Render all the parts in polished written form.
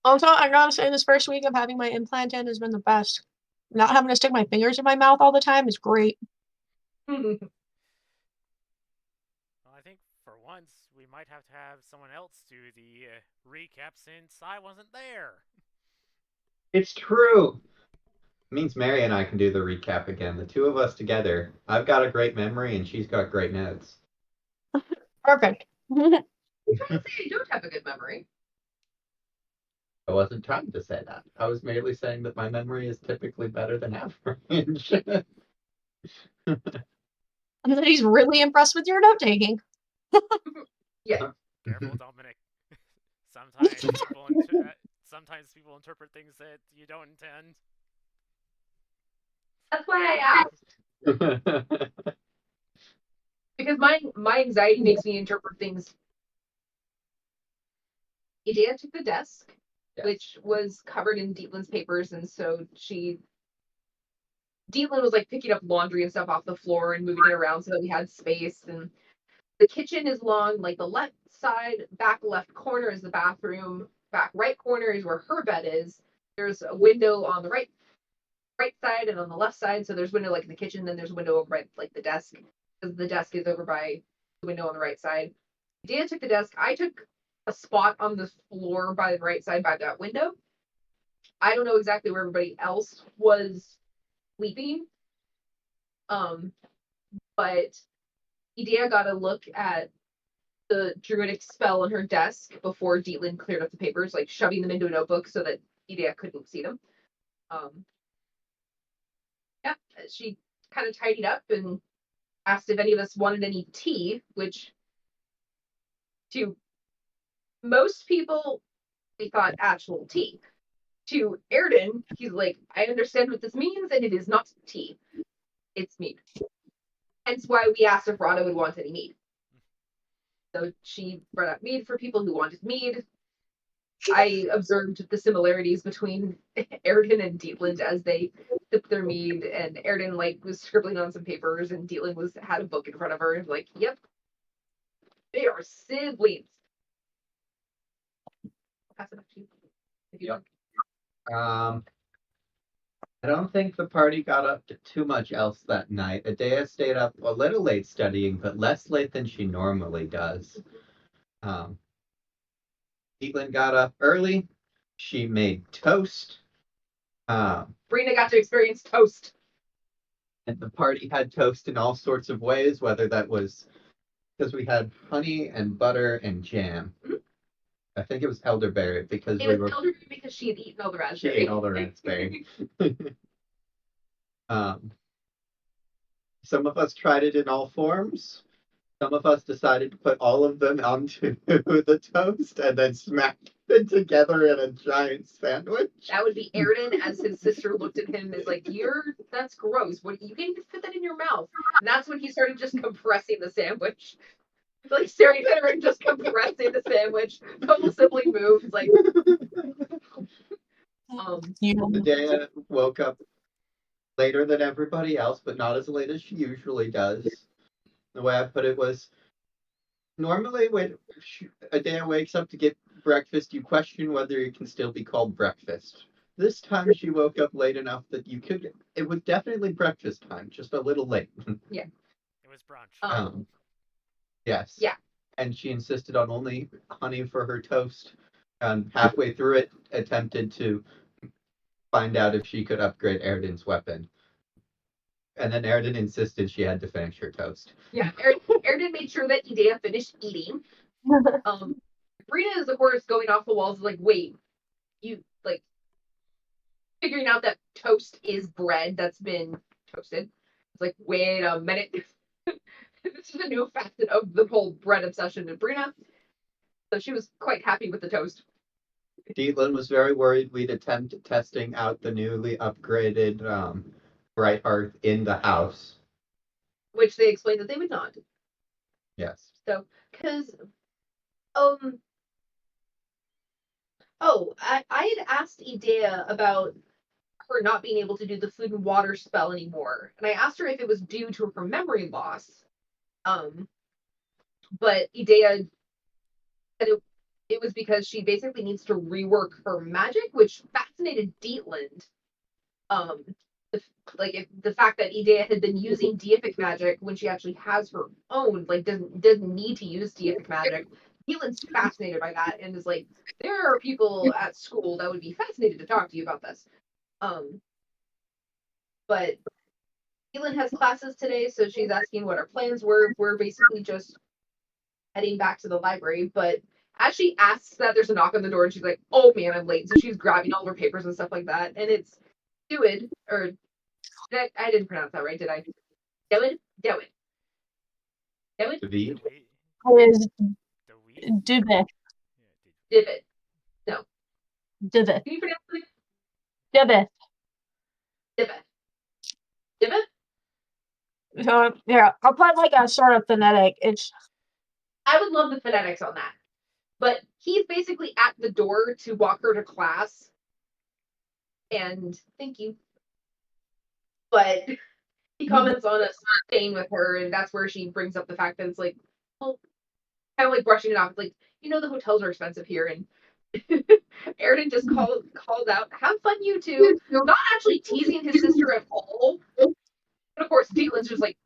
Also, I gotta say, this first week of having my implant in has been the best. Not having to stick my fingers in my mouth all the time is great. Well, I think for once we might have to have someone else do the recap since I wasn't there. It's true. It means Mary and I can do the recap again. The two of us together. I've got a great memory and she's got great notes. Perfect. I'm trying to say I don't have a good memory. I wasn't trying to say that. I was merely saying that my memory is typically better than average. And then he's really impressed with your note taking. Yeah. Careful, Dominic. Sometimes people interpret things that you don't intend. That's why I asked. Because my anxiety makes me interpret things. Idea took the desk, Yes. which was covered in Dietland's papers, and so Dietland was like picking up laundry and stuff off the floor and moving it around so that we had space. And the kitchen is long, like the left side, back left corner is the bathroom, back right corner is where her bed is. There's a window on the right side and on the left side. So there's window like in the kitchen, then there's a window over by like the desk. Because the desk is over by the window on the right side. Dana took the desk. I took a spot on the floor by the right side by that window. I don't know exactly where everybody else was sleeping. But Idea got a look at the druidic spell on her desk before Dietland cleared up the papers, like shoving them into a notebook so that Idea couldn't see them. Yeah, she kind of tidied up and asked if any of us wanted any tea, which to most people, we thought actual tea. To Erden, he's like, I understand what this means, and it is not tea. It's mead. Hence why we asked if Rada would want any mead. So she brought up mead for people who wanted mead. I observed the similarities between Erden and Dietland as they sipped their mead, and Erden like was scribbling on some papers, and Dietland had a book in front of her, and like, yep, they are siblings. I'll pass it back to you if you Yep. want. I don't think the party got up to too much else that night. Adea stayed up a little late studying, but less late than she normally does. Evelyn got up early. She made toast. Brina got to experience toast. And the party had toast in all sorts of ways, whether that was because we had honey and butter and jam. Mm-hmm. I think it was elderberry because it was elderberry because she had eaten all the raspberry. She ate all the raspberry. Some of us tried it in all forms. Some of us decided to put all of them onto the toast and then smacked it together in a giant sandwich. That would be Erden as his sister looked at him and is like, that's gross. What you can't even fit that in your mouth. And that's when he started just compressing the sandwich. Like staring at her and just compressing the sandwich. Total sibling moves. Like Medea woke up later than everybody else, but not as late as she usually does. The way I put it was normally when Adea wakes up to get breakfast, you question whether it can still be called breakfast. This time she woke up late enough that it was definitely breakfast time, just a little late. Yeah. It was brunch. Yes. Yeah. And she insisted on only honey for her toast. And halfway through it, attempted to find out if she could upgrade Erden's weapon. And then Erden insisted she had to finish her toast. Yeah, Erden made sure that Idea finished eating. Brina is, of course, going off the walls like, wait, you, like, figuring out that toast is bread that's been toasted. It's like, wait a minute. This is a new facet of the whole bread obsession in Brina. So she was quite happy with the toast. Dietland was very worried we'd attempt testing out the newly upgraded Bright Hearth in the house. Which they explained that they would not. Yes. So, because, I had asked Idea about her not being able to do the food and water spell anymore. And I asked her if it was due to her memory loss. But Idea said it was because she basically needs to rework her magic, which fascinated Dietland. The, like the fact that Idea had been using deific magic when she actually has her own, like doesn't need to use deific magic. Dietland's fascinated by that and is like, there are people at school that would be fascinated to talk to you about this. But Keelan has classes today, so she's asking what our plans were. We're basically just heading back to the library, but as she asks that, there's a knock on the door, and she's like, "Oh man, I'm late." So she's grabbing all of her papers and stuff like that, and it's Dewid, or I didn't pronounce that right, did I? Dewid? Dewid. Dewid? David? It is Deweed? Divith. Yeah, Divot. No. Divith. Can you pronounce it? Divith. Divot. Divot? So yeah, I'll put like a sort of phonetic. It's I would love the phonetics on that. But he's basically at the door to walk her to class. And thank you. But he comments on us staying with her, and that's where she brings up the fact that it's like, well, kind of like brushing it off. It's like, the hotels are expensive here, and Airden just called out, "Have fun, you two." Not actually teasing his sister at all. But of course, Dealin's just like,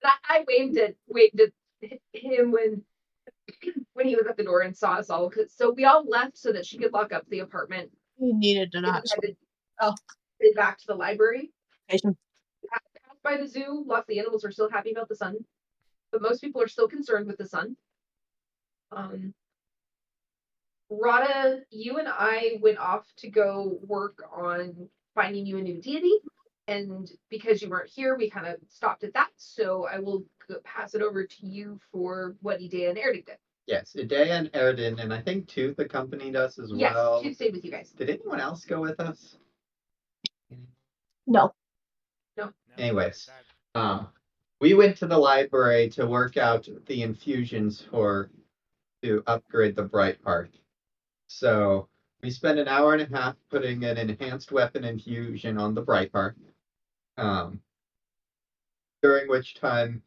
I waved at him when he was at the door and saw us all. So we all left so that she could lock up the apartment. we needed to not. Headed Oh. back to the library. Patient. Passed by the zoo. Lots of the animals are still happy about the sun, but most people are still concerned with the sun. Rada, you and I went off to go work on finding you a new deity, and because you weren't here, we kind of stopped at that. So I will pass it over to you for what Idea and Erdig did. Yes, Idea and Erden, and I think Tooth accompanied us as well. Yes, Tooth stayed with you guys. Did anyone else go with us? No. Anyways, we went to the library to work out the infusions to upgrade the Bright Heart. So we spent an hour and a half putting an enhanced weapon infusion on the Bright Heart. During which time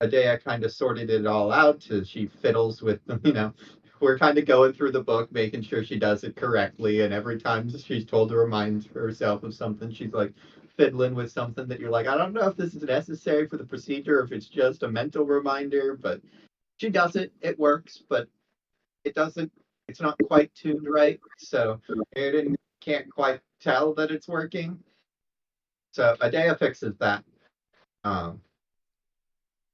Adea kind of sorted it all out. She fiddles with them, We're kind of going through the book, making sure she does it correctly. And every time she's told to remind herself of something, she's like fiddling with something that you're like, I don't know if this is necessary for the procedure, or if it's just a mental reminder, but she does it. It works, but it's not quite tuned right. So Aiden can't quite tell that it's working. So Adea fixes that.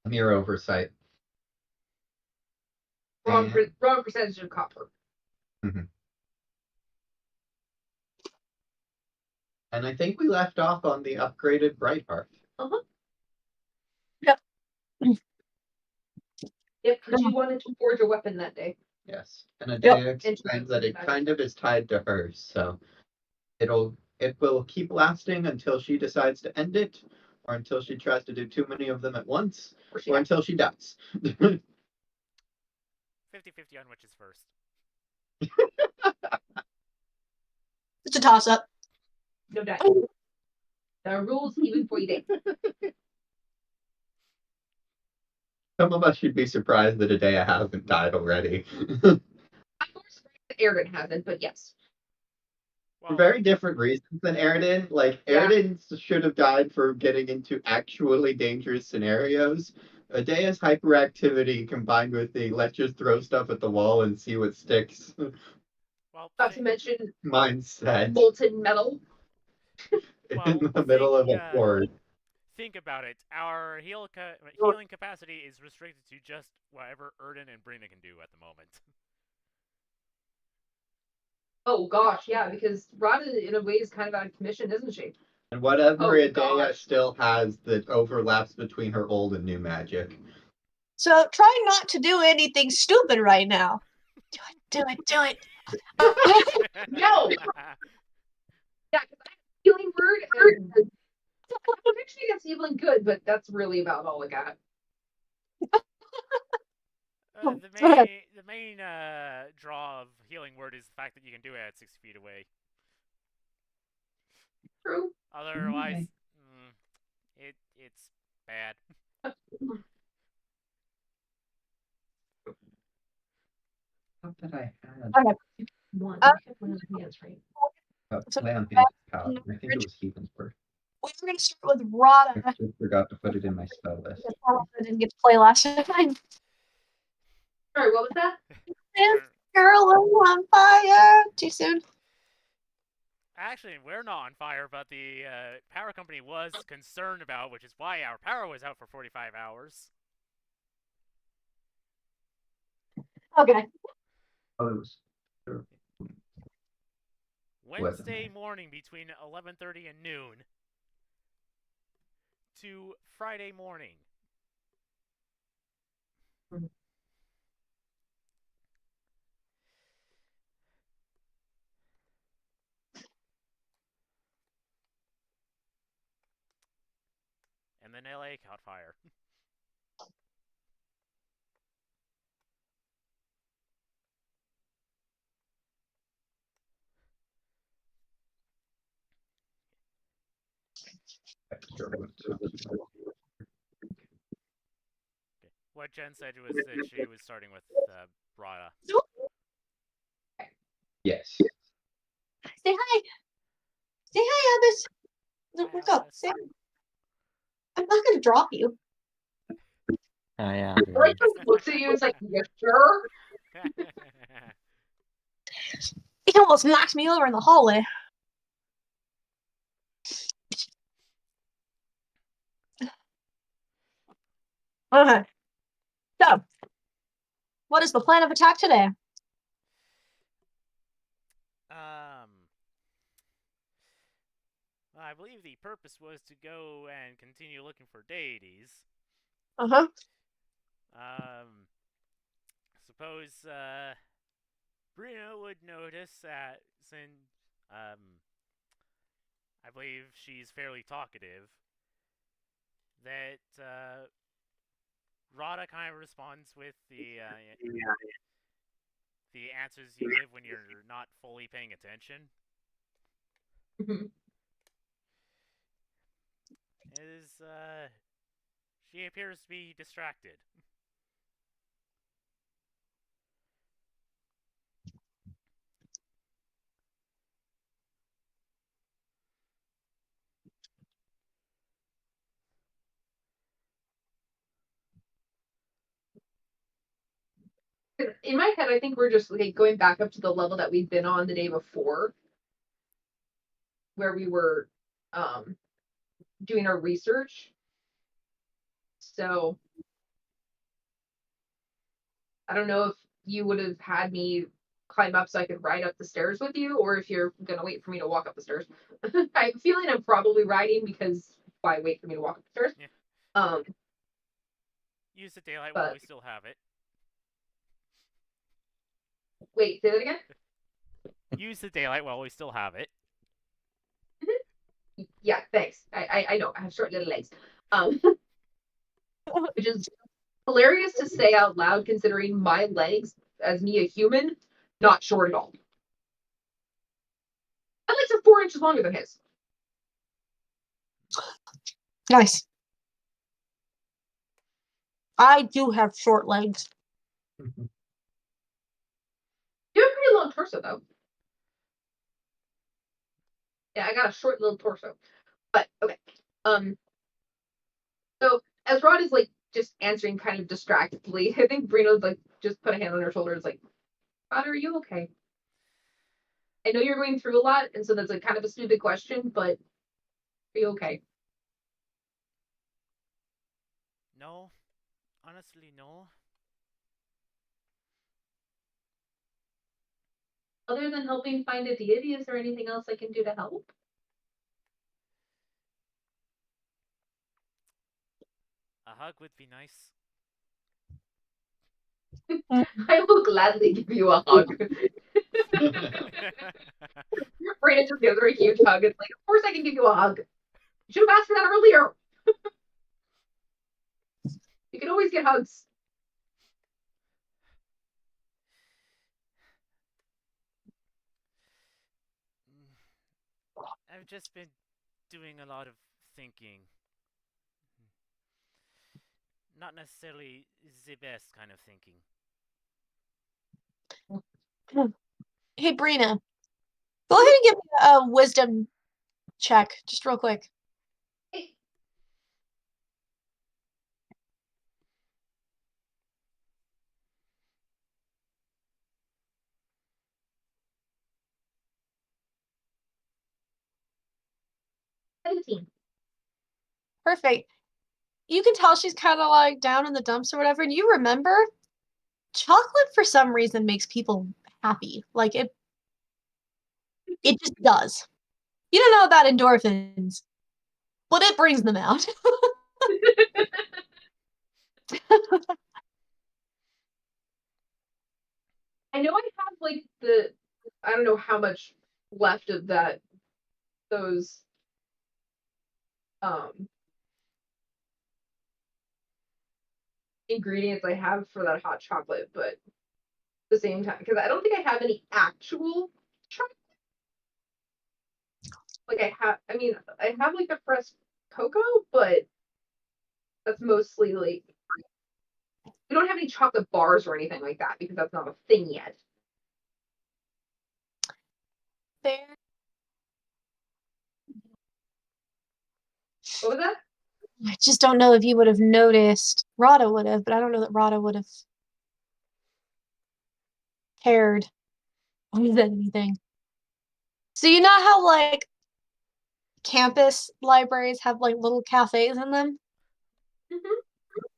Mere oversight. Wrong percentage of copper. Mm-hmm. And I think we left off on the upgraded Brightheart. Uh-huh. Yep. Yep, because you wanted to forge a weapon that day. Yes. And Adea explains that it magic. kind of is tied to hers, so it will keep lasting until she decides to end it, or until she tries to do too many of them at once, or until she dies. 50-50 on which is first. It's a toss up. No doubt. There are rules even for you day. Some of us should be surprised that Adea hasn't died already. I'm more surprised that Airden hasn't, but yes. For very different reasons than Airden. Like, Airden should have died for getting into actually dangerous scenarios. Adea's hyperactivity combined with the let's just throw stuff at the wall and see what sticks Not to mention mindset molten metal. in the middle of a forest. Think about it. Our healing capacity is restricted to just whatever Erden and Brina can do at the moment. Oh gosh, yeah, because Rada in a way is kind of out of commission, isn't she? And whatever Adea still has that overlaps between her old and new magic. So try not to do anything stupid right now. Do it. No! Yeah, because I have a healing word, and protection against evil and good, but that's really about all I got. The main draw of healing word is the fact that you can do it at 6 feet away. True. Otherwise, it's bad. thought that I had One. Uh, I have one of the hands, right? So land based power. I think it was Heathen's Word. we were gonna start with Rada. I just forgot to put it in my spell list. Because Rada didn't get to play last time. Sorry, what was that? This girl is on fire. Too soon. Actually, we're not on fire, but the power company was concerned about, which is why our power was out for 45 hours. Okay. Oh, it was. Wednesday morning between 11:30 and noon to Friday morning. And then LA caught fire. What Jen said was that she was starting with Rada. Yes. Say hi. Say hi, Alice. No, Hi, look up. Alice. Say hi. I'm not gonna drop you. Yeah. I like how he looks at you and is like, you sure? He almost knocked me over in the hallway. Okay. So, what is the plan of attack today? I believe the purpose was to go and continue looking for deities. Uh-huh. Suppose Bruno would notice that since I believe she's fairly talkative, that Rada kind of responds with the answers you give when you're not fully paying attention. She appears to be distracted. In my head, I think we're just like going back up to the level that we'd been on the day before, where we were doing our research. So I don't know if you would have had me climb up so I could ride up the stairs with you, or if you're gonna wait for me to walk up the stairs. I'm feeling I'm probably riding because why wait for me to walk up the stairs? Yeah. Use the daylight while we still have it. Wait, say that again? Use the daylight while we still have it. Yeah, thanks. I know I have short little legs. Which is hilarious to say out loud considering my legs, as me a human, not short at all. My legs are 4 inches longer than his. Nice. I do have short legs. You have a pretty long torso though. Yeah, I got a short little torso. But okay. So as Rod is like just answering kind of distractedly, I think Brino's like just put a hand on her shoulder and is like, Rod, are you okay? I know you're going through a lot, and so that's like kind of a stupid question, but are you okay? No. Honestly, no. Other than helping find a deity, is there anything else I can do to help? A hug would be nice. I will gladly give you a hug. Brandon just gives her a huge hug. It's like, of course I can give you a hug. You should have asked for that earlier. You can always get hugs. I've just been doing a lot of thinking. Not necessarily the best kind of thinking. Hey, Brina, go ahead and give me a wisdom check, just real quick. Hey, 17. Perfect. You can tell she's kind of like down in the dumps or whatever, and you remember chocolate for some reason makes people happy. Like it just does. You don't know about endorphins, but it brings them out. I know I have like I don't know how much left of those um ingredients I have for that hot chocolate, but at the same time, because I don't think I have any actual chocolate. Like I have like the fresh cocoa, but that's mostly like we don't have any chocolate bars or anything like that because that's not a thing yet. There. What was that? I just don't know if you would have noticed. Rada would have, but I don't know that Rada would have cared or said anything. So you know how like campus libraries have like little cafes in them? Mm-hmm.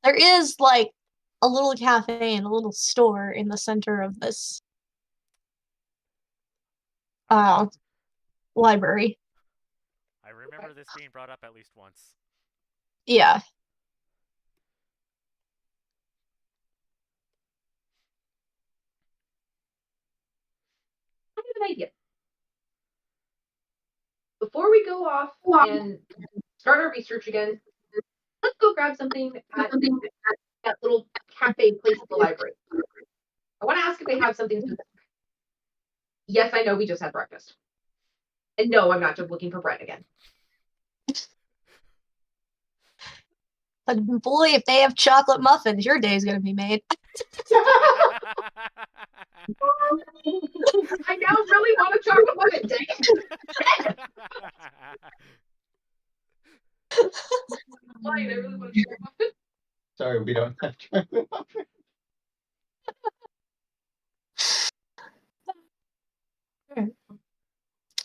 There is like a little cafe and a little store in the center of this uh library. I remember this being brought up at least once. Yeah. I have an idea. Before we go off and start our research again, let's go grab something at that little cafe place at the library. I want to ask if they have something to. Yes, I know we just had breakfast. And no, I'm not just looking for bread again. But boy, if they have chocolate muffins, your day's gonna be made. I now really want a chocolate muffin. Dang it. Fine, I really want a chocolate muffin. Sorry, we don't have chocolate muffin.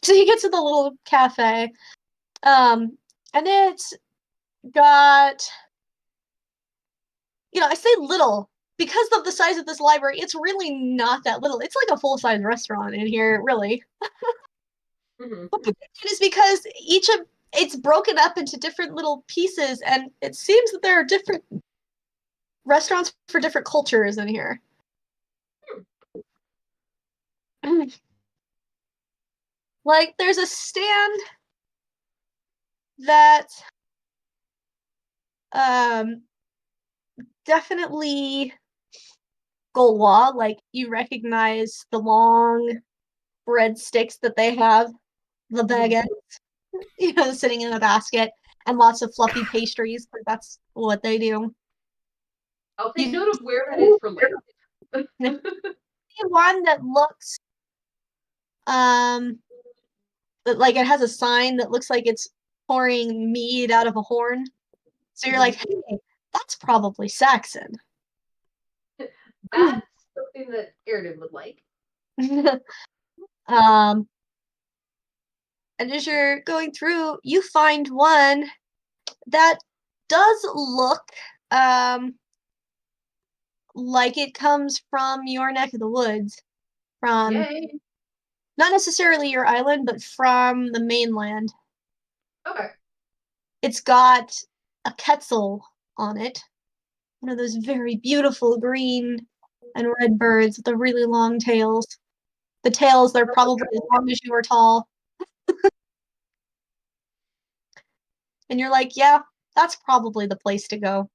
So you get to the little cafe, and it's got, I say little because of the size of this library. It's really not that little. It's like a full-size restaurant in here, really. Mm-hmm. But it is because it's broken up into different little pieces, and it seems that there are different restaurants for different cultures in here. Like, there's a stand that um definitely Gaulois, like you recognize the long breadsticks that they have, the baguettes, sitting in a basket, and lots of fluffy pastries, because that's what they do. I'll take You note of where that is for later. see one that looks um like it has a sign that looks like it's pouring mead out of a horn. So you're like, hey, that's probably Saxon. That's something that Airden would like. um, and as you're going through, you find one that does look like it comes from your neck of the woods, from Yay. not necessarily your island, but from the mainland. Okay. It's got a quetzal on it, one of those very beautiful green and red birds with the really long tails. The tails, they're probably as long as you are tall. And you're like, yeah, that's probably the place to go.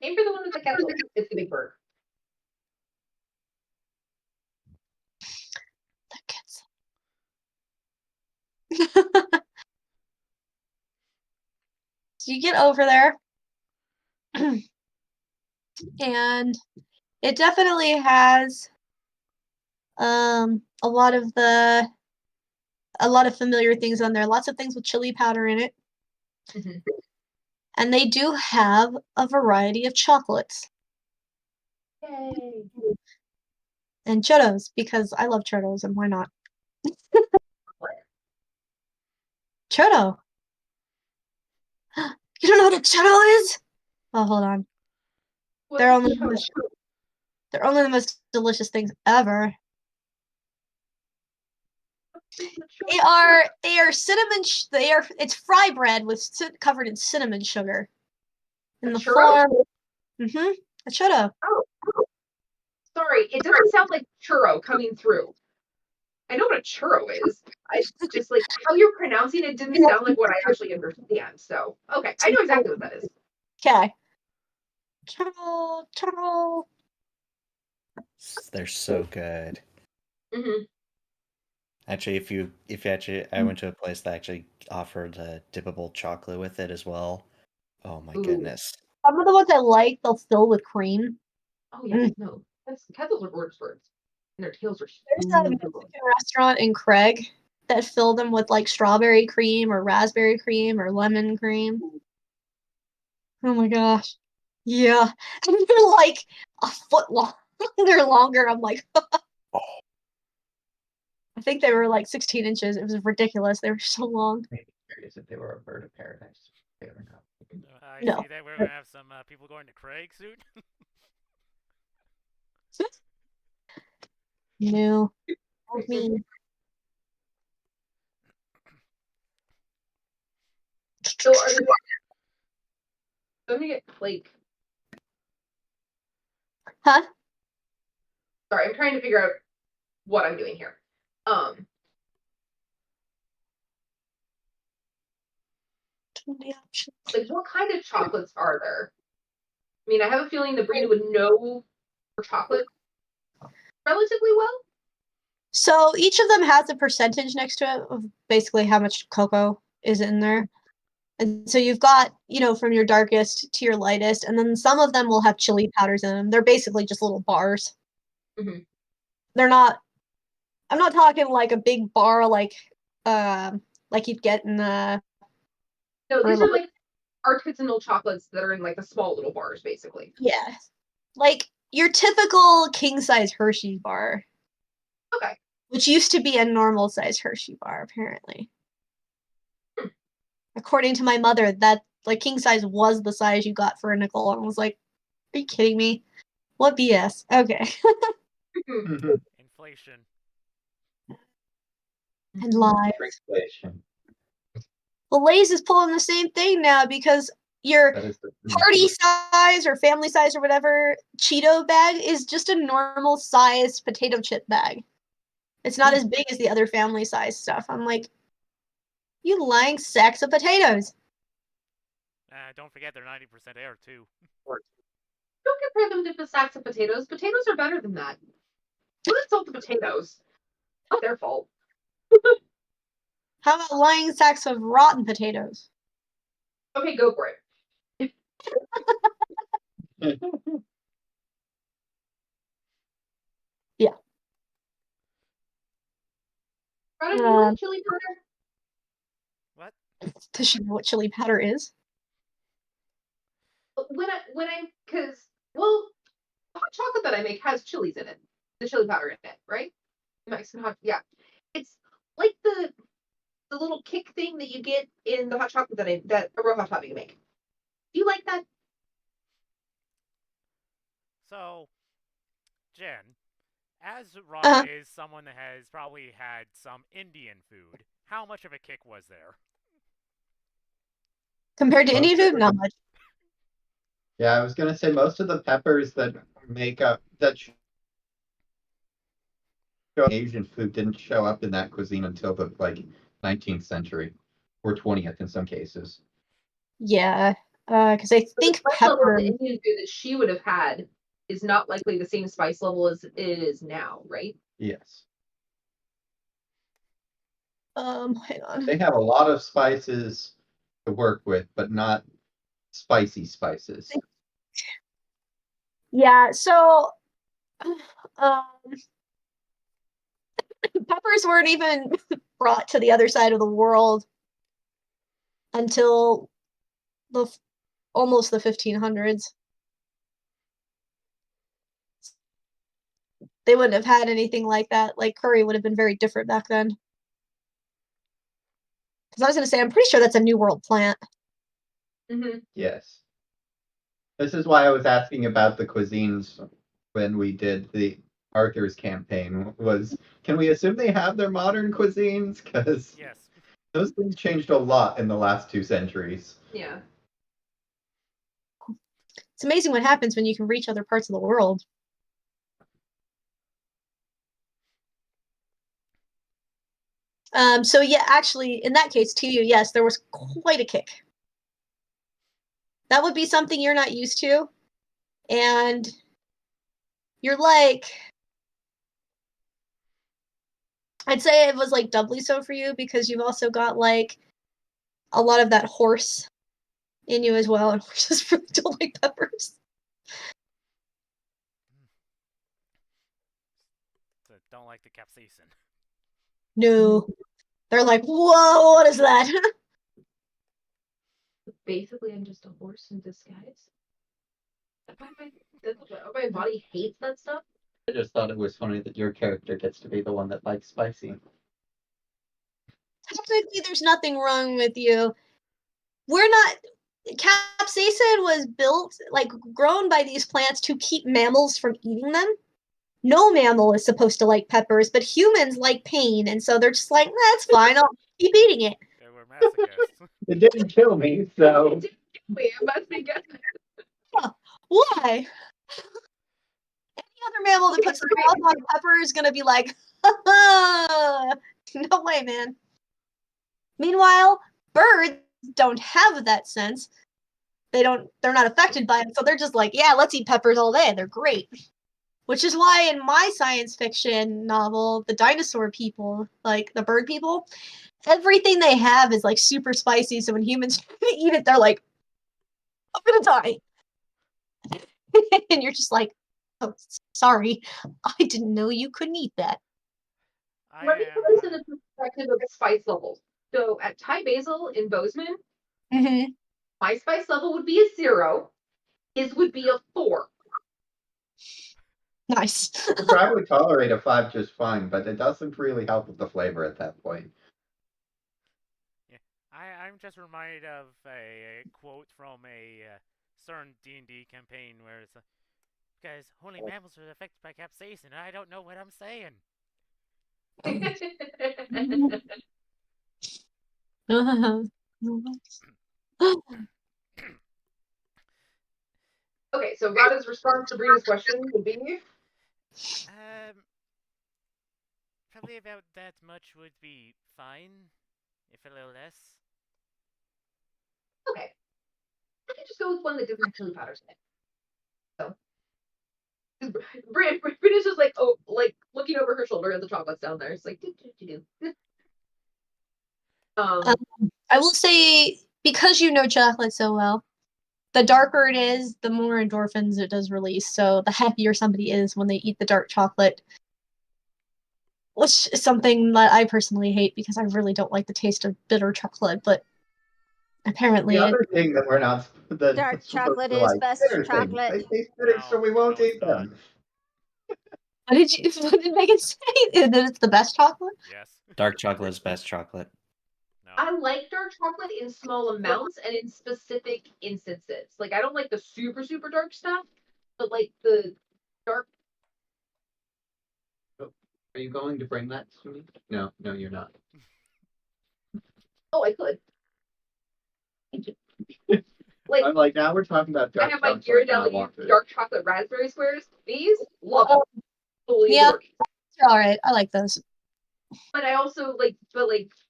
Aim for the one with the kettle. It's the big bird. The quetzal. So you get over there, and it definitely has A lot of familiar things on there. Lots of things with chili powder in it. Mhm. And they do have a variety of chocolates Yay. and churros because I love churros and why not? Churro. You don't know what a churro is? Oh, hold on. What's They're a only churro? the most delicious things ever. They are cinnamon. It's fry bread with covered in cinnamon sugar. In A the churro? form. A churro. Oh, sorry, it doesn't sound like churro coming through. I know what a churro is. I just like how you're pronouncing it didn't sound like what I actually understand. So, okay, I know exactly what that is. Okay. Churro. They're so good. Mm-hmm. Actually, I went to a place that actually offered a dippable chocolate with it as well. Oh my Ooh. goodness. Some of the ones I like, they'll fill with cream. Oh yeah, no, those are gorgeous birds, and their tails are There's a super good. Mexican restaurant in Craig that fill them with like strawberry cream or raspberry cream or lemon cream. Oh my gosh. Yeah. And they're like a foot long. They're longer. I'm like, I think they were like 16 inches. It was ridiculous. They were so long. Curious if they were a bird of paradise. They were not. I No. see that we're gonna have some people going to Craig soon. No. Not me. So are there? Let me get like. Huh? Sorry, I'm trying to figure out what I'm doing here. Like what kind of chocolates are there? I mean, I have a feeling the breed would know for chocolate relatively well. So each of them has a percentage next to it of basically how much cocoa is in there. And so you've got, from your darkest to your lightest, and then some of them will have chili powders in them. They're basically just little bars. Mm-hmm. They're not, I'm not talking like a big bar like you'd get in the. No, these are like artisanal chocolates that are in like the small little bars, basically. Yeah. Like your typical king size Hershey bar. Okay. Which used to be a normal size Hershey bar, apparently. According to my mother, that like king size was the size you got for a nickel. And I was like, are you kidding me? What BS? Okay. Inflation. And lies. Shrinkflation. Well, Lay's is pulling the same thing now because your party size or family size or whatever Cheeto bag is just a normal sized potato chip bag. It's not as big as the other family size stuff. I'm like, you lying sacks of potatoes. Don't forget they're 90% air too. Don't compare them to the sacks of potatoes. Potatoes are better than that. Don't insult the potatoes. Not their fault. How about lying sacks of rotten potatoes? Okay, go for it. Yeah. Ryan, do you like chili powder? What? Does she know what chili powder is? Because the hot chocolate that I make has chilies in it, the chili powder in it, right? Mexican hot, yeah. It's like the little kick thing that you get in the hot chocolate that a real hot topping you make. Do you like that? So, Jen, as Rana is someone that has probably had some Indian food, how much of a kick was there? Compared to Indian food, not much. Yeah, I was gonna say most of the peppers that make up that show Asian food didn't show up in that cuisine until the 19th century or 20th in some cases. Yeah, because I think the spice level of pepper. the Indian food that she would have had is not likely the same spice level as it is now, right? Yes. Hang on. They have a lot of spices to work with, but not spicy spices. Yeah, so Peppers weren't even brought to the other side of the world until almost the 1500s. They wouldn't have had anything like that. Like curry would have been very different back then. Because I was going to say, I'm pretty sure that's a New World plant. Mm-hmm. Yes. This is why I was asking about the cuisines when we did the Arthur's campaign. Can we assume they have their modern cuisines? Because Yes. those things changed a lot in the last 2 centuries. Yeah. It's amazing what happens when you can reach other parts of the world. So yeah, actually, in that case, too, yes, there was quite a kick. That would be something you're not used to, and you're like, I'd say it was like doubly so for you because you've also got like a lot of that horse in you as well, and horses really don't like peppers. So don't like the capsaicin. No, they're like, whoa, what is that? Basically, I'm just a horse in disguise. My body hates that stuff. I just thought it was funny that your character gets to be the one that likes spicy. Technically, there's nothing wrong with you. We're not. Capsaicin was built, like, grown by these plants to keep mammals from eating them. No mammal is supposed to like peppers, but humans like pain, and so they're just like, that's fine, I'll keep eating it. Yeah, we're masochists. It didn't kill me, so. Wait, it must be good. Why? Any other mammal that puts their mouth on a pepper is gonna be like, no way, man. Meanwhile, birds don't have that sense. They're not affected by it, so they're just like, yeah, let's eat peppers all day. They're great. Which is why in my science fiction novel, the dinosaur people, like the bird people, everything they have is like super spicy. So when humans eat it, they're like, I'm gonna die. And you're just like, oh, sorry, I didn't know you couldn't eat that. Let me put this in the perspective of spice levels. So at Thai Basil in Bozeman, my spice level would be a 0. His would be a 4. Nice. Could probably tolerate a 5 just fine, but it doesn't really help with the flavor at that point. Yeah, I'm just reminded of a quote from a certain D&D campaign where it's because only mammals are affected by capsaicin. I don't know what I'm saying. Okay, so Rada's response to Brina's question would be Probably about that much would be fine, if a little less. okay. I could just go with one that doesn't have chili powders in it. So Brina's just like, oh, like looking over her shoulder at the chocolates down there. It's like, do. I will say, because you know chocolate so well, the darker it is, the more endorphins it does release. So the happier somebody is when they eat the dark chocolate, which is something that I personally hate because I really don't like the taste of bitter chocolate. But apparently, The other thing that we're not Dark supposed chocolate to is like, best bitter chocolate. things. They taste bitter, so we won't it's eat not. them. what did Megan say? That it's the best chocolate? Yes. Dark chocolate is best chocolate. No. I like dark chocolate in small amounts and in specific instances. Like, I don't like the super, super dark stuff, but like the dark. Are you going to bring that to me? No, you're not. Oh, I could. Like, I'm like, now we're talking about I dark have my chocolate. and I Ghirardelli want it. dark chocolate raspberry squares. These, love them. Totally Yeah. adore these. They're all right. I like those. But I also like,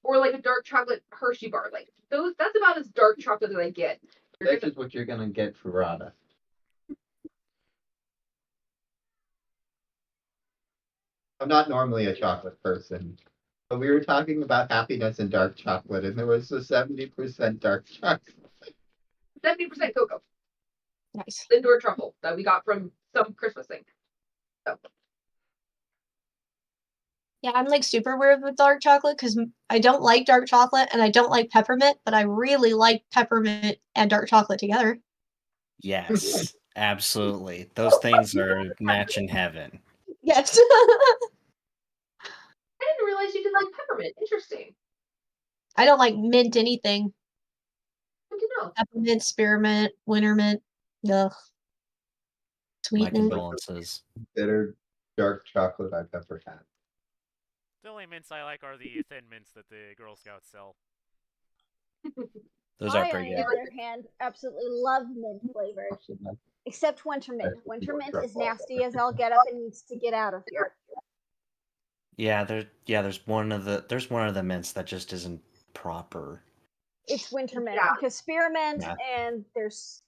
or like a dark chocolate Hershey bar. Like those, that's about as dark chocolate as I get. This is what you're gonna get for Rada. I'm not normally a chocolate person, but we were talking about happiness and dark chocolate, and there was a 70% dark chocolate. 70% cocoa. Nice. Indoor truffle that we got from some Christmas thing. So. Yeah, I'm like super weird with dark chocolate because I don't like dark chocolate and I don't like peppermint, but I really like peppermint and dark chocolate together. Yes, absolutely. Those things are match in heaven. Yes. I didn't realize you didn't like peppermint. Interesting. I don't like mint anything. Good to know. Peppermint, spearmint, wintermint. Ugh. My Sweetness. condolences. Bitter dark chocolate I've ever had. The only mints I like are the thin mints that the Girl Scouts sell. Those are I, on pretty the good. other hand, absolutely love mint flavored, except winter mint. Winter mint is nasty as all get up and needs to get out of here. Yeah, there's one of the mints that just isn't proper. It's winter mint Yeah. because spearmint Yeah. and there's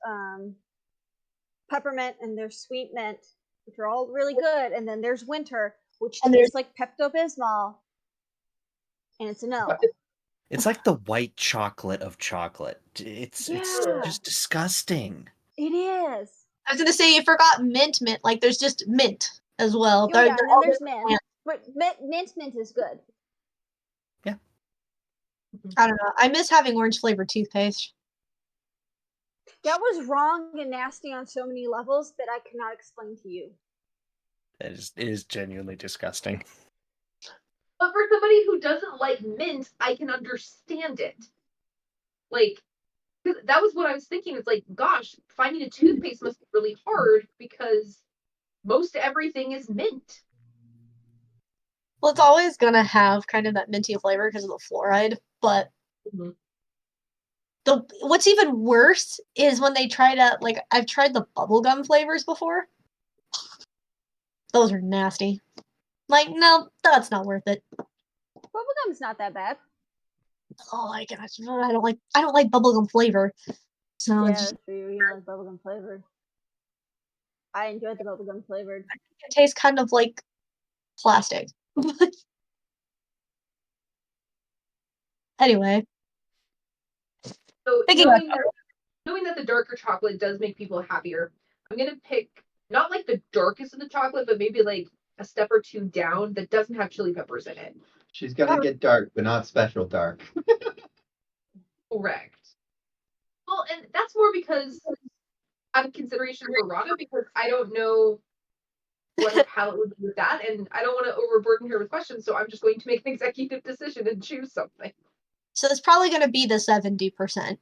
peppermint and there's sweet mint, which are all really good, and then there's winter, which And tastes like Pepto Bismol, and it's a no. It's like the white chocolate of chocolate. It's Yeah. just disgusting. It is. I was gonna say you forgot mint. Like there's just mint as well. Oh yeah, and then all there's different mint, plants. but mint is good. I don't know. I miss having orange flavored toothpaste. That was wrong and nasty on so many levels that I cannot explain to you. It is genuinely disgusting. But for somebody who doesn't like mint, I can understand it. Like, 'cause that was what I was thinking. It's like, gosh, finding a toothpaste must be really hard because most everything is mint. Well, it's always gonna have kind of that minty flavor because of the fluoride, but Mhm. what's even worse is when they try to like I've tried the bubblegum flavors before. Those are nasty. Like, no, that's not worth it. Bubblegum's not that bad. Oh my gosh, I don't like bubblegum flavor. So Yeah, it's that's true. You like bubblegum flavored. I enjoyed the bubblegum flavored. it tastes kind of like plastic. Anyway, So thinking knowing that the darker chocolate does make people happier, I'm gonna pick not like the darkest of the chocolate, but maybe like a step or two down that doesn't have chili peppers in it. She's gonna get dark, but not special dark. Correct. Well, and that's more because out of consideration for Rana, because I don't know what her palate would be with that, and I don't want to overburden her with questions, so I'm just going to make an executive decision and choose something. so it's probably going to be the 70%.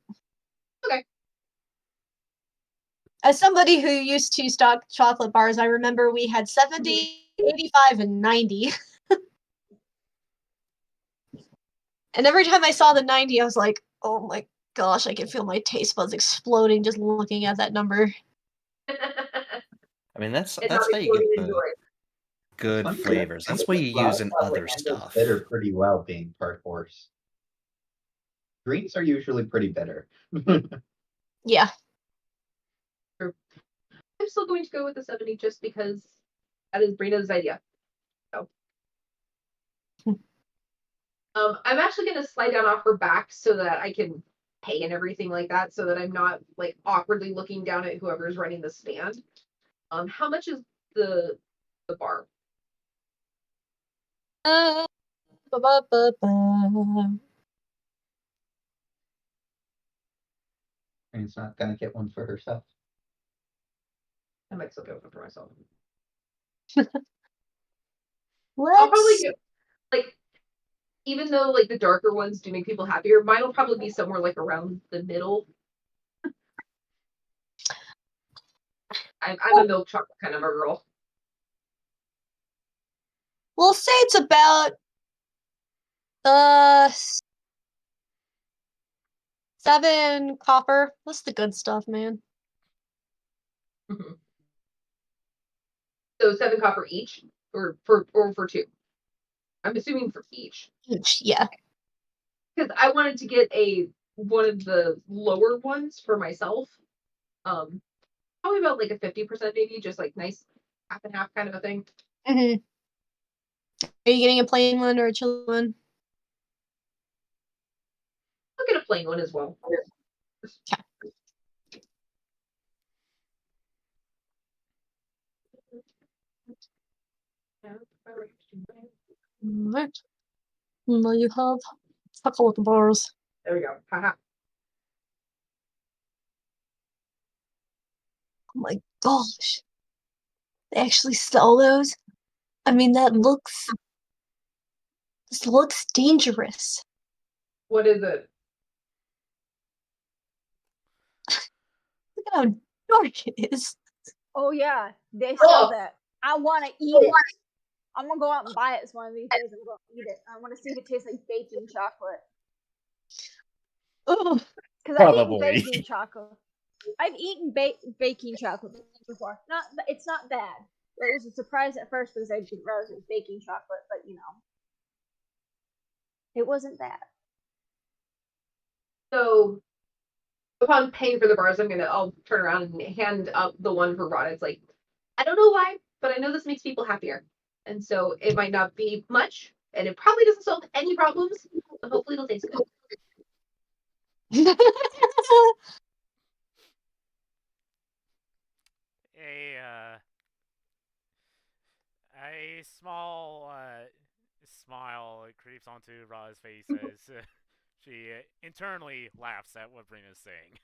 Okay. As somebody who used to stock chocolate bars, I remember we had 70, 85, and 90. And every time I saw the 90, I was like, oh my gosh, I can feel my taste buds exploding just looking at that number. I mean, that's And how not you get exploding the into it. good flavors. That's what you use in other stuff. Bitter pretty well being part horse. Greens are usually pretty bitter. Yeah. I'm still going to go with the 70 just because that is Brina's idea. So. I'm actually going to slide down off her back so that I can pay and everything like that, so that I'm not like awkwardly looking down at whoever's running the stand. How much is the bar? And it's not gonna get one for herself. I might still get one for myself. Let's I'll probably get like, even though like the darker ones do make people happier, mine will probably be somewhere like around the middle. I'm a milk chocolate kind of a girl. we'll say it's about uh 7 copper. That's the good stuff, man. Mm-hmm. So 7 copper each, or for 2. I'm assuming for each. Each, yeah. Because I wanted to get one of the lower ones for myself. Probably about like a 50% maybe, just like nice half and half kind of a thing. Mm-hmm. Are you getting a plain one or a chili one? I'll get a plain one as well. Okay. Alright. Now you have chocolate bars. There we go. Haha. Oh my gosh. They actually sell those? I mean, this looks dangerous. What is it? Look at how dark it is. Oh yeah, they sell Oh. that. I want to eat it. I'm gonna go out and buy it one of these days and go eat it. I want to see if it tastes like baking chocolate. Ugh. Because I've eaten Probably. baking chocolate. I've eaten baking chocolate before. It's not bad. It was a surprise at first because I didn't realize it was baking chocolate, but it wasn't bad. So upon paying for the bars, I'll turn around and hand up the one for Rod. It's like, I don't know why, but I know this makes people happier. And so it might not be much, and it probably doesn't solve any problems, but hopefully it'll taste good. A small smile creeps onto Ra's face as she internally laughs at what Brina's saying.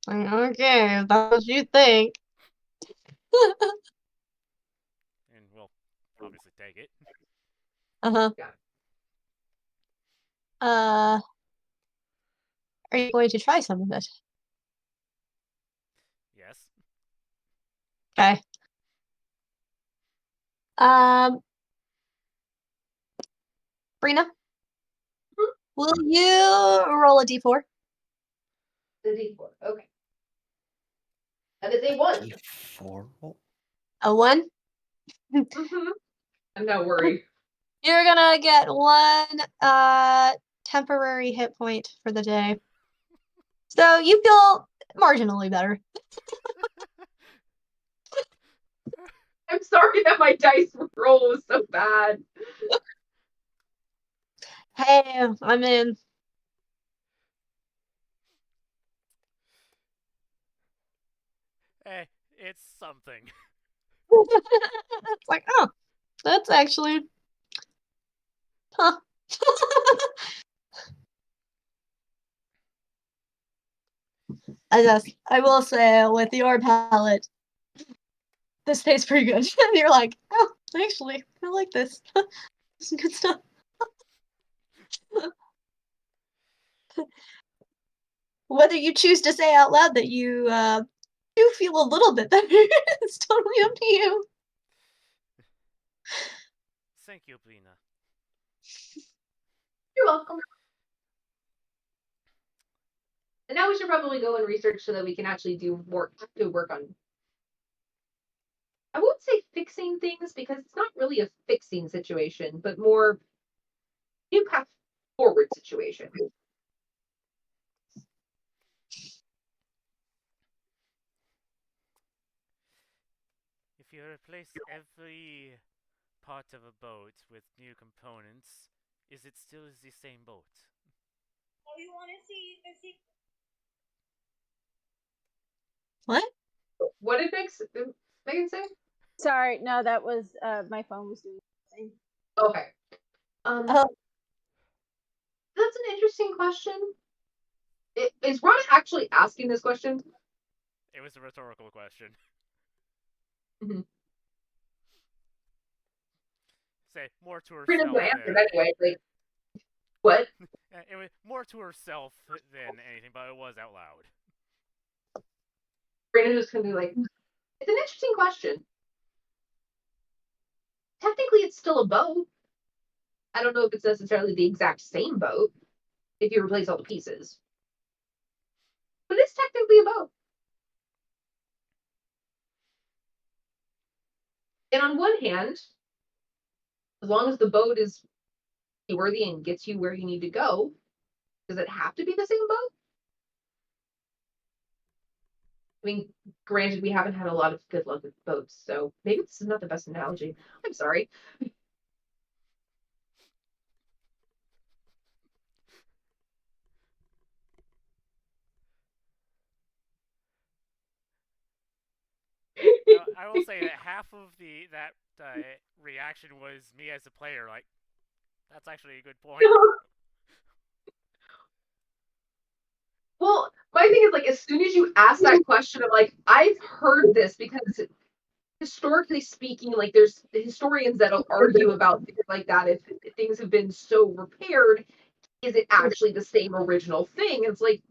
Okay, if that's what you think. And we'll obviously take it. Uh-huh. Yeah. Are you going to try some of it? Yes. Okay. Brina? Will you roll a d4? The D4. Okay. That is a 1. D4 roll? A 1? I'm not worried. You're gonna get 1 temporary hit point for the day. So you feel marginally better. I'm sorry that my dice roll was so bad. Hey, I'm in. Hey, it's something. It's like, oh, that's actually, huh. I will say, with your palate, this tastes pretty good. And you're like, oh, actually, I like this. Some good stuff. Whether you choose to say out loud that you do feel a little bit better, it's totally up to you. Thank you, Brina. You're welcome. And now we should probably go and research so that we can actually do more active work on. I won't say fixing things because it's not really a fixing situation, but more new path forward situation. If you replace every part of a boat with new components, is it still the same boat? Oh, you want to see the sequel? What? What did Megan say? Sorry, no, that was my phone was doing something. Okay. Oh, That's an interesting question. Is Ron actually asking this question? It was a rhetorical question. Mhm. Say more to Brina's herself gonna answer than it anyway. Like, what? it was more to herself than anything, but it was out loud. Brina's just gonna be like, it's an interesting question. Technically, it's still a boat. I don't know if it's necessarily the exact same boat if you replace all the pieces. But it's technically a boat. And on one hand, as long as the boat is worthy and gets you where you need to go, does it have to be the same boat? I mean, granted, we haven't had a lot of good luck with boats, so maybe this is not the best analogy. I'm sorry. No, I will say that half of that reaction was me as a player. Like, that's actually a good point. Well, my thing is like, as soon as you ask that question, I'm like, I've heard this because historically speaking, like there's historians that'll argue about things like that. If things have been so repaired, is it actually the same original thing? It's like,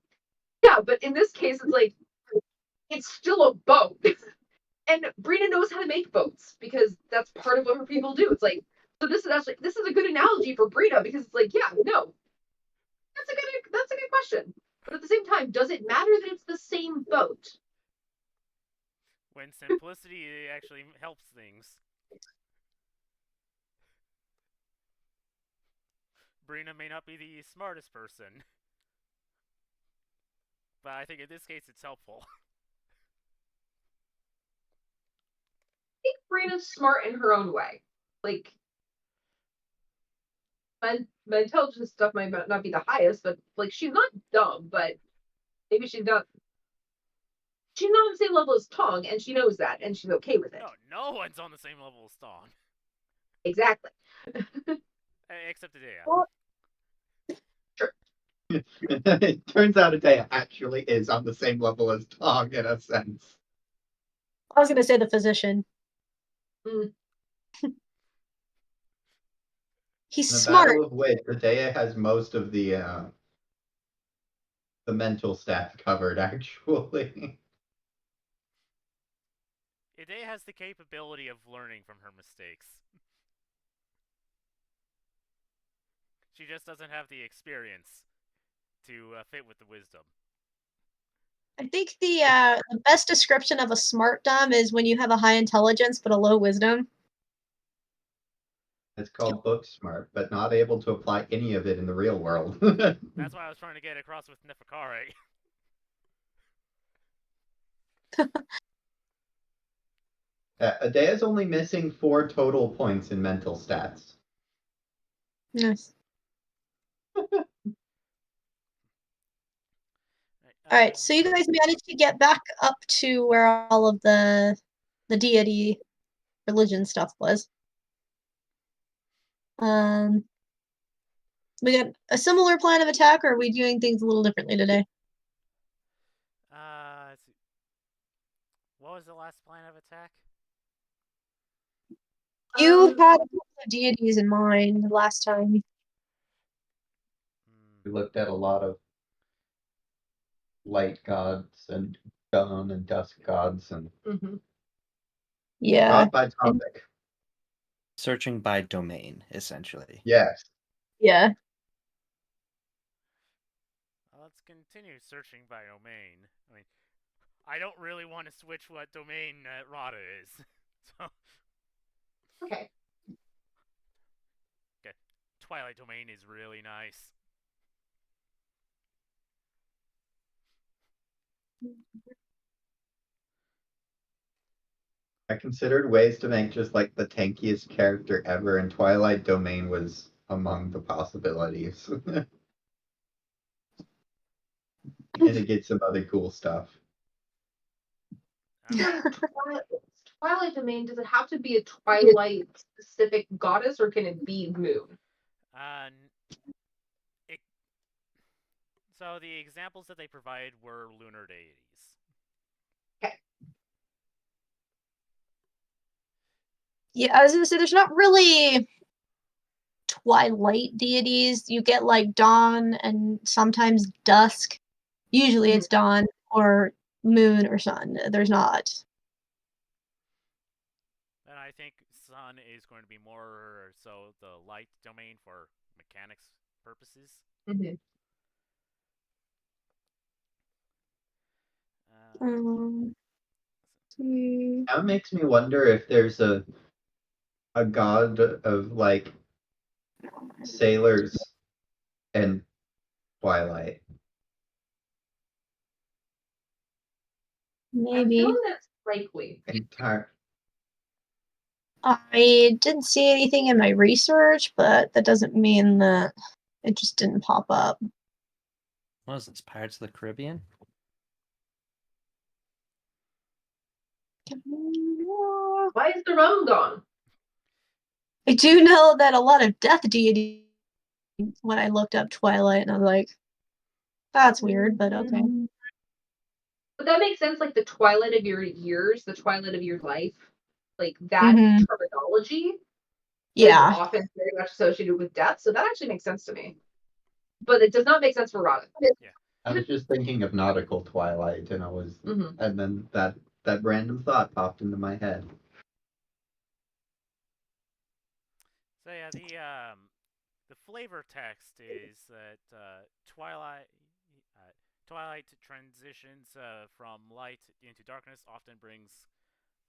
yeah, but in this case, it's like it's still a boat. And Brina knows how to make boats because that's part of what her people do. It's like, so this is a good analogy for Brina because it's like, yeah, no, that's a good question. But at the same time, does it matter that it's the same boat? When simplicity actually helps things. Brina may not be the smartest person, but I think in this case it's helpful. I think Brina's smart in her own way. Like, my intelligence stuff might not be the highest, but like she's not dumb, but maybe she's not on the same level as Tong, and she knows that, and she's okay with it. No one's on the same level as Tong. Exactly. Except Adea. Well, sure. It turns out Adea actually is on the same level as Tong in a sense. I was going to say the physician. Mm. He's In the smart. Battle of Wit, Adea has most of the mental stats covered, actually. Adea has the capability of learning from her mistakes. She just doesn't have the experience to fit with the wisdom. I think the best description of a smart dumb is when you have a high intelligence but a low wisdom. It's called book smart, but not able to apply any of it in the real world. That's why I was trying to get across with Nefakare. Adea's only missing 4 total points in mental stats. Nice. Alright, so you guys managed to get back up to where all of the deity religion stuff was. We got a similar plan of attack, or are we doing things a little differently today? Let's see. What was the last plan of attack? You had a couple of deities in mind last time. We looked at a lot of light gods and dawn and dusk gods and Yeah. not by topic. Searching by domain, essentially. Yes. Yeah. Let's continue searching by domain. I mean, I don't really want to switch what domain Rada is. So. Okay. Twilight domain is really nice. I considered ways to make just like the tankiest character ever, and Twilight Domain was among the possibilities. And to get some other cool stuff. Twilight domain, does it have to be a Twilight specific goddess or can it be Moon? So the examples that they provide were lunar deities. Okay. Yeah, I was gonna say there's not really Twilight deities. You get like dawn and sometimes dusk. Usually it's dawn or moon or sun. There's not. And I think sun is going to be more so the light domain for mechanics purposes. Mm-hmm. That makes me wonder if there's a god of like sailors and Twilight. I'm Maybe. feeling that's likely. I didn't see anything in my research, but that doesn't mean that it just didn't pop up. What is this, Pirates of the Caribbean? Why is the rum gone? I do know that a lot of death deities. When I looked up Twilight, and I was like, "That's weird," but okay. But that makes sense, like the twilight of your years, the twilight of your life, like that Mhm. terminology is Yeah. often very much associated with death. So that actually makes sense to me. But it does not make sense for Robin. I was just thinking of nautical Twilight, and and then that random thought popped into my head. So yeah, the flavor text is that Twilight transitions from light into darkness, often brings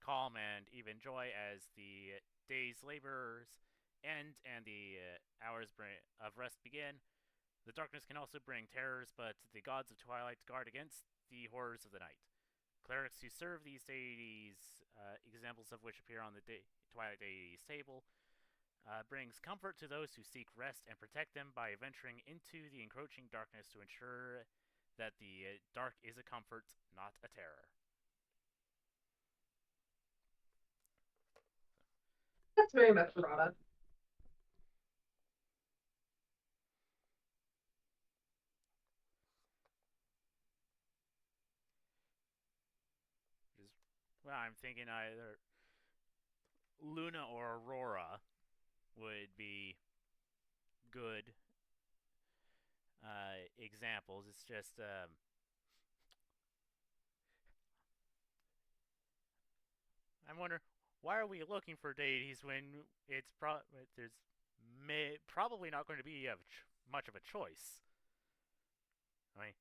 calm and even joy as the day's labors end and the hours of rest begin. The darkness can also bring terrors, but the gods of Twilight guard against the horrors of the night. Clerics who serve these deities, examples of which appear on the Twilight Deities table, brings comfort to those who seek rest and protect them by venturing into the encroaching darkness to ensure that the dark is a comfort, not a terror. That's very much Robin. Well, I'm thinking either Luna or Aurora would be good examples. It's just I'm wondering, why are we looking for deities when there's probably not going to be much of a choice. I mean,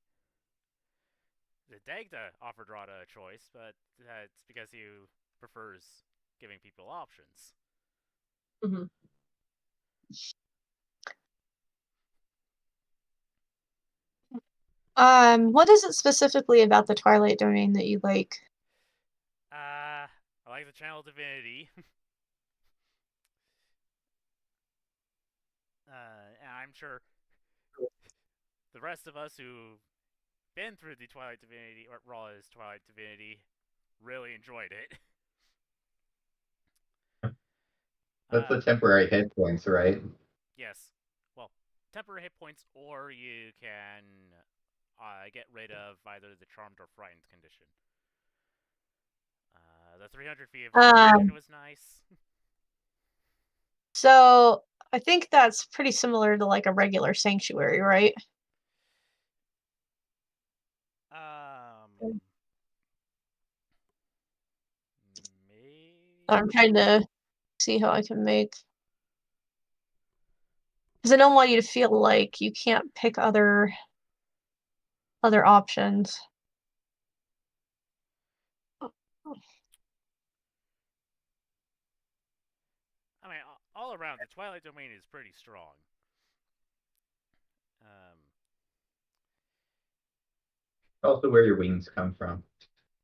the Dagda offered Rada a choice, but it's because he prefers giving people options. Mm-hmm. What is it specifically about the Twilight domain that you like? I like the channel divinity. And I'm sure the rest of us who've been through the Twilight Divinity or Raw's Twilight Divinity really enjoyed it. That's the temporary hit points, right? Yes. Well, temporary hit points, or you can get rid of either the charmed or frightened condition. The 300 feet of illusion was nice. So I think that's pretty similar to like a regular sanctuary, right? Maybe. I'm trying to see how I can make, because I don't want you to feel like you can't pick other options. I mean, all around, the Twilight Domain is pretty strong. Also, where your wings come from.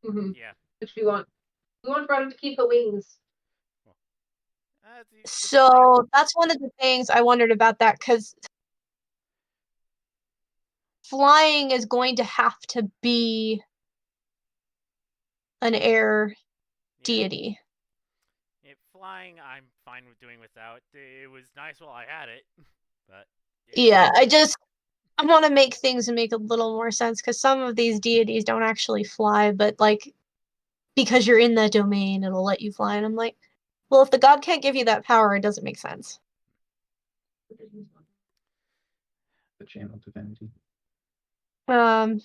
Mm-hmm. Yeah. Which we want. We want Robin to keep the wings. So that's one of the things I wondered about that, because flying is going to have to be an air deity. Yeah, flying, I'm fine with doing without. It was nice while I had it, but yeah, I want to make things make a little more sense, because some of these deities don't actually fly, but like because you're in that domain, it'll let you fly. And I'm like, well, if the god can't give you that power, it doesn't make sense. The channel divinity. I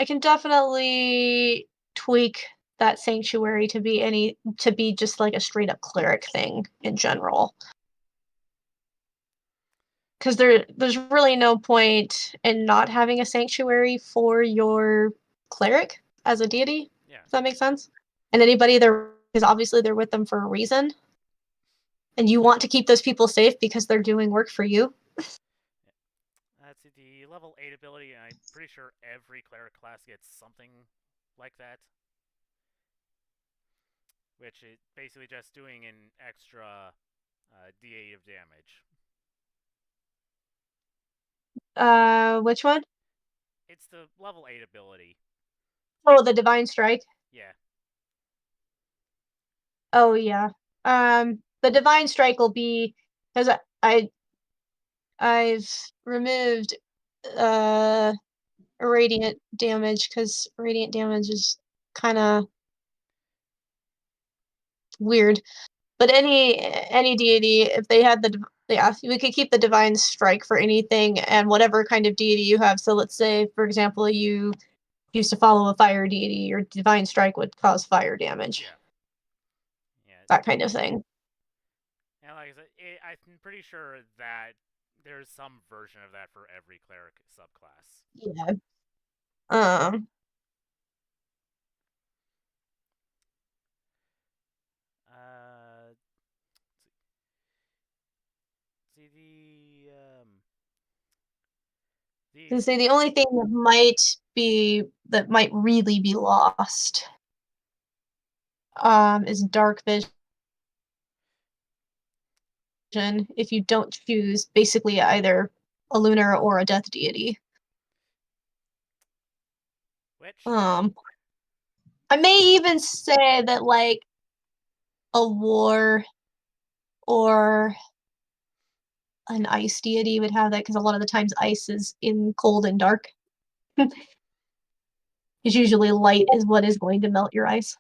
can definitely tweak that sanctuary to be just like a straight up cleric thing in general. Because there's really no point in not having a sanctuary for your cleric as a deity. Yeah. Does that make sense? And anybody there, because obviously they're with them for a reason. And you want to keep those people safe because they're doing work for you. That's the level 8 ability, and I'm pretty sure every cleric class gets something like that. Which is basically just doing an extra D8 of damage. Which one? It's the level 8 ability. Oh, the Divine Strike. Yeah. Oh yeah. The Divine Strike will be because I've removed radiant damage because radiant damage is kind of weird. But any deity, if they had the yeah, we could keep the Divine Strike for anything and whatever kind of deity you have. So let's say, for example, you used to follow a fire deity, your Divine Strike would cause fire damage. Yeah. Yeah. That kind of thing. And like I said, I'm pretty sure that there's some version of that for every cleric subclass. Yeah. Um. See To say the only thing that might really be lost is dark vision if you don't choose basically either a lunar or a death deity. which I may even say that like a war or an ice deity would have that because a lot of the times ice is in cold and dark. Because usually light is what is going to melt your ice.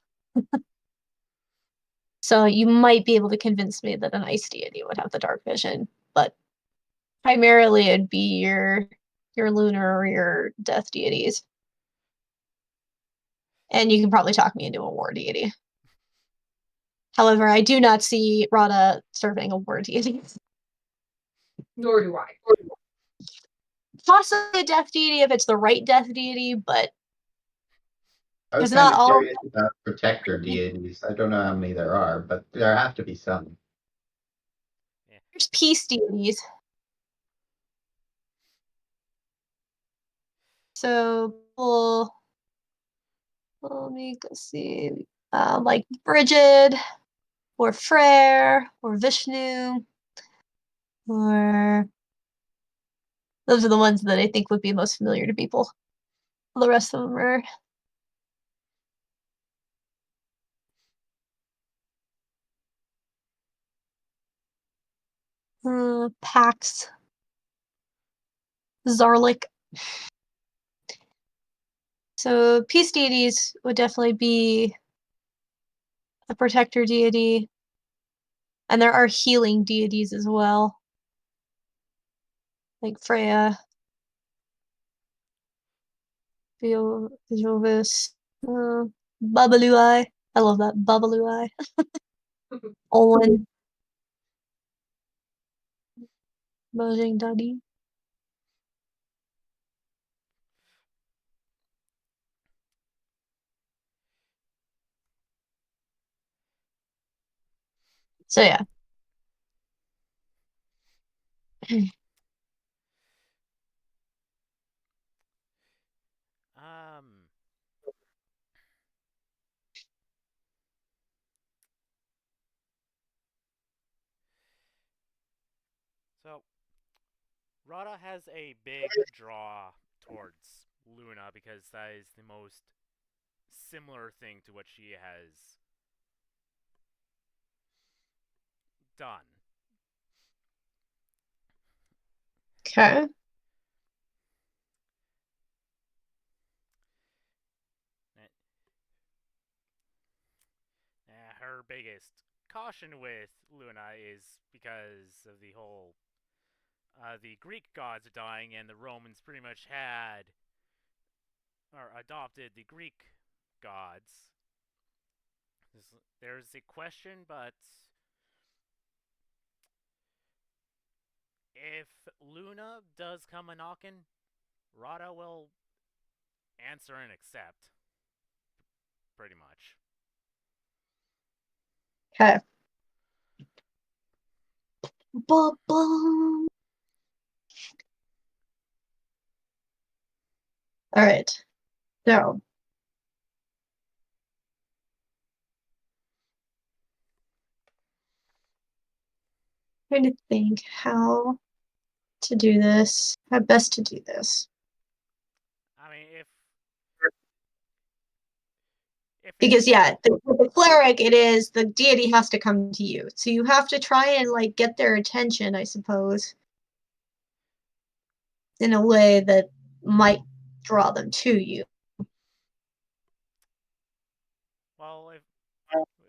So you might be able to convince me that an ice deity would have the dark vision, but primarily it'd be your lunar or your death deities. And you can probably talk me into a war deity. However, I do not see Rada serving a war deity. Nor do I. Possibly a death deity if it's the right death deity, but I was it's kind not of all. curious about protector deities. I don't know how many there are, but there have to be some. There's peace deities. So let me go see. Like Brigid, or Freyr, or Vishnu, or those are the ones that I think would be most familiar to people. The rest of them are Pax, Zarlik. So peace deities would definitely be a protector deity. And there are healing deities as well. Like Freya, Jovis, Babalui. I love that. Babalui. Olin. Mojang Dadi. So yeah. So Rada has a big draw towards Luna because that is the most similar thing to what she has done. Okay. Her biggest caution with Luna is because of the whole the Greek gods are dying, and the Romans pretty much had or adopted the Greek gods. There's a question, but if Luna does come a knockin', Rada will answer and accept. Pretty much. Okay. All right. So trying to think how to do this, how best to do this. I mean, if Because yeah, with the cleric, it is the deity has to come to you, so you have to try and like get their attention, I suppose, in a way that might draw them to you. well,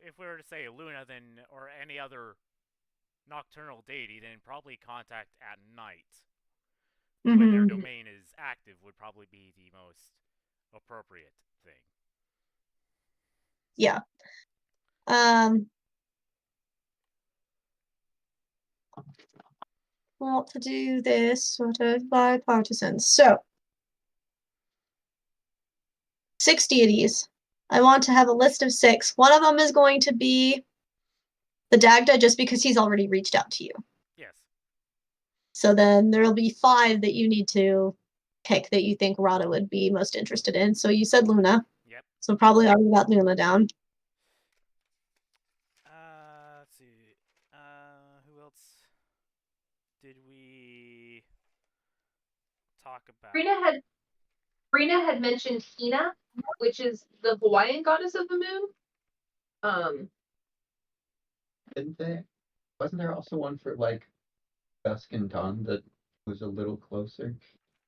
if we were to say Luna, then or any other nocturnal deity, then probably contact at night when their domain is active would probably be the most appropriate thing. Yeah. Want to do this sort of by partisans. So 6 deities. I want to have a list of 6. One of them is going to be the Dagda, just because he's already reached out to you. Yes. So then there'll be 5 that you need to pick that you think Rada would be most interested in. So you said Luna. Yep. So probably already got Luna down. Let's see. Who else did we talk about? Brina had mentioned Hina, which is the Hawaiian goddess of the moon. Didn't they? Wasn't there also one for like dusk and dawn that was a little closer?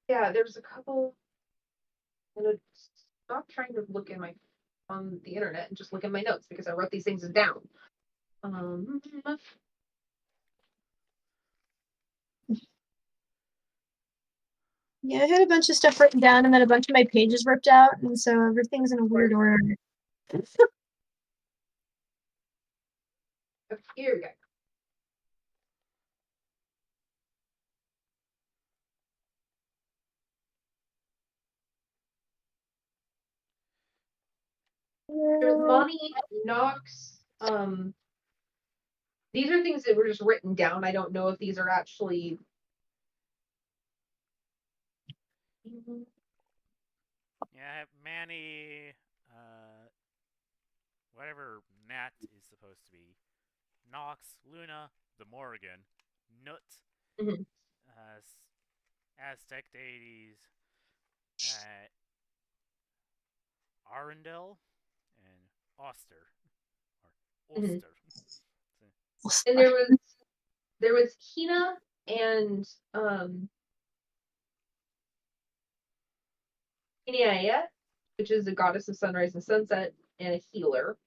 Yeah, there's a couple. I'm gonna stop trying to look on the internet and just look at my notes because I wrote these things down. Yeah, I had a bunch of stuff written down and then a bunch of my pages ripped out, and so everything's in a weird order. Okay, here we go. There's Monty, Knox. These are things that were just written down. I don't know if these are actually. Yeah, Manny, whatever Nat is supposed to be. Nox, Luna, the Morrigan, Nut, Mhm. Aztec deities, Arundel, and Oster. Or Mhm. Oster. And there was Hina and Hinaea, which is a goddess of sunrise and sunset and a healer.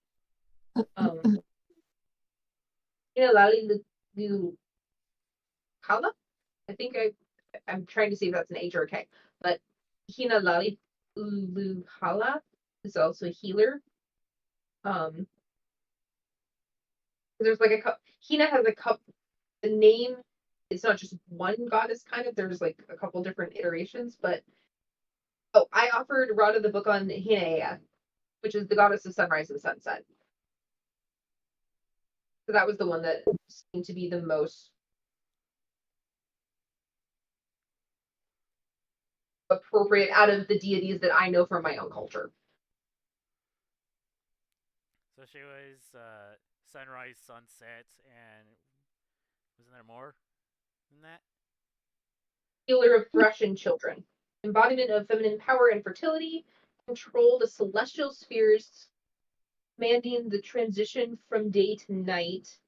Hinalali Lukala? I think I'm trying to see if that's an H or a K, but Hinalali Lukala is also a healer. There's like a Hina has a cup. The name, it's not just one goddess kind of. There's like a couple different iterations, but I offered Rada the book on Hinaea, which is the goddess of sunrise and sunset. So that was the one that seemed to be the most appropriate out of the deities that I know from my own culture. So she was sunrise, sunset, and wasn't there more than that? Healer of thrush and children. Embodiment of feminine power and fertility. Control the celestial spheres, commanding the transition from day to night.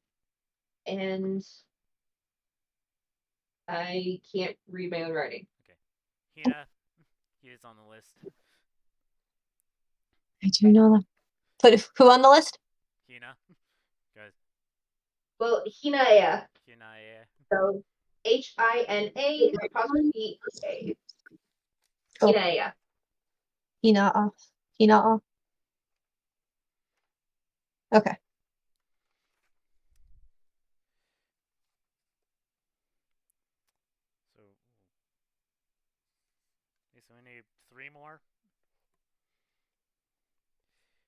And I can't read my own writing. Okay. Hina, he is on the list. I do know that. Put who on the list? Hina. Guys. Well, Hinaea. Hinaea. So Hina apostrophe A. Cool. Hinaea. Hina. Okay. So we need 3 more.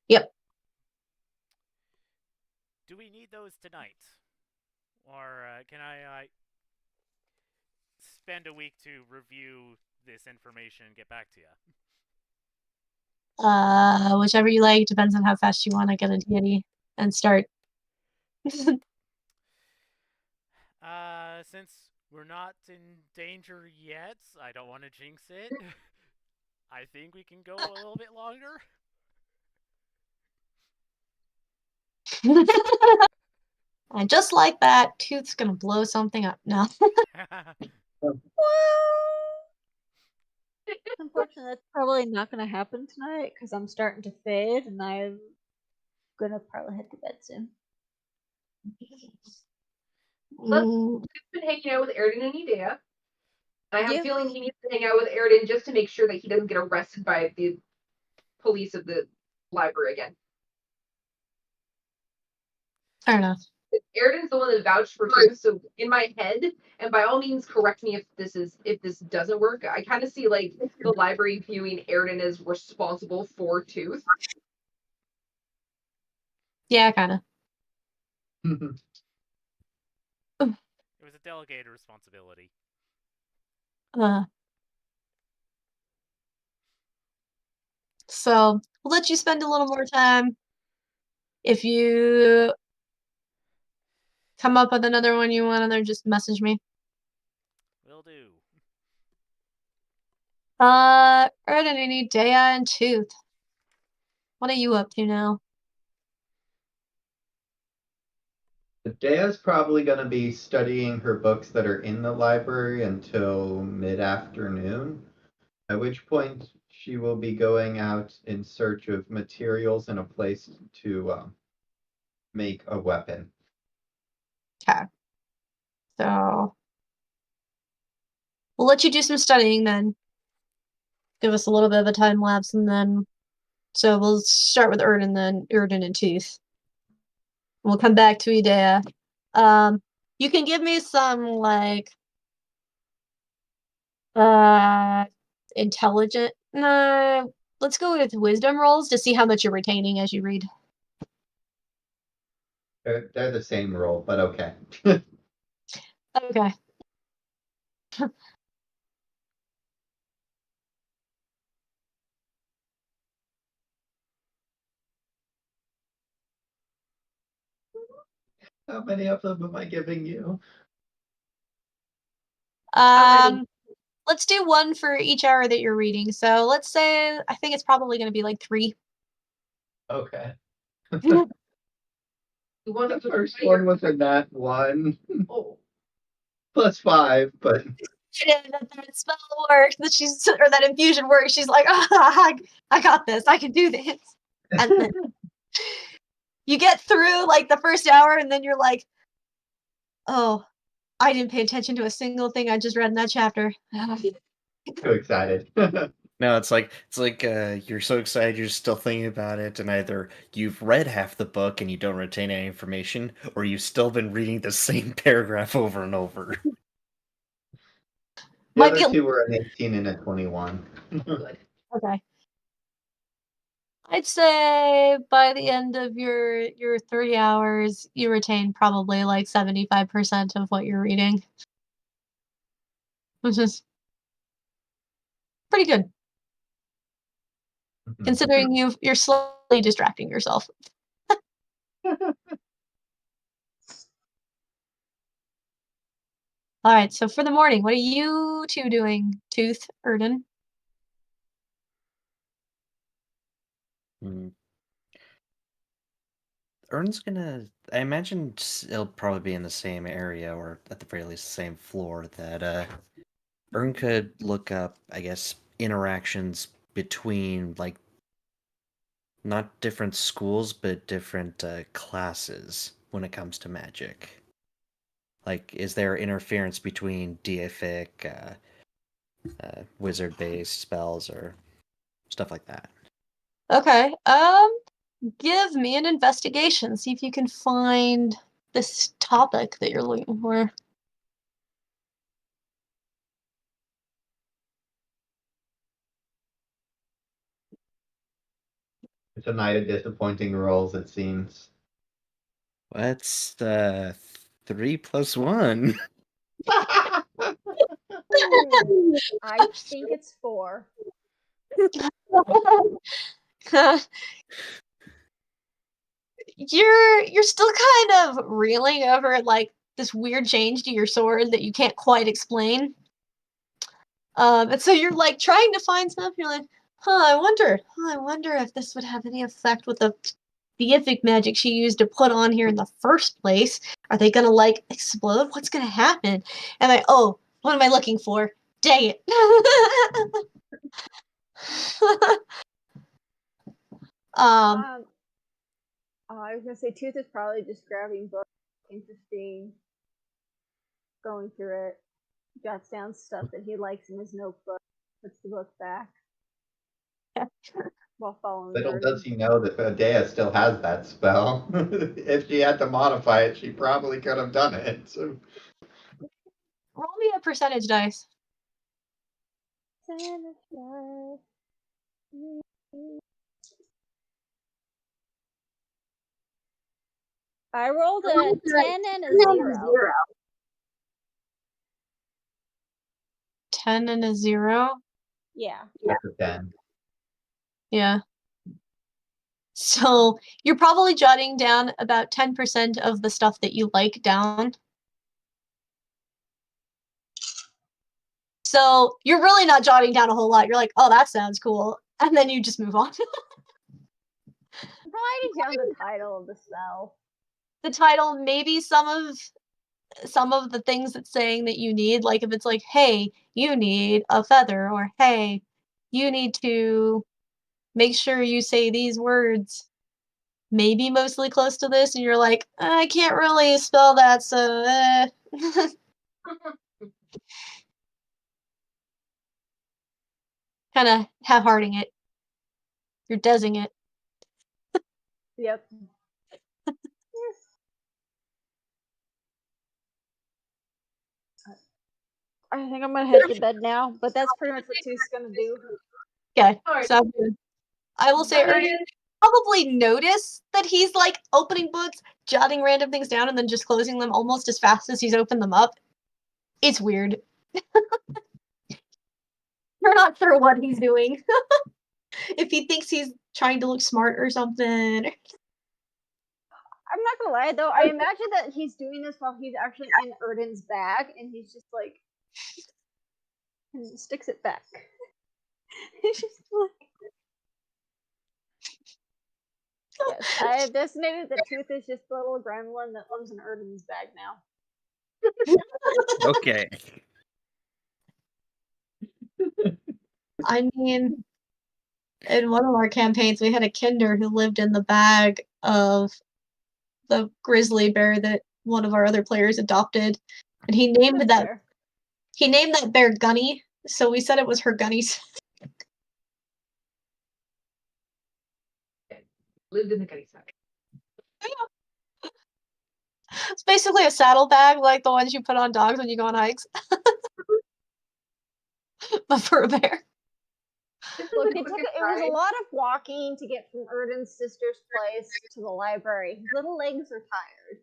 Yep. Do we need those tonight? Or can I spend a week to review this information and get back to you? Whichever you like. Depends on how fast you want to get a deity and start. Since we're not in danger yet, I don't want to jinx it. I think we can go a little bit longer. And just like that, Tooth's gonna blow something up. No. Unfortunately, that's probably not going to happen tonight because I'm starting to fade and I'm going to probably head to bed soon. Mm, He's been hanging out with Airden and Idea. I have Yeah. a feeling he needs to hang out with Airden just to make sure that he doesn't get arrested by the police of the library again. fair enough. Airden's the one that vouched for Tooth, so in my head, and by all means correct me if this doesn't work, I kind of see like the library viewing Airden as responsible for Tooth. Yeah, kind of. It was a delegated responsibility. So we'll let you spend a little more time. If you come up with another one you want, and then just message me. Will do. Erdinini, Dea, and Tooth. What are you up to now? Dea's probably going to be studying her books that are in the library until mid-afternoon, at which point she will be going out in search of materials and a place to make a weapon. Okay. So we'll let you do some studying then. Give us a little bit of a time lapse, and then so we'll start with Erden and Tooth. We'll come back to Idea. You can give me some like intelligent. Let's go with wisdom rolls to see how much you're retaining as you read. They're the same role, but okay. Okay. How many of them am I giving you? Um, let's do one for each hour that you're reading. So let's say I think it's probably going to be like 3. Okay. You want The to first one was a nat 1. Oh. +5, but that spell works. That she's or that infusion works. She's like, I got this. I can do this. And then you get through like the first hour, and then you're like, oh, I didn't pay attention to a single thing I just read in that chapter. too excited. No, it's like you're so excited you're still thinking about it, and either you've read half the book and you don't retain any information, or you've still been reading the same paragraph over and over. The Might be other 2 were an 18 and a 21. Good. okay. I'd say by the end of your 3 hours, you retain probably like 75% of what you're reading, which is pretty good considering you're slowly distracting yourself. All right, so for the morning, what are you two doing, Tooth, Erden? Ern's gonna. I imagine it'll probably be in the same area, or at the very least, the same floor. That Ern could look up, I guess, interactions between like not different schools, but different classes when it comes to magic. Like, is there interference between deific, wizard-based spells, or stuff like that? Okay, give me an investigation. See if you can find this topic that you're looking for. It's a night of disappointing rolls, it seems. What's 3 plus 1? I think it's 4. You're still kind of reeling over like this weird change to your sword that you can't quite explain. And so you're like trying to find stuff. You're like, I wonder if this would have any effect with the deific magic she used to put on here in the first place. Are they gonna like explode? What's gonna happen? And oh, what am I looking for? Dang it. I was gonna say Tooth is probably just grabbing books, interesting, going through it, jots down stuff that he likes in his notebook, puts the book back while following Little Jordan. does he know that Adea still has that spell. If she had to modify it, she probably could have done it. So. Roll me a percentage dice. I rolled a 10 and a 0. 10 and a 0? Yeah. That's a 10. Yeah. So you're probably jotting down about 10% of the stuff that you like down. So you're really not jotting down a whole lot. You're like, oh, that sounds cool. And then you just move on. I'm writing down the title of the spell. The title, maybe some of the things it's saying that you need, like if it's like, hey, you need a feather, or hey, you need to make sure you say these words, maybe mostly close to this, and you're like, I can't really spell that, so kind of half-hearting it. You're desing it. Yep. I think I'm gonna head to bed now, but that's pretty much what Tooth's gonna do. Okay, Alright. sounds good. I will say, Ernie probably notice that he's like opening books, jotting random things down, and then just closing them almost as fast as he's opened them up. It's weird. We're not sure what he's doing. If he thinks he's trying to look smart or something. I'm not gonna lie though, I imagine that he's doing this while he's actually in Erden's bag, and he's just like, and sticks it back. He's just like, yes, I have designated that Tooth is just the little gremlin that lives in Erden's bag now. Okay. I mean, in one of our campaigns, we had a kinder who lived in the bag of the grizzly bear that one of our other players adopted, and he named that bear Gunny. So we said it was her Gunnies. Lived in the gunny sack. It's basically a saddlebag like the ones you put on dogs when you go on hikes. But for a bear. Look, it was a lot of walking to get from Erden's sister's place to the library. His little legs are tired.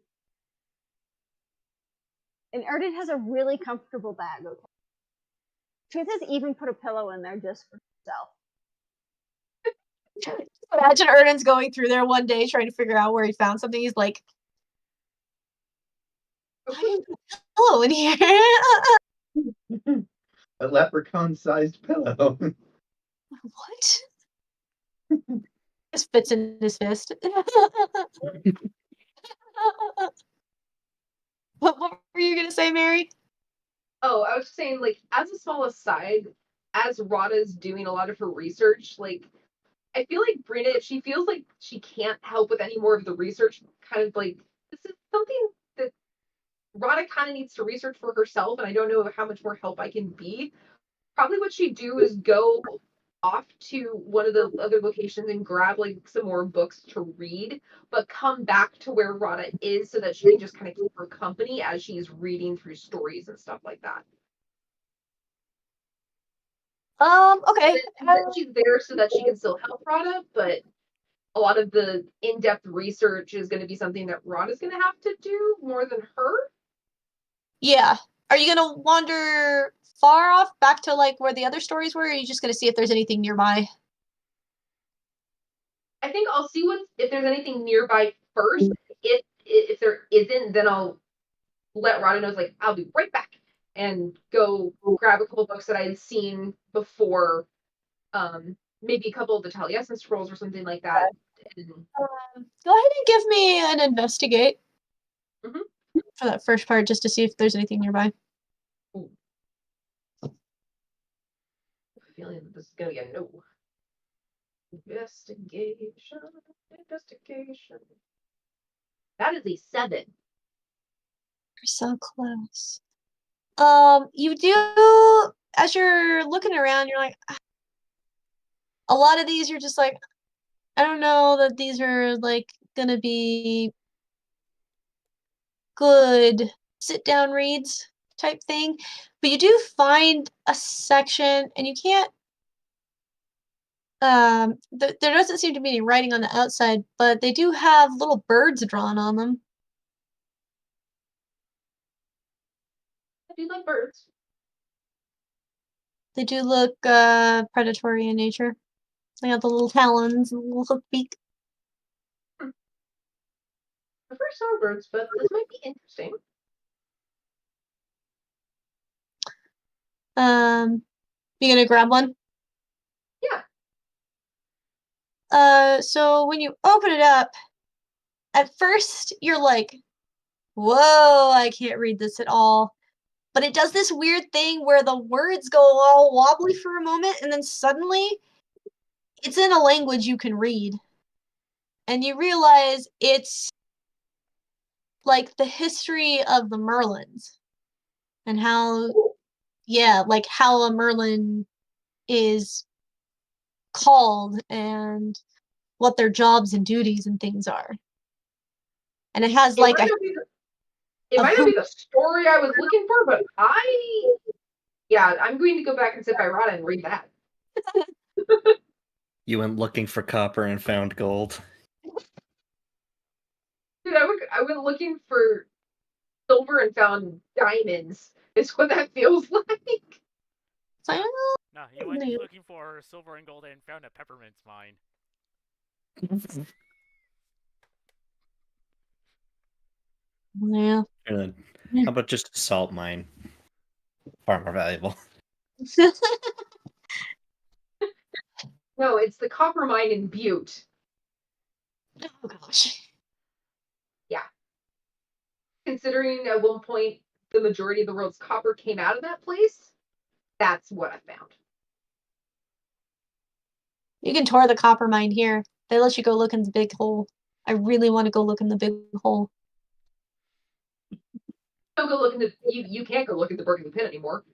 And Erden has a really comfortable bag, okay? Tooth has even put a pillow in there just for himself. Imagine Erden's going through there one day trying to figure out where he found something. He's like, why do you put a pillow in here? A leprechaun-sized pillow. What? This fits in his fist. What were you gonna say, Mary? Oh, I was just saying, like, as a small aside, as Rada's doing a lot of her research, like, I feel like Brina, if she feels like she can't help with any more of the research, kind of like, this is something that Rada kind of needs to research for herself, and I don't know how much more help I can be. Probably what she'd do is go off to one of the other locations and grab like some more books to read, but come back to where Rada is so that she can just kind of keep her company as she's reading through stories and stuff like that. Okay. Then she's there so that she can still help Rada, but a lot of the in-depth research is going to be something that Rada's going to have to do more than her. Yeah. Are you gonna wander far off back to like where the other stories were, or are you just gonna see if there's anything nearby? I think I'll see if there's anything nearby first. If there isn't, then I'll let Rada know, like, I'll be right back and go grab a couple books that I had seen before maybe a couple of the Taliesin scrolls or something like that. And, Go ahead and give me an investigate Mhm. for that first part, just to see if there's anything nearby. ooh. I have a feeling that this is gonna get no. Investigation. That is a 7. You're so close. You do, as you're looking around, you're like, a lot of these you're just like, I don't know that these are like gonna be good sit down reads type thing. But you do find a section, and you can't there doesn't seem to be any writing on the outside, but they do have little birds drawn on them. I do like birds. They do look predatory in nature. They have the little talons and the little hook beak. I prefer songbirds, but this might be interesting. You gonna grab one? Yeah. So when you open it up, at first you're like, whoa, I can't read this at all. But it does this weird thing where the words go all wobbly for a moment, and then suddenly it's in a language you can read. And you realize it's like the history of the Merlins and how, yeah, like how a Merlin is called and what their jobs and duties and things are. And it has like it might not be the story I was looking for, but I'm going to go back and sit by Rada and read that. You went looking for copper and found gold. Dude, I went looking for silver and found diamonds. Is what that feels like. No, you went looking for silver and gold and found a peppermint mine. Yeah. How about just a salt mine? Far more valuable. No, it's the copper mine in Butte. Oh gosh. Yeah. Considering at one point the majority of the world's copper came out of that place, that's what I found. You can tour the copper mine here. They let you go look in the big hole. I really want to go look in the big hole. Don't go look in the you can't go look at the Broken Pit anymore.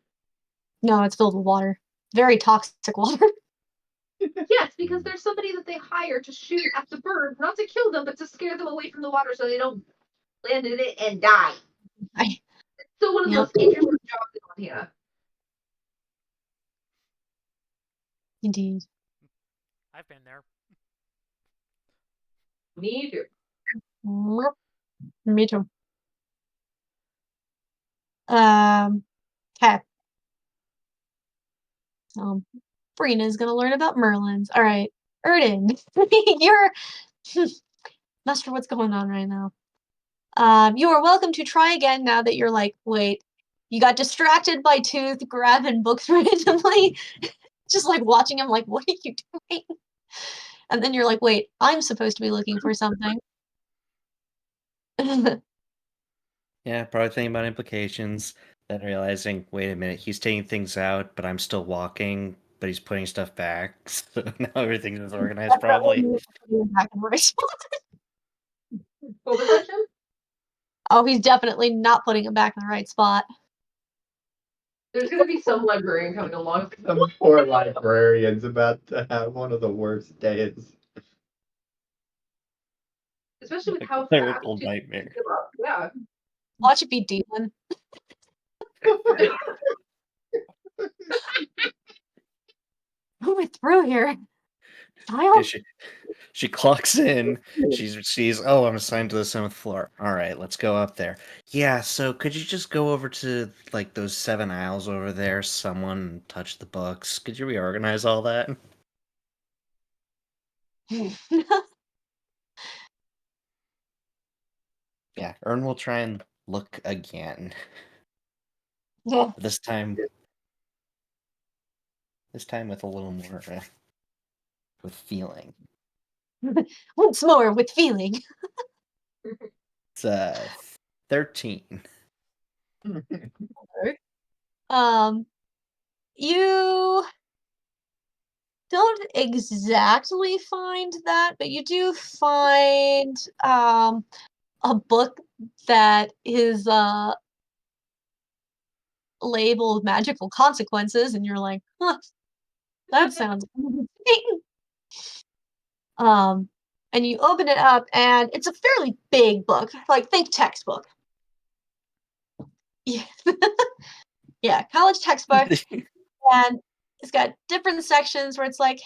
No, it's filled with water. Very toxic water. Yes, because there's somebody that they hire to shoot at the bird, not to kill them, but to scare them away from the water so they don't land in it and die. It's still one of the most interesting jobs in Montana. Indeed. I've been there. Me too. Me too. Okay. Brina's gonna learn about Merlins. All right, Erden, you're not sure what's going on right now. You are welcome to try again now that you're like, wait, you got distracted by Tooth grabbing books randomly, just like watching him, like, what are you doing? And then you're like, wait, I'm supposed to be looking for something. Yeah, probably thinking about implications. Then realizing, wait a minute, he's taking things out, but I'm still walking, but he's putting stuff back. So now everything's disorganized, probably. Back in the right spot. What was that, Jim? Oh, he's definitely not putting it back in the right spot. There's gonna be some librarian coming along. Some poor librarian's about to have one of the worst days. Especially with A how fast clerical Tooth nightmare. picks them up. Yeah. Watch it be Demon. Who went through here? Yeah, Child? she clocks in. She sees, oh, I'm assigned to the 7th floor. All right, let's go up there. Yeah, so could you just go over to like those 7 aisles over there? Someone touched the books. Could you reorganize all that? Yeah, Ern will try and look again. Yeah. This time with a little more with feeling. Once more with feeling. It's 13. You don't exactly find that, but you do find a book that is labeled magical consequences, and you're like, huh, that sounds interesting. And you open it up, and it's a fairly big book, like think textbook. Yeah, yeah, college textbook, and it's got different sections where it's like,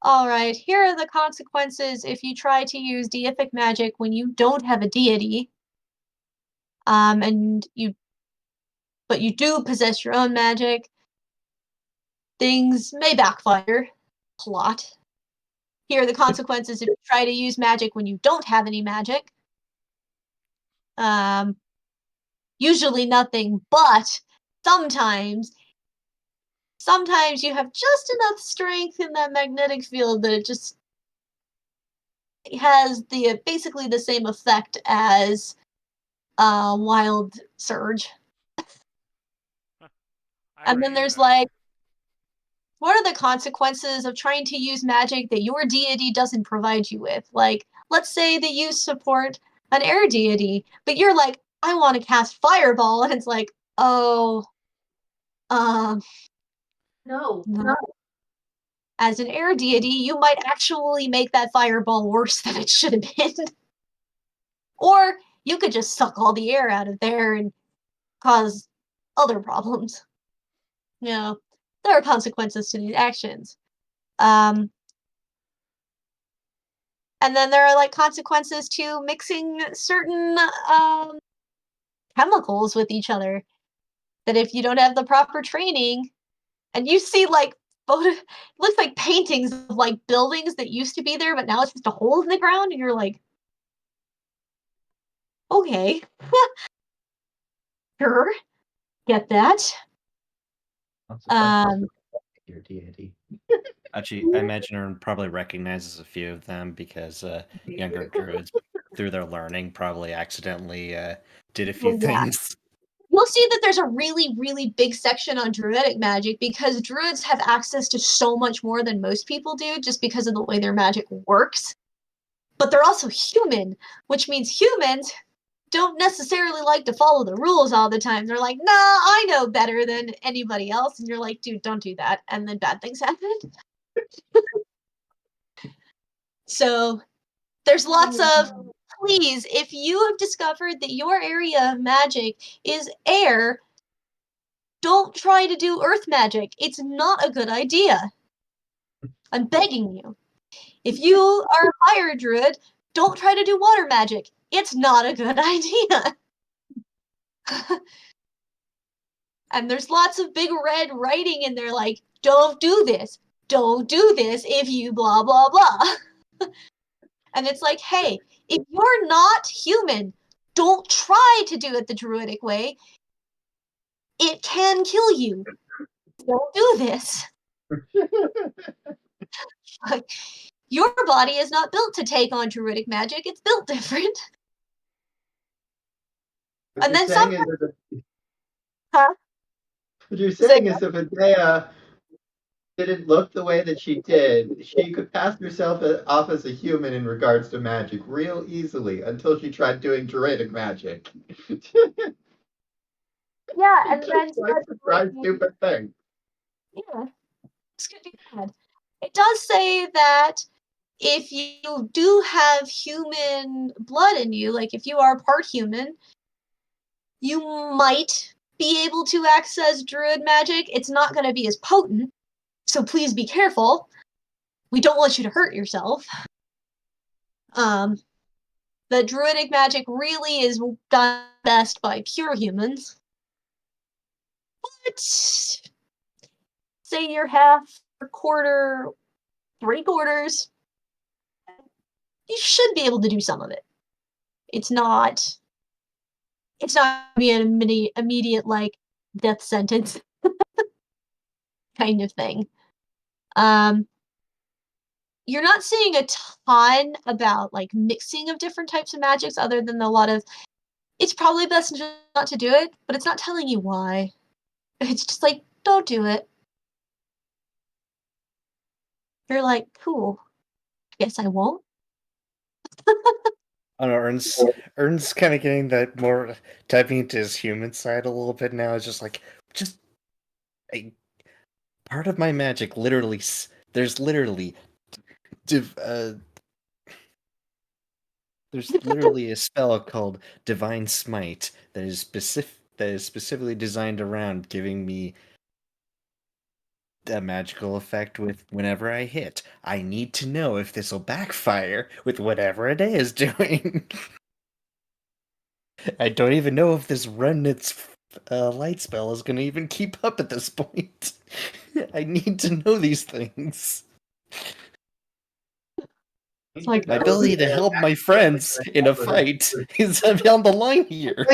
all right, here are the consequences if you try to use deific magic when you don't have a deity. But you do possess your own magic. Things may backfire. Plot. Here are the consequences if you try to use magic when you don't have any magic. Usually nothing, but sometimes you have just enough strength in that magnetic field that it just has basically the same effect as wild surge. And then there's like, what are the consequences of trying to use magic that your deity doesn't provide you with? Like, let's say that you support an air deity, but you're like, I want to cast fireball, and it's like, oh, No. As an air deity, you might actually make that fireball worse than it should have been. Or you could just suck all the air out of there and cause other problems. You know, there are consequences to these actions. And then there are like consequences to mixing certain chemicals with each other. That if you don't have the proper training, and you see like it looks like paintings of like buildings that used to be there, but now it's just a hole in the ground, and you're like, okay, sure, get that. Your deity. Actually, I imagine Ern probably recognizes a few of them because younger druids, through their learning, probably accidentally did a few things. You'll see that there's a really, really big section on druidic magic because druids have access to so much more than most people do just because of the way their magic works. But they're also human, which means humans don't necessarily like to follow the rules all the time. They're like, nah, I know better than anybody else. And you're like, dude, don't do that. And then bad things happen. So there's lots of, please, if you have discovered that your area of magic is air, don't try to do earth magic. It's not a good idea. I'm begging you. If you are a fire druid, don't try to do water magic. It's not a good idea. And there's lots of big red writing in there like, don't do this. Don't do this if you blah, blah, blah. And it's like, hey, if you're not human, don't try to do it the druidic way. It can kill you. Don't do this. Your body is not built to take on druidic magic. It's built different. What And you're then saying some... is Huh? what you're saying is if Adea didn't look the way that she did, she could pass herself off as a human in regards to magic real easily until she tried doing druidic magic. Yeah, and then Quite surprised stupid thing. yeah, it's gonna be bad. It does say that if you do have human blood in you, like if you are part human, you might be able to access druid magic. It's not going to be as potent, so please be careful. We don't want you to hurt yourself. The druidic magic really is done best by pure humans. But say you're half, a quarter, 3/4, you should be able to do some of it. It's not be an immediate like death sentence kind of thing. you're not seeing a ton about like mixing of different types of magics other than a lot of it's probably best not to do it, but it's not telling you why. It's just like, don't do it. You're like, cool. Guess I won't. I don't know, Ern's kind of getting that more tapping into his human side a little bit now. It's just like, just a part of my magic. Literally, there's literally, div, there's literally a spell called Divine Smite that is specifically designed around giving me a magical effect with whenever I hit. I need to know if this will backfire with whatever a day is doing. I don't even know if this remnant's light spell is going to even keep up at this point. I need to know these things. It's like, My ability to help my friends in a fight is on the line here.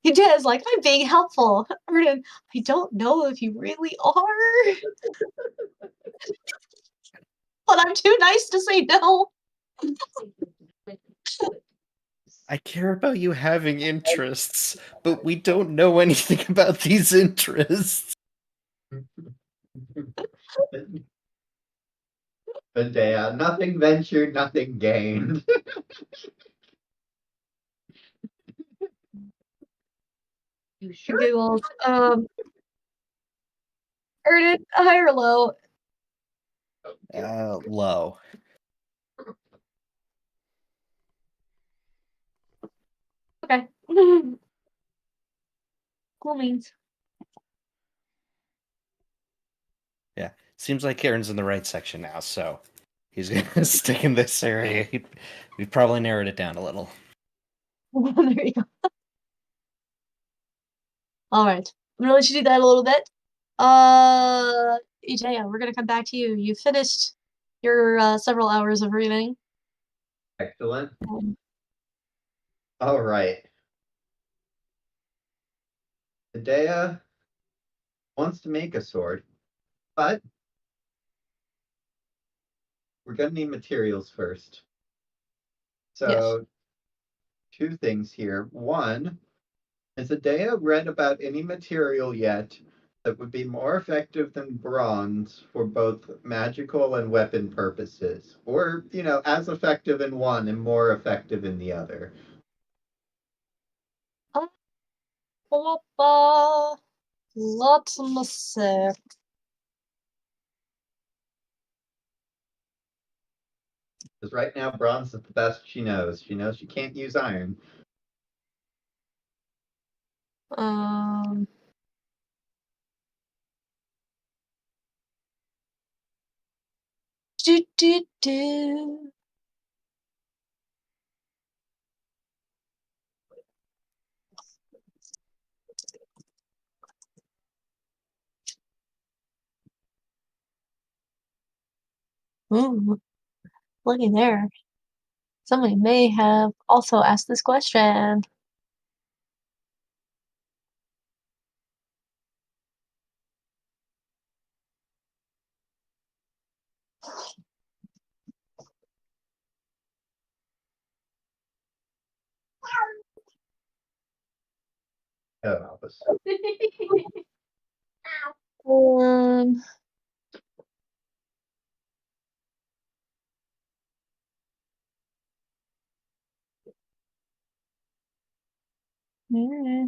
he does, like, I'm being helpful. I don't know if you really are. But I'm too nice to say no. I care about you having interests, but we don't know anything about these interests. Medea, nothing ventured, nothing gained. You sure? Giggles. Erdit, high or low? Low. Okay. Cool means. Yeah, seems like Aaron's in the right section now, so he's gonna stick in this area. We probably narrowed it down a little. There you go. All right. I'm gonna let you do that a little bit. Ijaya, we're gonna come back to you. You finished your several hours of reading. Excellent. All right. Medea wants to make a sword, but we're gonna need materials first. So, two things here. One, has Medea read about any material yet that would be more effective than bronze for both magical and weapon purposes? Or, as effective in one and more effective in the other? Let me see. Because right now, bronze is the best she knows. She knows she can't use iron. Um. Do do do. Ooh, looky there. Somebody may have also asked this question. Oh, help us. Um. hmm.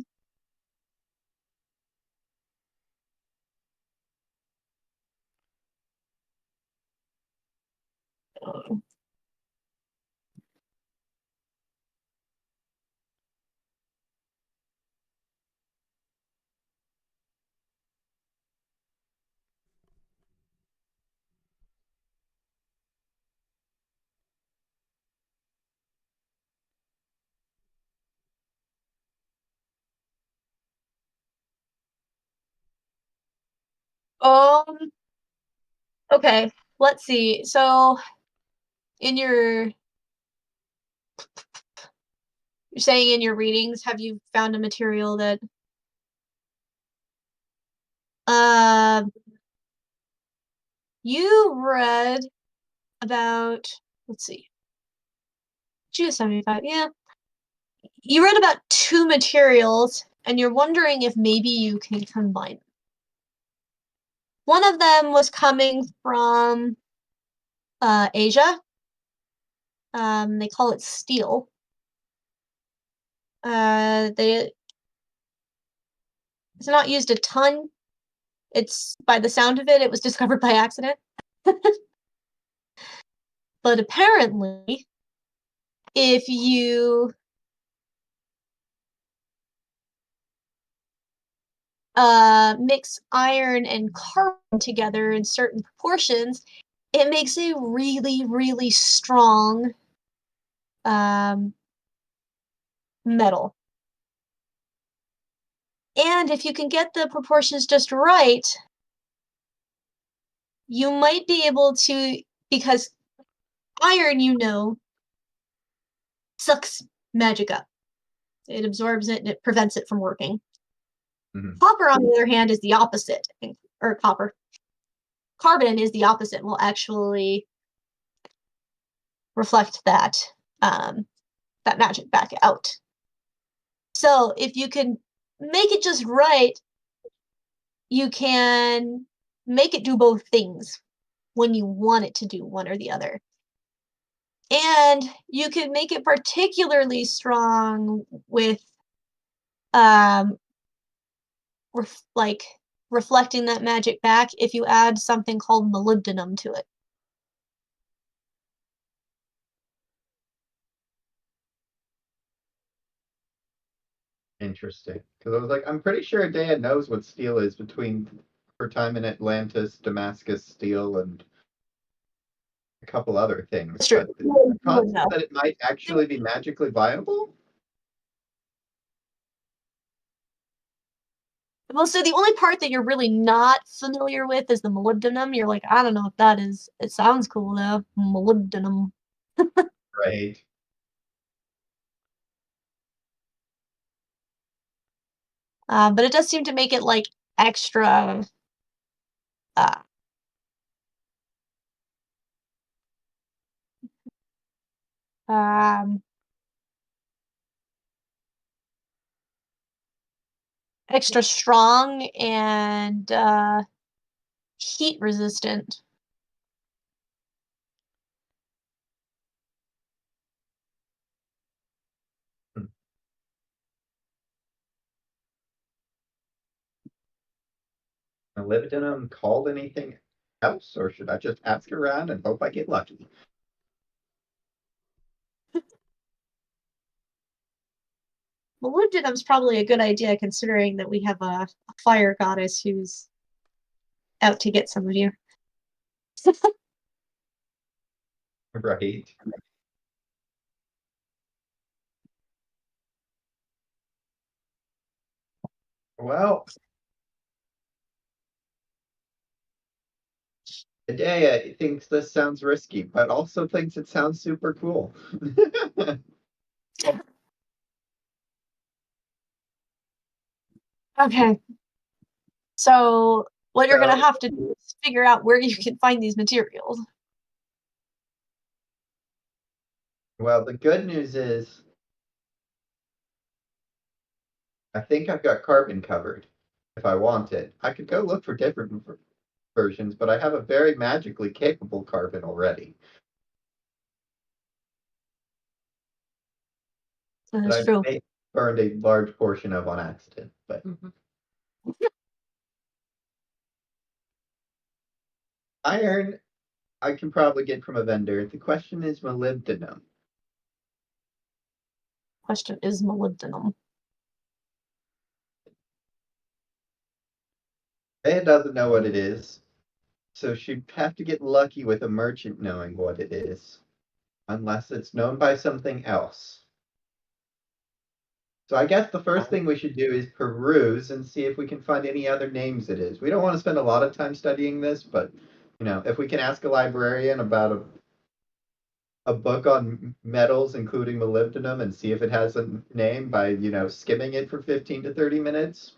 Um. Okay. Let's see. So, in your you're saying in your readings, have you found a material that You read about, let's see, choose 75, yeah. You read about 2 materials, and you're wondering if maybe you can combine them. One of them was coming from Asia. They call it steel. It's not used a ton. It's, by the sound of it, it was discovered by accident. But apparently, if you mix iron and carbon together in certain proportions, it makes a really, really strong metal. And if you can get the proportions just right, you might be able to, because iron, sucks magic up. It absorbs it and it prevents it from working. Mhm. Copper, on the other hand, is the opposite. Or copper. Carbon is the opposite and will actually reflect that that magic back out. So if you can make it just right, you can make it do both things when you want it to do one or the other. And you can make it particularly strong with like reflecting that magic back if you add something called molybdenum to it. Interesting. Because I was like, I'm pretty sure Dea knows what steel is between her time in Atlantis, Damascus steel, and a couple other things. That's true. But the You would concept know. that it might actually be magically viable? Well, so the only part that you're really not familiar with is the molybdenum. You're like, I don't know what that is. It sounds cool though. Molybdenum. Right. But it does seem to make it like extra uh, um, extra strong and heat resistant. Molybdenum called anything else, or should I just ask around and hope I get lucky? Molybdenum's probably a good idea considering that we have a fire goddess who's out to get some of you. Right. Well, Dea thinks this sounds risky, but also thinks it sounds super cool. Okay. So what you're gonna So, have to do is figure out where you can find these materials. well, the good news is I think I've got carbon covered if I want it. I could go look for different versions, but I have a very magically capable carbon already that That's I true. may burned a large portion of on accident. But iron, I can probably get from a vendor. The question is molybdenum. Question is molybdenum. Dea doesn't know what it is, so she'd have to get lucky with a merchant knowing what it is, unless it's known by something else. So I guess the first thing we should do is peruse and see if we can find any other names it is. We don't want to spend a lot of time studying this, but if we can ask a librarian about a book on metals, including molybdenum, and see if it has a name by skimming it for 15 to 30 minutes.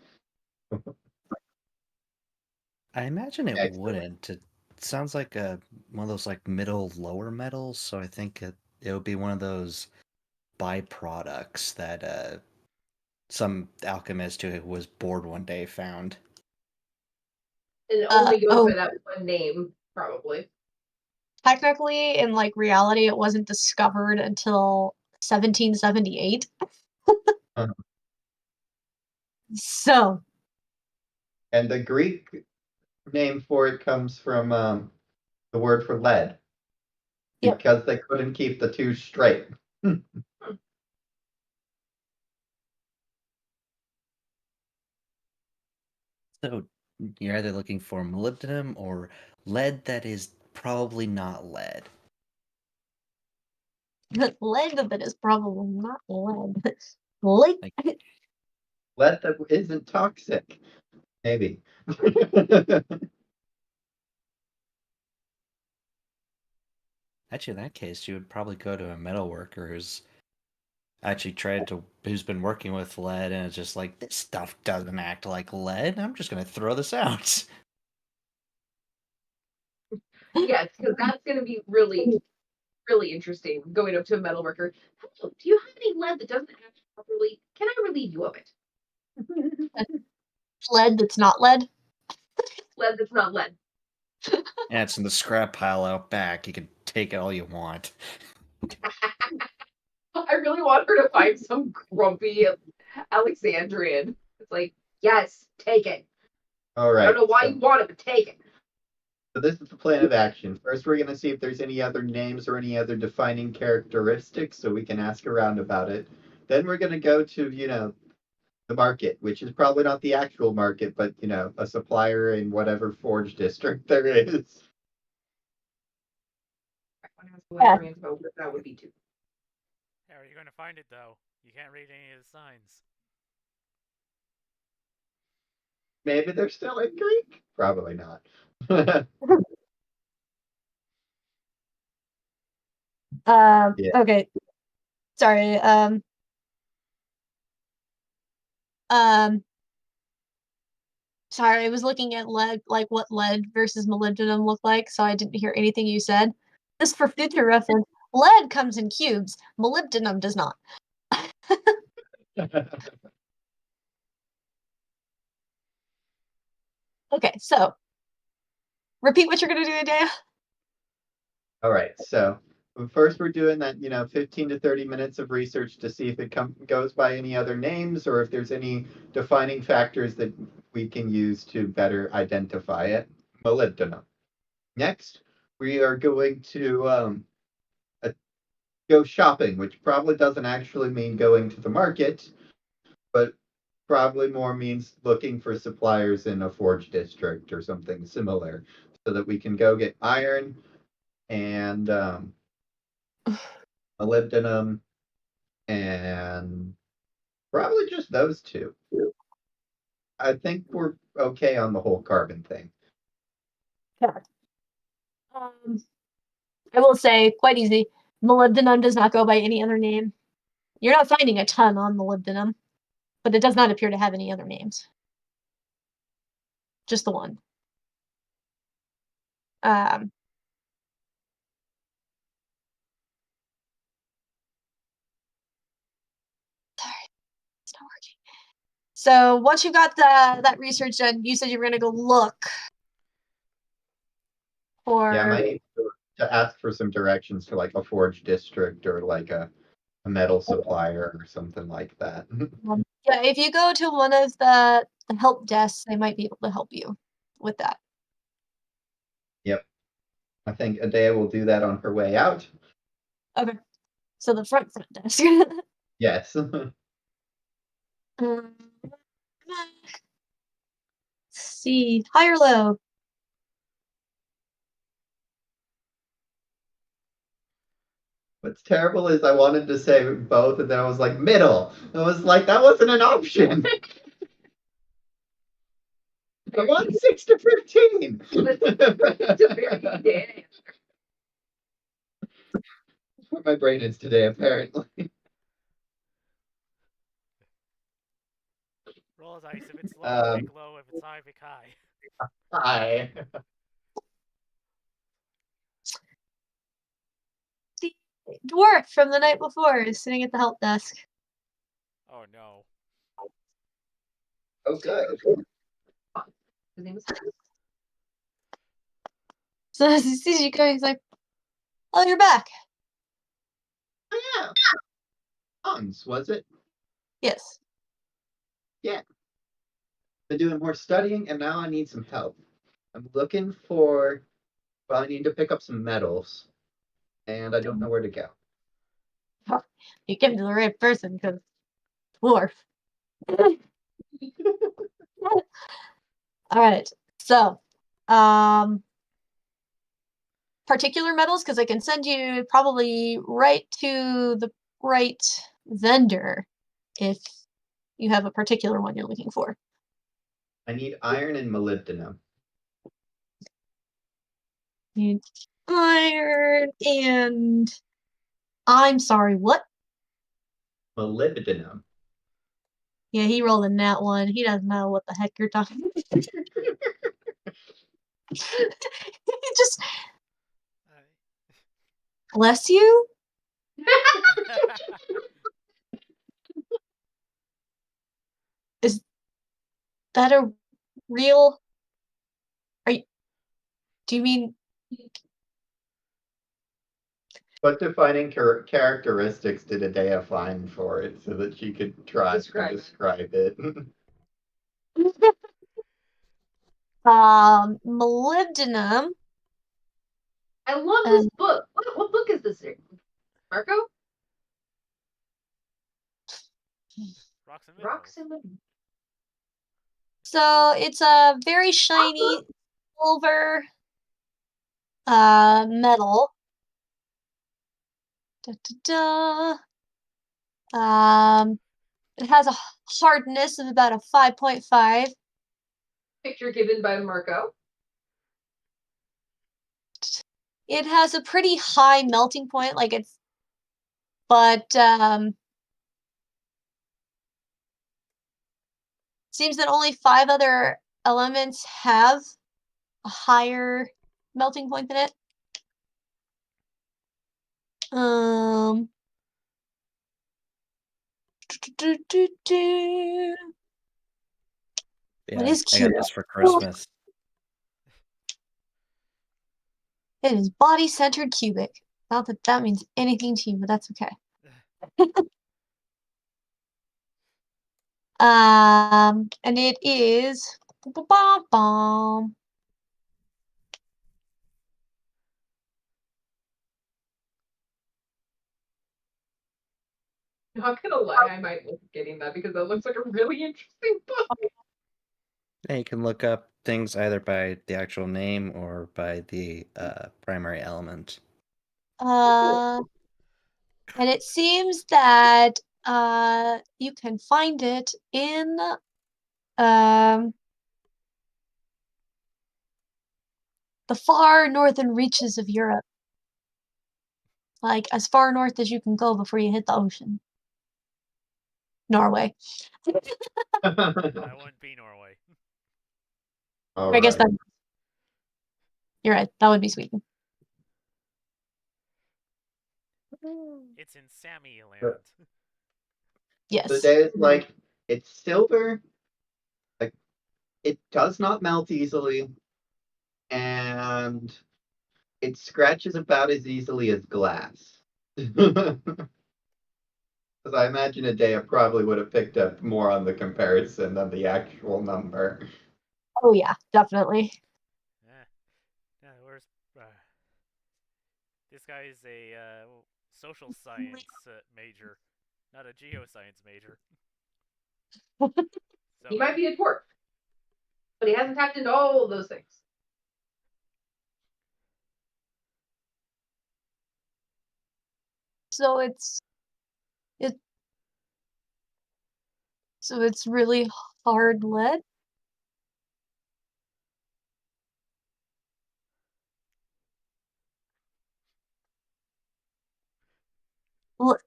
I imagine it Excellent. wouldn't. It sounds like one of those like middle lower metals, so I think it would be one of those byproducts that some alchemist who was bored one day found. And it only goes Oh, by that one name, probably. technically, in like reality, it wasn't discovered until 1778. Uh, So, And the Greek name for it comes from the word for lead yep. because they couldn't keep the two straight. So you're either looking for molybdenum or lead that is probably not lead. Lead that is probably not lead. Lead. Like Lead that isn't toxic, maybe. actually, in that case, you would probably go to a metal worker who's been working with lead and it's just like this stuff doesn't act like lead. I'm just gonna throw this out. Yes, because that's going to be really, really interesting. Going up to a metalworker. Hello, do you have any lead that doesn't act properly? Can I relieve you of it? Lead that's not lead. Lead that's not lead. And it's in the scrap pile out back. You can take it all you want. I really want her to find some grumpy Alexandrian. It's like, yes, take it. All I right. don't know why you want it, but take it. So this is the plan of action. First, we're going to see if there's any other names or any other defining characteristics so we can ask around about it. Then we're going to go to, the market, which is probably not the actual market, but, a supplier in whatever forge district there is. I want to ask the librarians about what that would be too. How are you going to find it, though? You can't read any of the signs. Maybe they're still in Greek? Probably not. Yeah. Okay. Sorry. Um, sorry, I was looking at lead, like what lead versus molybdenum look like, so I didn't hear anything you said. Just for future reference, lead comes in cubes, molybdenum does not. Okay, so repeat what you're gonna do, Adea. All right. So first, we're doing that, 15 to 30 minutes of research to see if it goes by any other names or if there's any defining factors that we can use to better identify it. Molybdenum. Next, we are going to go shopping, which probably doesn't actually mean going to the market, but probably more means looking for suppliers in a forge district or something similar so that we can go get iron and molybdenum and probably just those two. I think we're okay on the whole carbon thing. Okay. Um, I will say, quite easy. Molybdenum does not go by any other name. You're not finding a ton on molybdenum, but it does not appear to have any other names. Just the one. Um, sorry, it's not working. So once you got that research done, you said you were gonna go look Yeah, I for. might need to ask for some directions to like a forge district or like a metal supplier or something like that. Yeah, if you go to one of the help desks, they might be able to help you with that. Yep. I think Adea will do that on her way out. Okay. So the front desk. Yes. Let's see, high or low? What's terrible is I wanted to say both, and then I was like, middle. I was like, that wasn't an option. I want 6 to 15. It's a very good answer. That's what my brain is today, apparently. Roll a dice. If it's low, Um, pick low. If it's high, pick high. Hi. The dwarf from the night before is sitting at the help desk. Oh no. Oh, good. His name is So as he sees you coming, he's like, "Oh, you're back." Oh, yeah. Hans, was it? Yes. Yeah. Been doing more studying, and now I need some help. I'm looking for. Well, I need to pick up some metals, and I don't know where to go. You came to the right person because dwarf. All right. So, particular metals, because I can send you probably right to the right vendor if you have a particular one you're looking for. I need iron and molybdenum. Need iron and I'm sorry, what? Molybdenum. Yeah, he rolled in that one. He doesn't know what the heck you're talking about. He just bless you. Is that a real? Are you? Do you mean? What defining characteristics did Adea find for it so that she could try Describe to it. describe it? Molybdenum. I love this book. What book is this? Marco? Rocks and Rocks minerals. and So it's a very shiny silver metal. Da, da, da. It has a hardness of about a 5.5. picture given by Marco. It has a pretty high melting point, like it's, but seems that only 5 other elements have a higher melting point than it. What Yeah, is I got cute? this for Christmas. It is body-centered cubic. Not that that means anything to you, but that's okay. And it is bomb. Not gonna lie, I might look at getting that because that looks like a really interesting book. Yeah, you can look up things either by the actual name or by the primary element. And it seems that you can find it in the far northern reaches of Europe. Like as far north as you can go before you hit the ocean. Norway. That wouldn't be Norway. I guess Alright. that you're right. That would be Sweden. It's in Sammy land. Yes. The day is like, it's silver, like, it does not melt easily, and it scratches about as easily as glass. Because I imagine Adea probably would have picked up more on the comparison than the actual number. Oh yeah, definitely. Yeah, where's this guy is a social science major, not a geoscience major. So He might be a dwarf, but he hasn't tapped into all of those things. So it's really hard lead.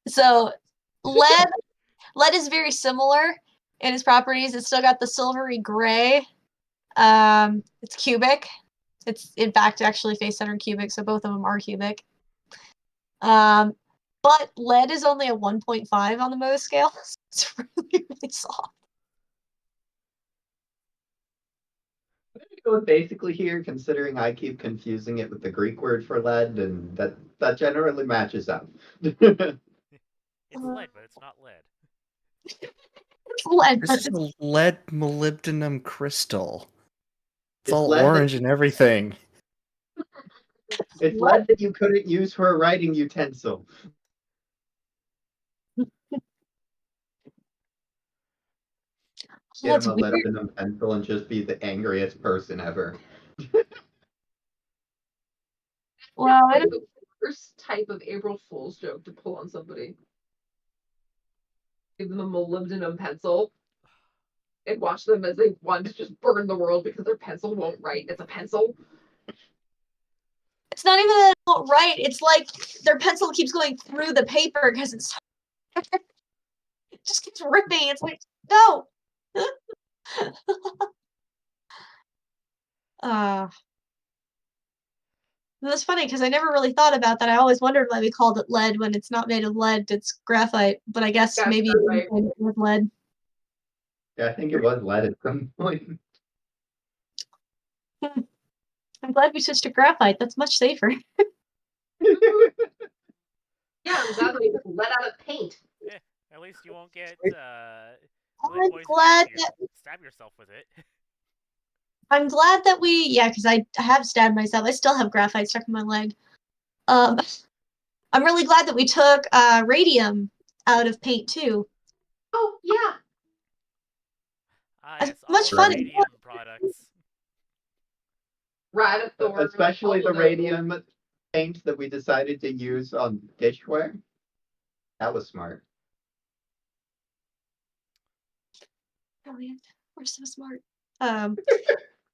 So lead is very similar in its properties. It's still got the silvery gray It's cubic. It's in fact actually face-centered cubic, so both of them are cubic. But lead is only a 1.5 on the Mohs scale. So it's really, really soft. Basically here, considering I keep confusing it with the Greek word for lead, and that generally matches up. It's lead, but it's not lead. It's lead, This but is it's a lead molybdenum crystal. It's It's all lead that- orange and everything. It's What? lead that you couldn't use for a writing utensil. Get that's him a weird. molybdenum pencil and just be the angriest person ever. Well, I Like don't, the worst type of April Fool's joke to pull on somebody. Give them a molybdenum pencil and watch them as they want to just burn the world because their pencil won't write. It's a pencil. it's not even that it won't write. It's like their pencil keeps going through the paper because it just keeps ripping. It's like, no. uh That's funny because I never really thought about that. I always wondered why we called it lead when it's not made of lead. It's graphite, but I guess Yeah, maybe graphite. it was lead. Yeah, I think it was lead at some point. I'm glad we switched to graphite. That's much safer. Yeah, I'm glad we let out of paint. Yeah, at least you won't get I'm lead poisoning glad if you that stab yourself with it. yeah, because I have stabbed myself. I still have graphite stuck in my leg. Um, I'm really glad that we took radium out of paint too. Oh, yeah. Ah, As yes, much all fun as radium products. Radithor. Especially the all of radium paint that we decided to use on dishware. That was smart. brilliant. We're so smart.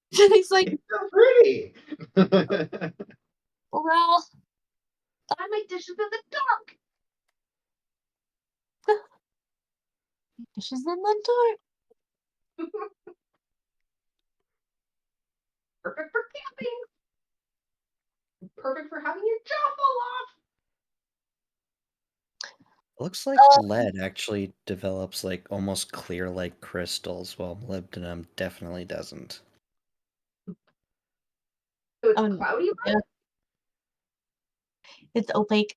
He's like, It's so pretty. well, I make dishes in the dark. dishes in the dark. Perfect for camping. Perfect for having your jaw fall off. Looks like lead actually develops like almost clear like crystals, while molybdenum definitely doesn't. So it's cloudy. Yeah. It's opaque.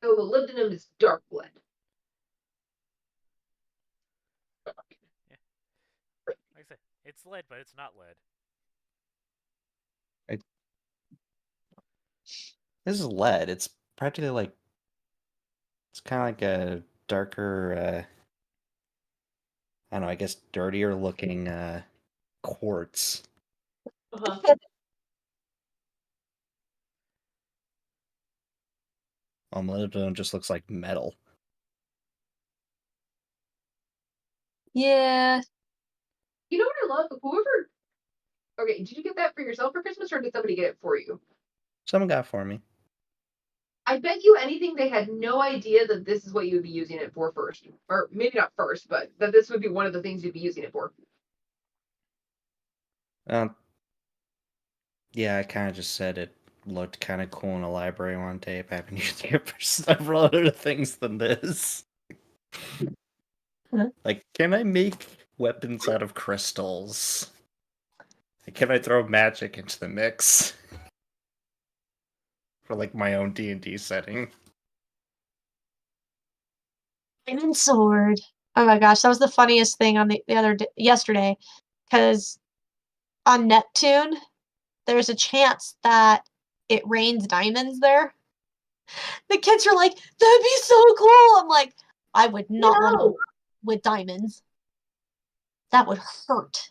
So the molybdenum is dark lead. Like I said, it's lead, but it's not lead. This is lead. It's practically like it's kind of like a darker, I don't know, I guess dirtier looking quartz. Uh-huh. While molybdenum just looks like metal. Yeah. You know what I love? Whoever. Okay, did you get that for yourself for Christmas, or did somebody get it for you? Someone got it for me. I bet you anything they had no idea that this is what you would be using it for first. Or maybe not first, but that this would be one of the things you'd be using it for. Yeah, I kind of just said it looked kind of cool in a library one day. I've been using it for several other things than this. Like, can I make weapons out of crystals? Can I throw magic into the mix? For like my own D&D setting. Diamond sword. Oh my gosh, that was the funniest thing on the other yesterday, because on Neptune, there's a chance that it rains diamonds there. The kids are like, "That'd be so cool." I'm like, I would not want to with diamonds. That would hurt.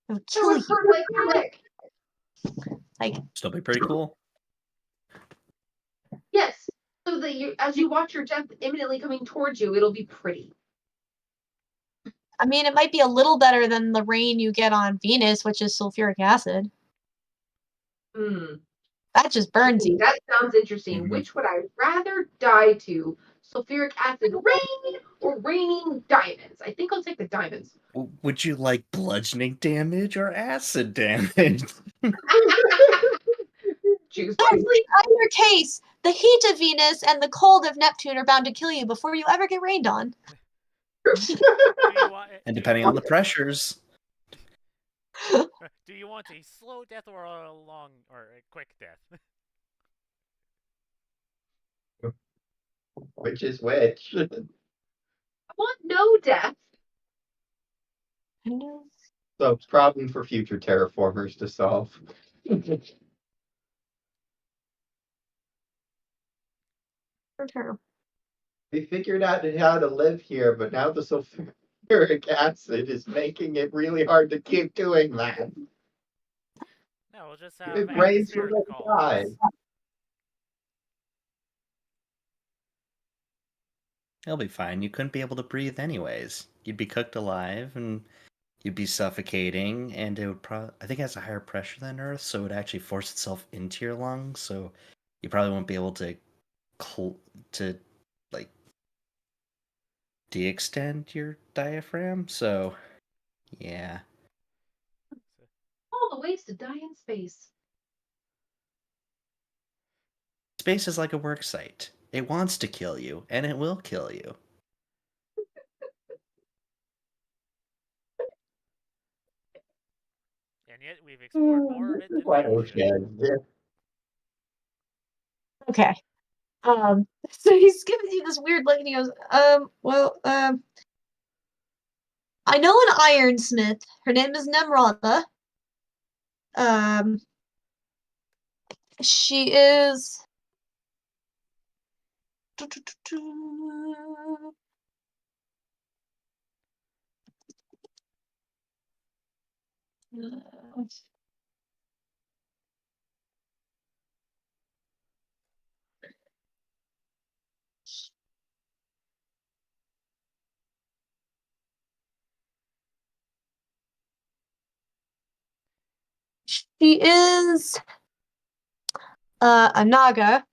It would It kill would you. hurt like heck. Like, Still be pretty cool. Yes. So that you, as you watch your death imminently coming towards you, it'll be pretty. I mean, it might be a little better than the rain you get on Venus, which is sulfuric acid. Hmm. That just burns you. That sounds interesting. Mhm. Which would I rather die to? sulfuric acid rain or raining diamonds? I think I'll take the diamonds. Would you like bludgeoning damage or acid damage? Choose Actually, one. in either case, the heat of Venus and the cold of Neptune are bound to kill you before you ever get rained on. Do you want, And depending on the pressures. do you want a slow death or a long or a quick death? Which is which? I want no death. So it's a problem for future terraformers to solve. We figured out how to live here, but now the sulfuric acid is making it really hard to keep doing that. No, we'll just have It rains from atmospheric the columns. sky. It'll be fine. You couldn't be able to breathe anyways. You'd be cooked alive and you'd be suffocating, and it would probably, I think it has a higher pressure than Earth, so it would actually force itself into your lungs, so you probably won't be able to like de-extend your diaphragm, so yeah. All the ways to die in space. Space is like a work site. It wants to kill you, and it will kill you. And yet we've explored more of it than we should. Okay. So he's giving you this weird look and he goes, I know an ironsmith. Her name is Nemrata. She is she is a Naga.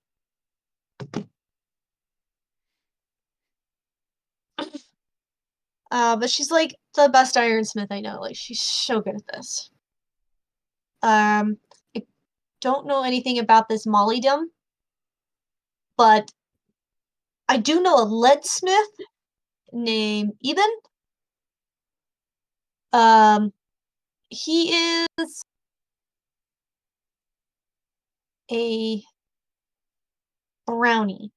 But she's like the best ironsmith I know. Like she's so good at this. I don't know anything about this Mollydom, but I do know a leadsmith named Eben. He is a brownie.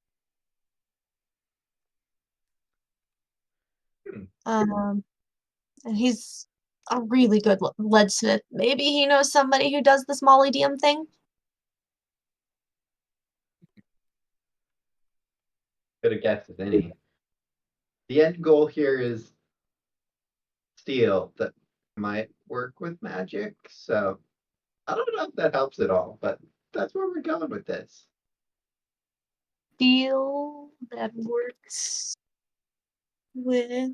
And he's a really good leadsmith. Maybe he knows somebody who does this Mollydom thing. Good a guess as any. The end goal here is steel that might work with magic, so I don't know if that helps at all, but that's where we're going with this. Deal that works with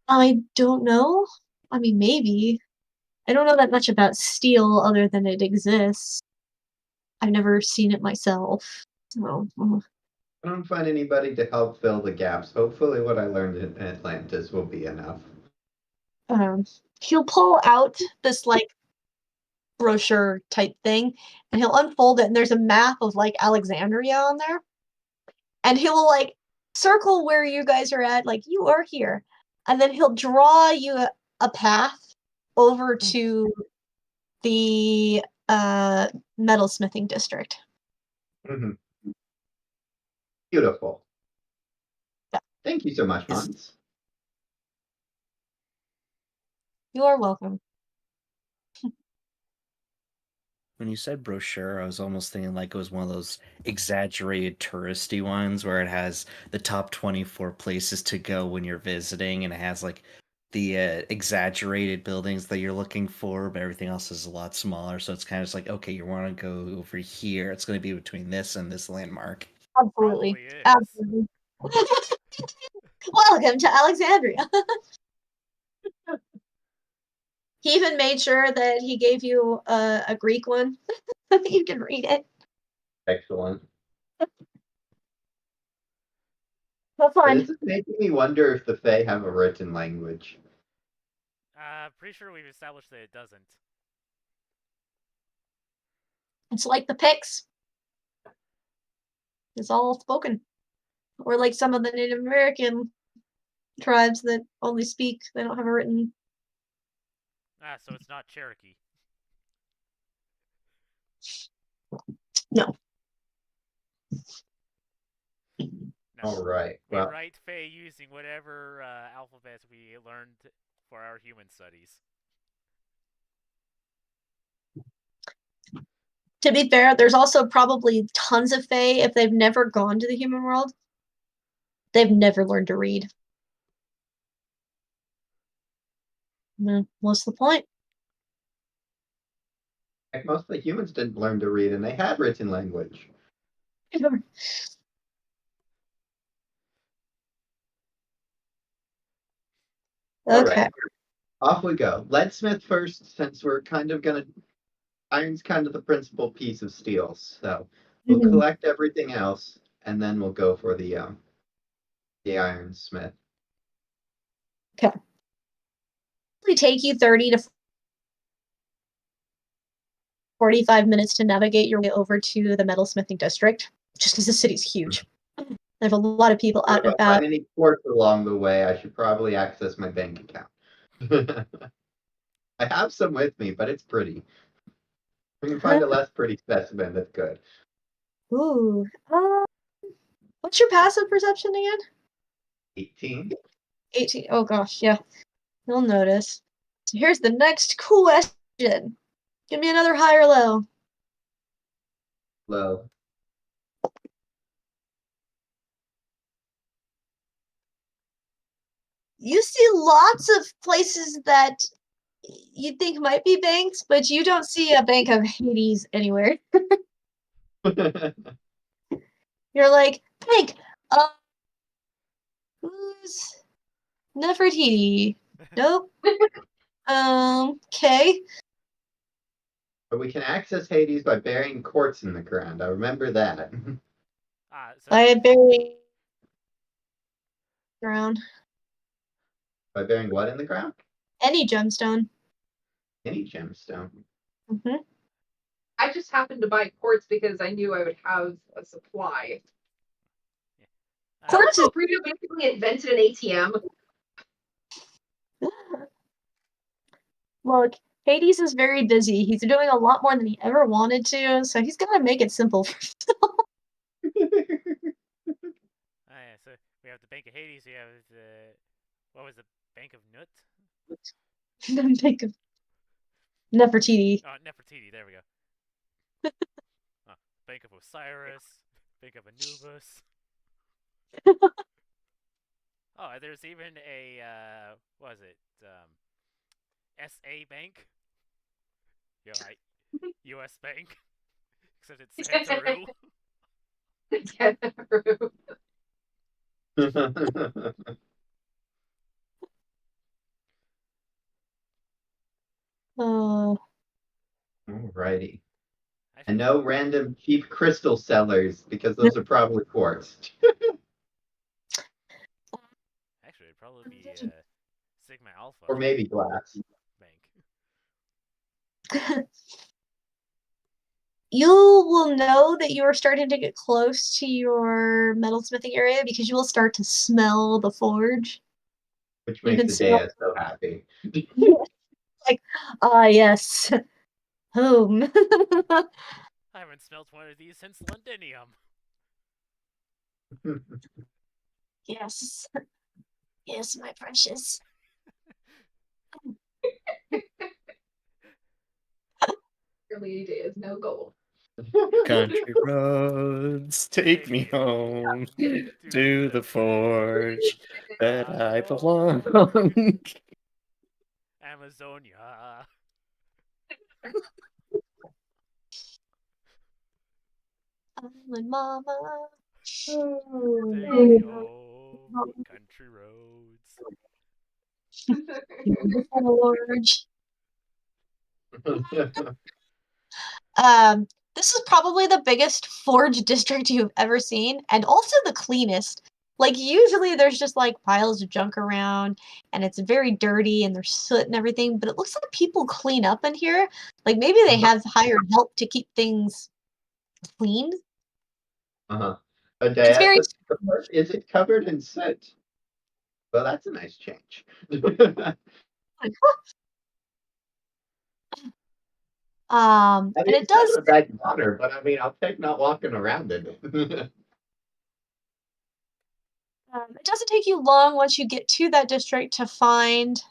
I don't know. I mean, maybe. I don't know that much about steel other than it exists. I've never seen it myself. So, I don't find anybody to help fill the gaps. Hopefully what I learned in Atlantis will be enough. he'll pull out this like brochure type thing and he'll unfold it and there's a map of like Alexandria on there. And he'll like circle where you guys are at, like you are here. And then he'll draw you a path over to the metalsmithing district. Mm-hmm. Beautiful. Yeah. Thank you so much, Hans. You are welcome. When you said brochure, I was almost thinking like it was one of those exaggerated touristy ones where it has the top 24 places to go when you're visiting, and it has like the exaggerated buildings that you're looking for, but everything else is a lot smaller. So it's kind of just like, okay, you want to go over here. It's going to be between this and this landmark. Absolutely. Probably is. Absolutely. Welcome to Alexandria. He even made sure that he gave you a Greek one so that you can read it. Excellent. Have fun. This is making me wonder if the Fae have a written language. Pretty sure we've established that it doesn't. It's like the Picts. It's all spoken. Or like some of the Native American tribes that only speak, they don't have a written. So it's not Cherokee. No. No. All right. We Well, write Fae using whatever alphabet we learned for our human studies. To be fair, there's also probably tons of Fae if they've never gone to the human world. They've never learned to read. What's the point? heck, most of the humans didn't learn to read, and they had written language. All Okay. right. Off we go. Leadsmith first, since we're kind of gonna. Iron's kind of the principal piece of steel, so we'll Mhm. collect everything else, and then we'll go for the ironsmith. Okay. It'll take you 30 to 45 minutes to navigate your way over to the metalsmithing district, just because the city's huge. There's a lot of people out and If I about. find any quartz along the way, I should probably access my bank account. I have some with me, but it's pretty. We can find a less pretty specimen that's good. Ooh. What's your passive perception again? 18. 18. Oh gosh, yeah. You'll notice. So here's the next question. Give me another high or low. Low. You see lots of places that you think might be banks, but you don't see a Bank of Hades anywhere. You're like, bank, who's Nefertiti? Nope. Okay. But we can access Hades by burying quartz in the ground. I remember that. So I bury around By burying what in the ground? any gemstone. Any gemstone. Mm-hmm. I just happened to buy quartz because I knew I would have a supply. Quartz Also, Burrito basically invented an ATM. Look, Hades is very busy. He's doing a lot more than he ever wanted to, so he's got to make it simple for himself. yeah, so we have the Bank of Hades. We have the what was the Bank of Nut? Bank of Nefertiti. Oh, Nefertiti. There we go. Bank of Osiris. Bank of Anubis. Oh, there's even a what is it? SA Bank. Yeah, right. US Bank. Except it's Santaru. Alrighty. Actually, And no random cheap crystal sellers, because those are probably quartz. Actually, it'd probably be Sigma Alpha Or maybe glass. Bank. You will know that you are starting to get close to your metalsmithing area because you will start to smell the forge. Which You makes can Adea so happy. like, yes, home. I haven't smelt one of these since Londinium. Yes, yes, my precious. Really, Adea is no gold. Country roads, take me home to the forge that I belong. Amazonia. Island mama. Take me home, country roads. The forge. This is probably the biggest forge district you've ever seen, and also the cleanest. Like, usually there's just like piles of junk around, and it's very dirty, and there's soot and everything, but it looks like people clean up in here. Like, maybe they have hired help to keep things clean. Uh-huh. It's Adea, very the store, is it covered in soot? Well, that's a nice change. I and mean, it it's kind does of a bad water, but I mean, I'll take not walking around in it. it doesn't take you long once you get to that district to find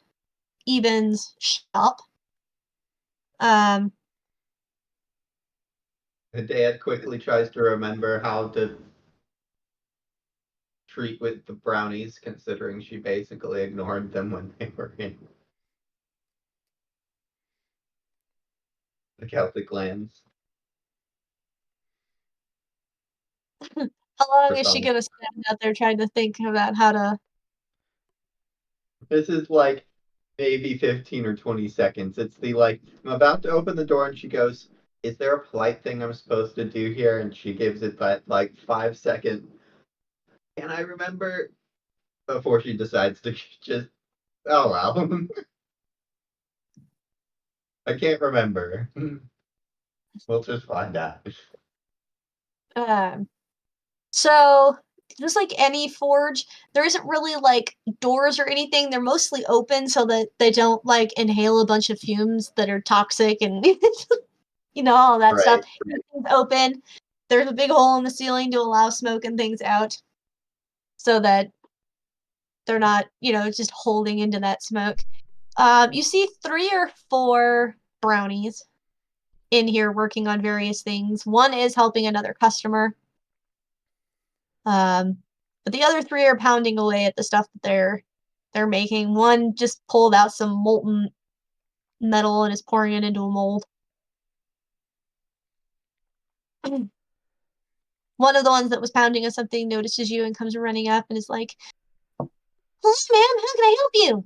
Eben's shop. Um, Adea quickly tries to remember how to treat with the brownies, considering she basically ignored them when they were in the Celtic lands. how long For is she fun. gonna stand out there trying to think about how to? This is like maybe 15 or 20 seconds. It's the like, I'm about to open the door and she goes, is there a polite thing I'm supposed to do here? And she gives it that like 5 second. Can I remember before she decides to just, oh well. I can't remember. We'll just find out. Um, so just like any forge, there isn't really like doors or anything. They're mostly open so that they don't like inhale a bunch of fumes that are toxic and all that stuff. Right. Everything's open. There's a big hole in the ceiling to allow smoke and things out so that they're not, just holding into that smoke. You see 3 or 4 brownies in here working on various things. One is helping another customer. But the other 3 are pounding away at the stuff that they're making. One just pulled out some molten metal and is pouring it into a mold. One of the ones that was pounding on something notices you and comes running up and is like, "Hello, ma'am. How can I help you?"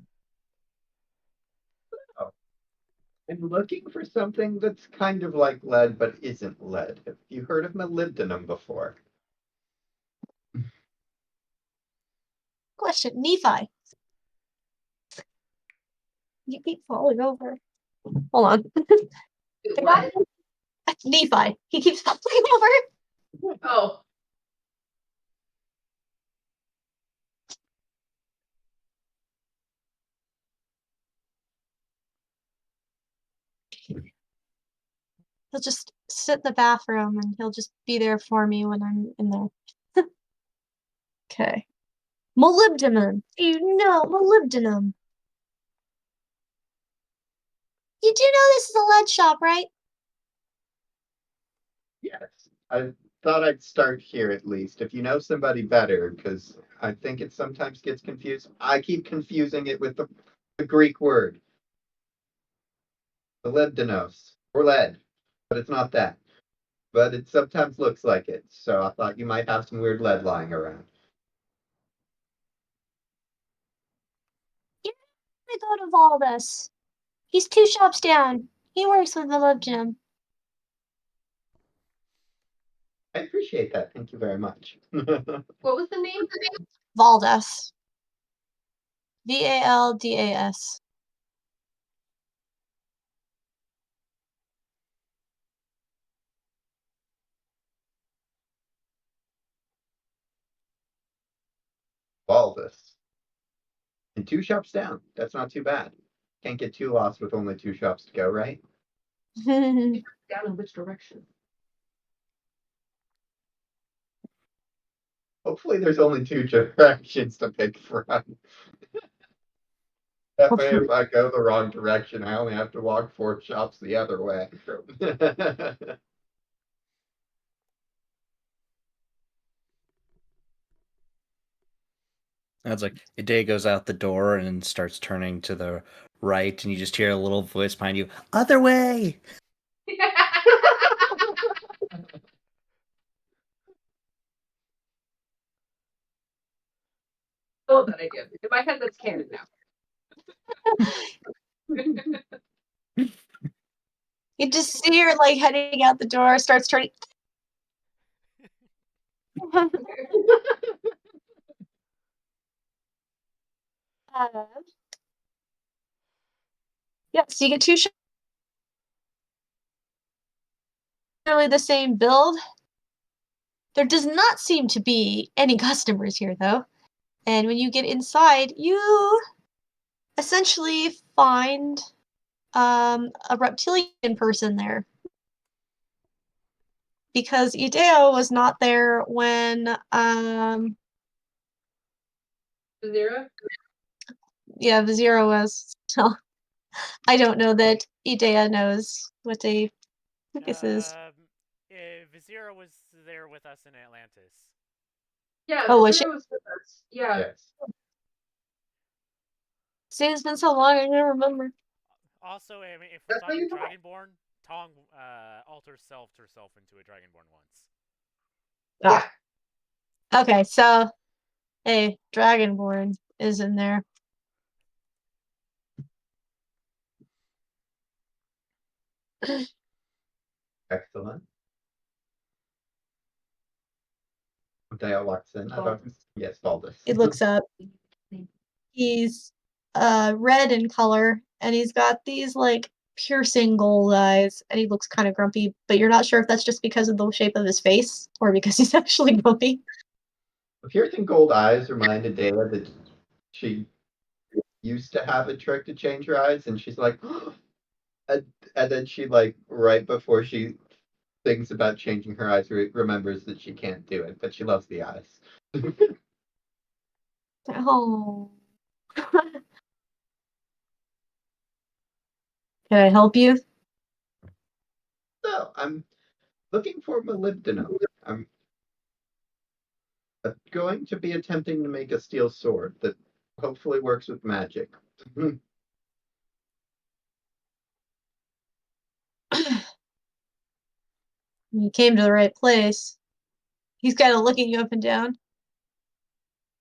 Oh. I'm looking for something that's kind of like lead, but isn't lead. Have you heard of molybdenum before? Question, Nephi. You keep falling over. Hold on. What? Nephi. He keeps falling over. Oh, He'll just sit in the bathroom and he'll just be there for me when I'm in there. Okay. Molybdenum. You know molybdenum. You do know this is a lead shop, right? Yes. I thought I'd start here at least. If you know somebody better, because I think it sometimes gets confused. I keep confusing it with the Greek word, molybdenos, or lead, but it's not that. But it sometimes looks like it, so I thought you might have some weird lead lying around. Yeah, I thought of all this. He's 2 shops down. He works with molybdenum. I appreciate that. Thank you very much. what was the name? Valdas. Valdas. Baldus. And 2 shops down. That's not too bad. Can't get too lost with only 2 shops to go, right? Well, Down in which direction? Hopefully there's only 2 directions to pick from. That way, if I go the wrong direction, I only have to walk 4 shops the other way. It's like a day goes out the door and starts turning to the right, and you just hear a little voice behind you, "Other way!" Oh, that idea. In my head, that's canon now. You just see her like heading out the door, starts turning. Yeah, so you get two really the same build. There does not seem to be any customers here, though. And when you get inside, you essentially find a reptilian person there. Because Ideo was not there when Zero? yeah, Vizira was. So I don't know that Idea knows what a this is. Vizira was there with us in Atlantis. Yeah, Oh, was she? Zero was with us. Yeah. Yes. See, it's been so long, I don't remember. Also, I mean, if we're That's how talking you know. Dragonborn, Tong alters herself into a Dragonborn once. Ah. Okay, so a Dragonborn is in there. Excellent. Dale walks in. Yes, Baldus. It looks up. He's red in color, and he's got these like piercing gold eyes, and he looks kind of grumpy, but you're not sure if that's just because of the shape of his face or because he's actually grumpy. Piercing gold eyes reminded Dayla that she used to have a trick to change her eyes, and she's like, and then she like right before she thinks about changing her eyes, remembers that she can't do it, but she loves the eyes. Oh. Can I help you? So I'm looking for molybdenum. I'm going to be attempting to make a steel sword that hopefully works with magic. You came to the right place. He's kind of looking you up and down.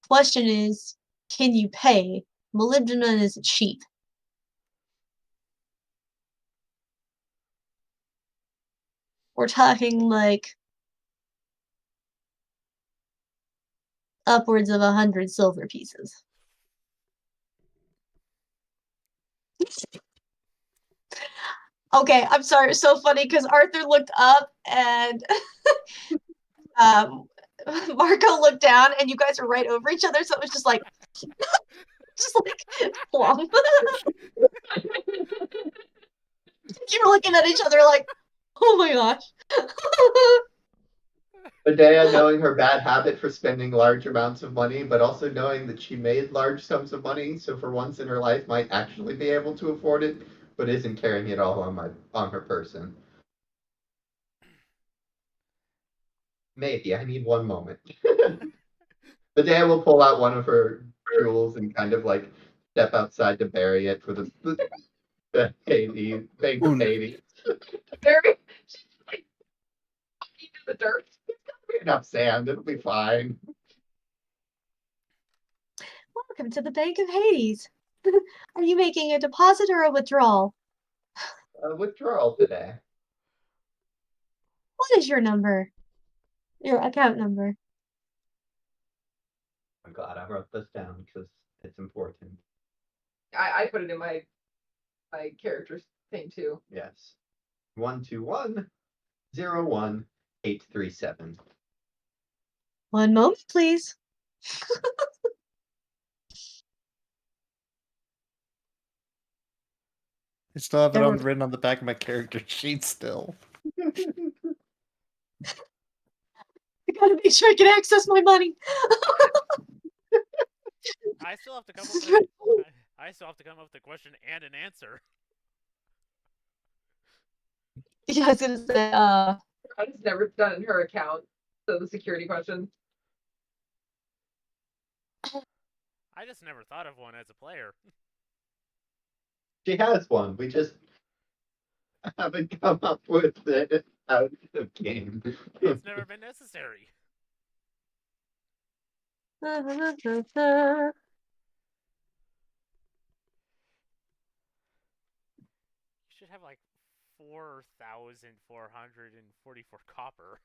Question is, can you pay? Molybdenum is cheap. We're talking like upwards of 100 silver pieces. Okay, I'm sorry. It's so funny because Arthur looked up and um, Marco looked down, and you guys are right over each other. So it was just like plump. You were looking at each other like, oh my gosh. Medea, knowing her bad habit for spending large amounts of money, but also knowing that she made large sums of money, so for once in her life might actually be able to afford it, but isn't carrying it all on her person. Maybe I need one moment. Medea will pull out one of her jewels and kind of like step outside to bury it for the Hades, bank of Hades. Very. She's like into the dirt. There's gotta be enough sand. It'll be fine. Welcome to the Bank of Hades. Are you making a deposit or a withdrawal? Withdrawal today. What is your number? Your account number. I'm glad I wrote this down because it's important. I put it in my character's thing too. Yes. 121-01-837. One moment, please. I still have it on written on the back of my character sheet still. I gotta make sure I can access my money. I still have to come up with I still have to come up with a question and an answer. Yeah, I was gonna say, It's never done in her account. So the security question. I just never thought of one as a player. She has one. We just haven't come up with it out of game. It's never been necessary. You should have like 4,444 copper.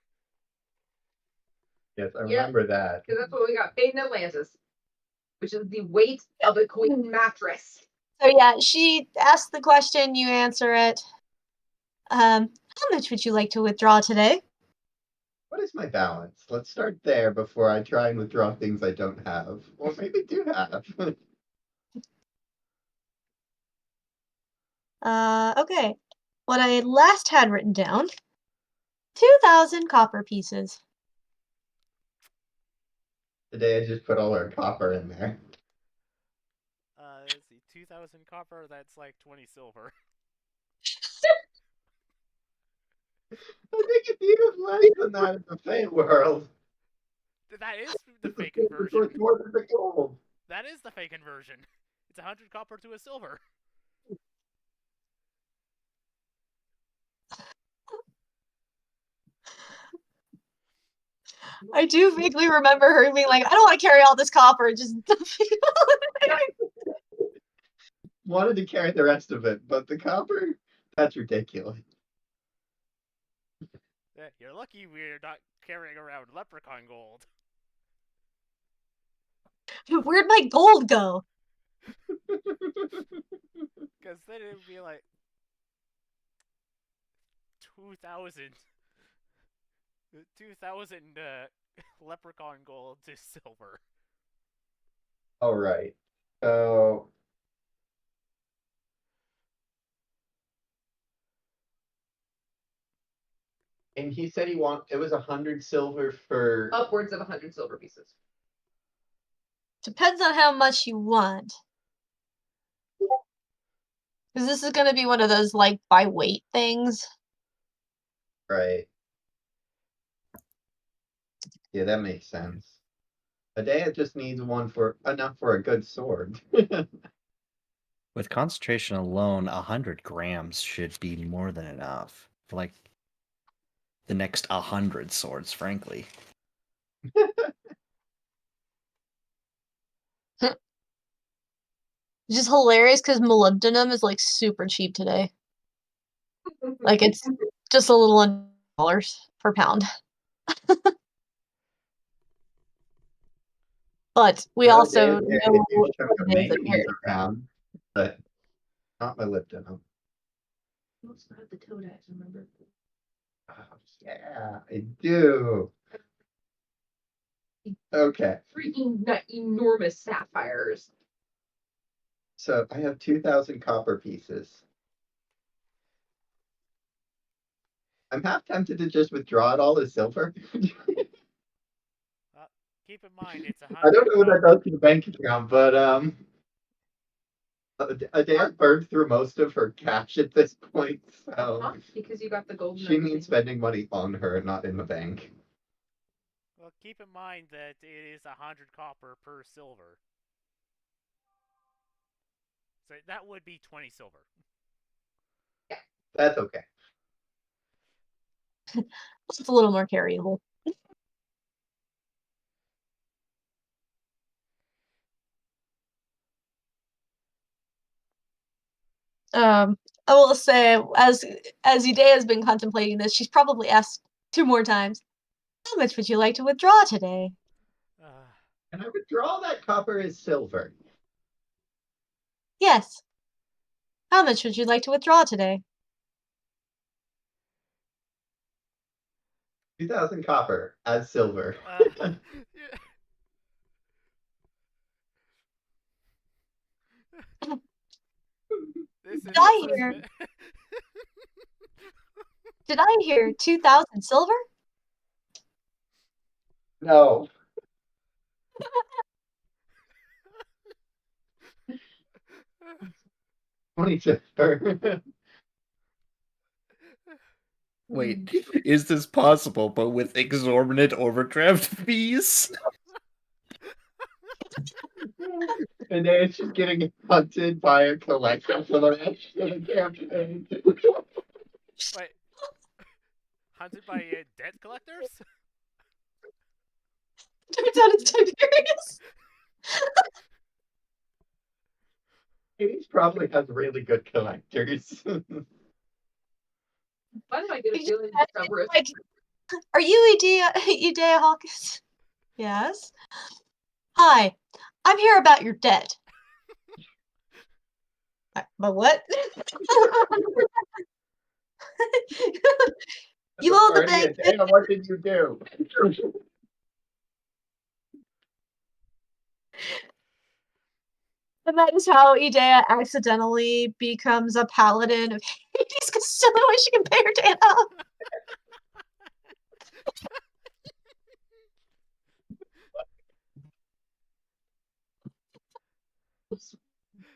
Yes, I Yep. remember that. Because that's what we got paid in Atlantis, which is the weight of a queen mattress. So yeah, she asks the question, you answer it. How much would you like to withdraw today? What is my balance? Let's start there before I try and withdraw things I don't have, or maybe do have. Okay. What I last had written down, 2,000 copper pieces. Today I just put all our copper in there. Let's see, 2,000 copper, that's like 20 silver. I think it's even less than that in the Fey world. That is the This is fake conversion. worth more than the gold. That is the fake conversion. It's 100 copper to a silver. I do vaguely remember her being like, I don't want to carry all this copper and just Wanted to carry the rest of it, but the copper? That's ridiculous. You're lucky we're not carrying around leprechaun gold. Where'd my gold go? Because then it would be like 2,000 leprechaun gold to silver. All right. So and he said it was 100 silver for Upwards of 100 silver pieces. Depends on how much you want. Because this is going to be one of those, like, by weight things. right. Yeah, that makes sense. Adea just needs enough for a good sword. With concentration alone, 100 grams should be more than enough for like the next 100 swords, frankly. It's just hilarious because molybdenum is like super cheap today. Like it's just a little under $dollars per pound. But we also Adea's carrying a know huge chunk of what it is that manganese around, but not molybdenum. You also have the toad axe, remember? Oh, yeah, I do. Okay, Freaking enormous sapphires. so I have 2,000 copper pieces. I'm half tempted to just withdraw it all as silver. Keep in mind, it's 100 I don't know what that copper. does to the bank account, but Adele burned through most of her cash at this point, so Because you got the gold. she needs spending money on her, not in the bank. Well, keep in mind that it is 100 copper per silver. So that would be 20 silver. That's okay. It's a little more carryable. I will say, as Udea has been contemplating this, she's probably asked 2 more times, how much would you like to withdraw today? Can I withdraw that copper as silver? Yes. How much would you like to withdraw today? 2,000 copper as silver. This is Did I hear 2,000 silver? No. 20 silver. Wait, is this possible, but with exorbitant overdraft fees? And then she's getting hunted by a collector for the rest of the campaign. Wait. Hunted by debt collectors? Turns out it's Tiberius. Hades probably has really good collectors. Why do I get a You feeling just- Cerberus? like, are you Idea Hawkins? Yes. Hi, I'm here about your debt. But what? You owe the bank. Damn, what did you do? And that is how Idea accidentally becomes a paladin of Hades because she's the only way she can pay her Dana.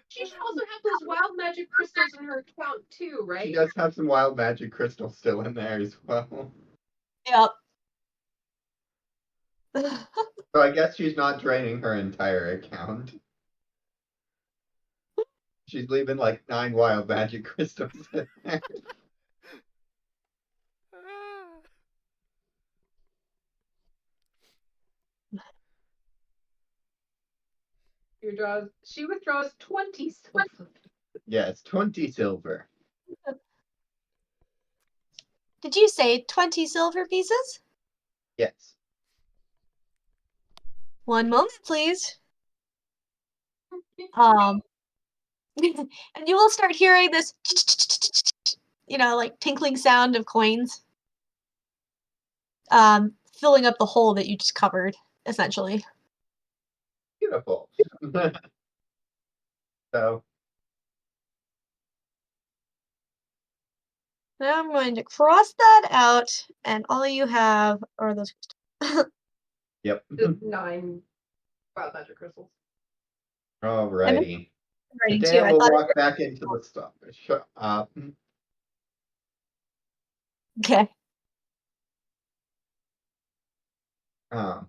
She should also have those wild magic crystals in her account too, She right? does have some wild magic crystals still in there as well. Yep. So I guess she's not draining her entire account. She's leaving like 9 wild magic crystals in there. She withdraws 20 silver. Yes, 20 silver. Did you say 20 silver pieces? Yes. One moment, please. And you will start hearing this, like tinkling sound of coins. Filling up the hole that you just covered, essentially. Beautiful. So Now I'm going to cross that out, and all you have are those. yep. Just 9 wild magic crystals. Alrighty. Writing too. Today I we'll thought walk back into the stuff. Okay. Um,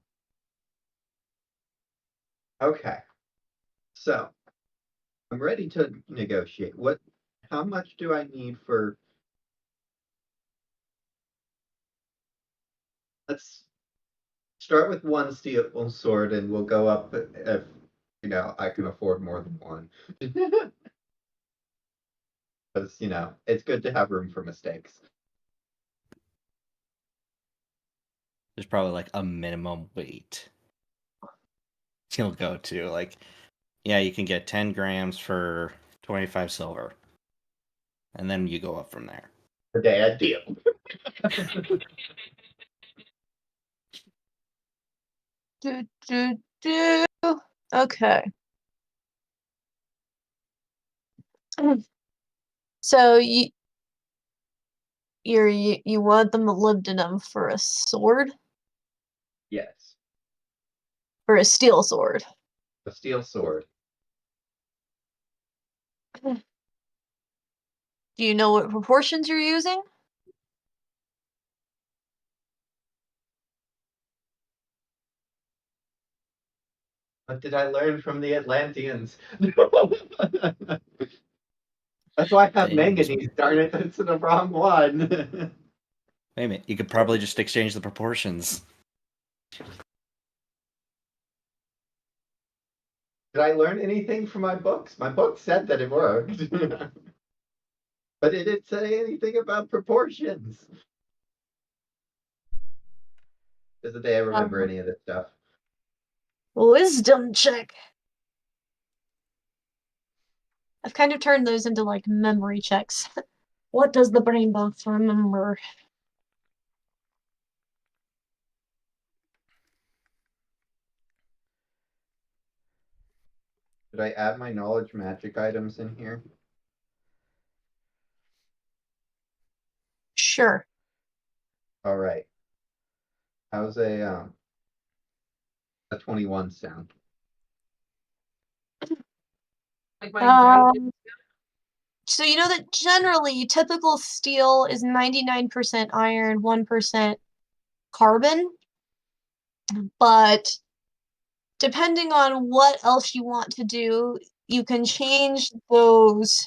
okay. So I'm ready to negotiate. How much do I need for let's start with one steel sword and we'll go up if I can afford more than one. Because it's good to have room for mistakes. There's probably like a minimum weight you'll go to. Like, yeah, you can get 10 grams for 25 silver. And then you go up from there. A dad deal. Okay. So you want the molybdenum for a sword? Yes. For a steel sword? A steel sword. Do you know what proportions you're using? What did I learn from the Atlanteans? That's why I have manganese, darn it, that's the wrong one. Wait a minute, you could probably just exchange the proportions. Did I learn anything from my books? My book said that it worked. But it didn't say anything about proportions. Is the day I remember any of this stuff. Wisdom check. I've kind of turned those into like memory checks. What does the brain box remember? Did I add my knowledge magic items in here? Sure. All right. How's a 21 sound? Like my So you know that generally typical steel is 99% iron, 1% carbon, but depending on what else you want to do, you can change those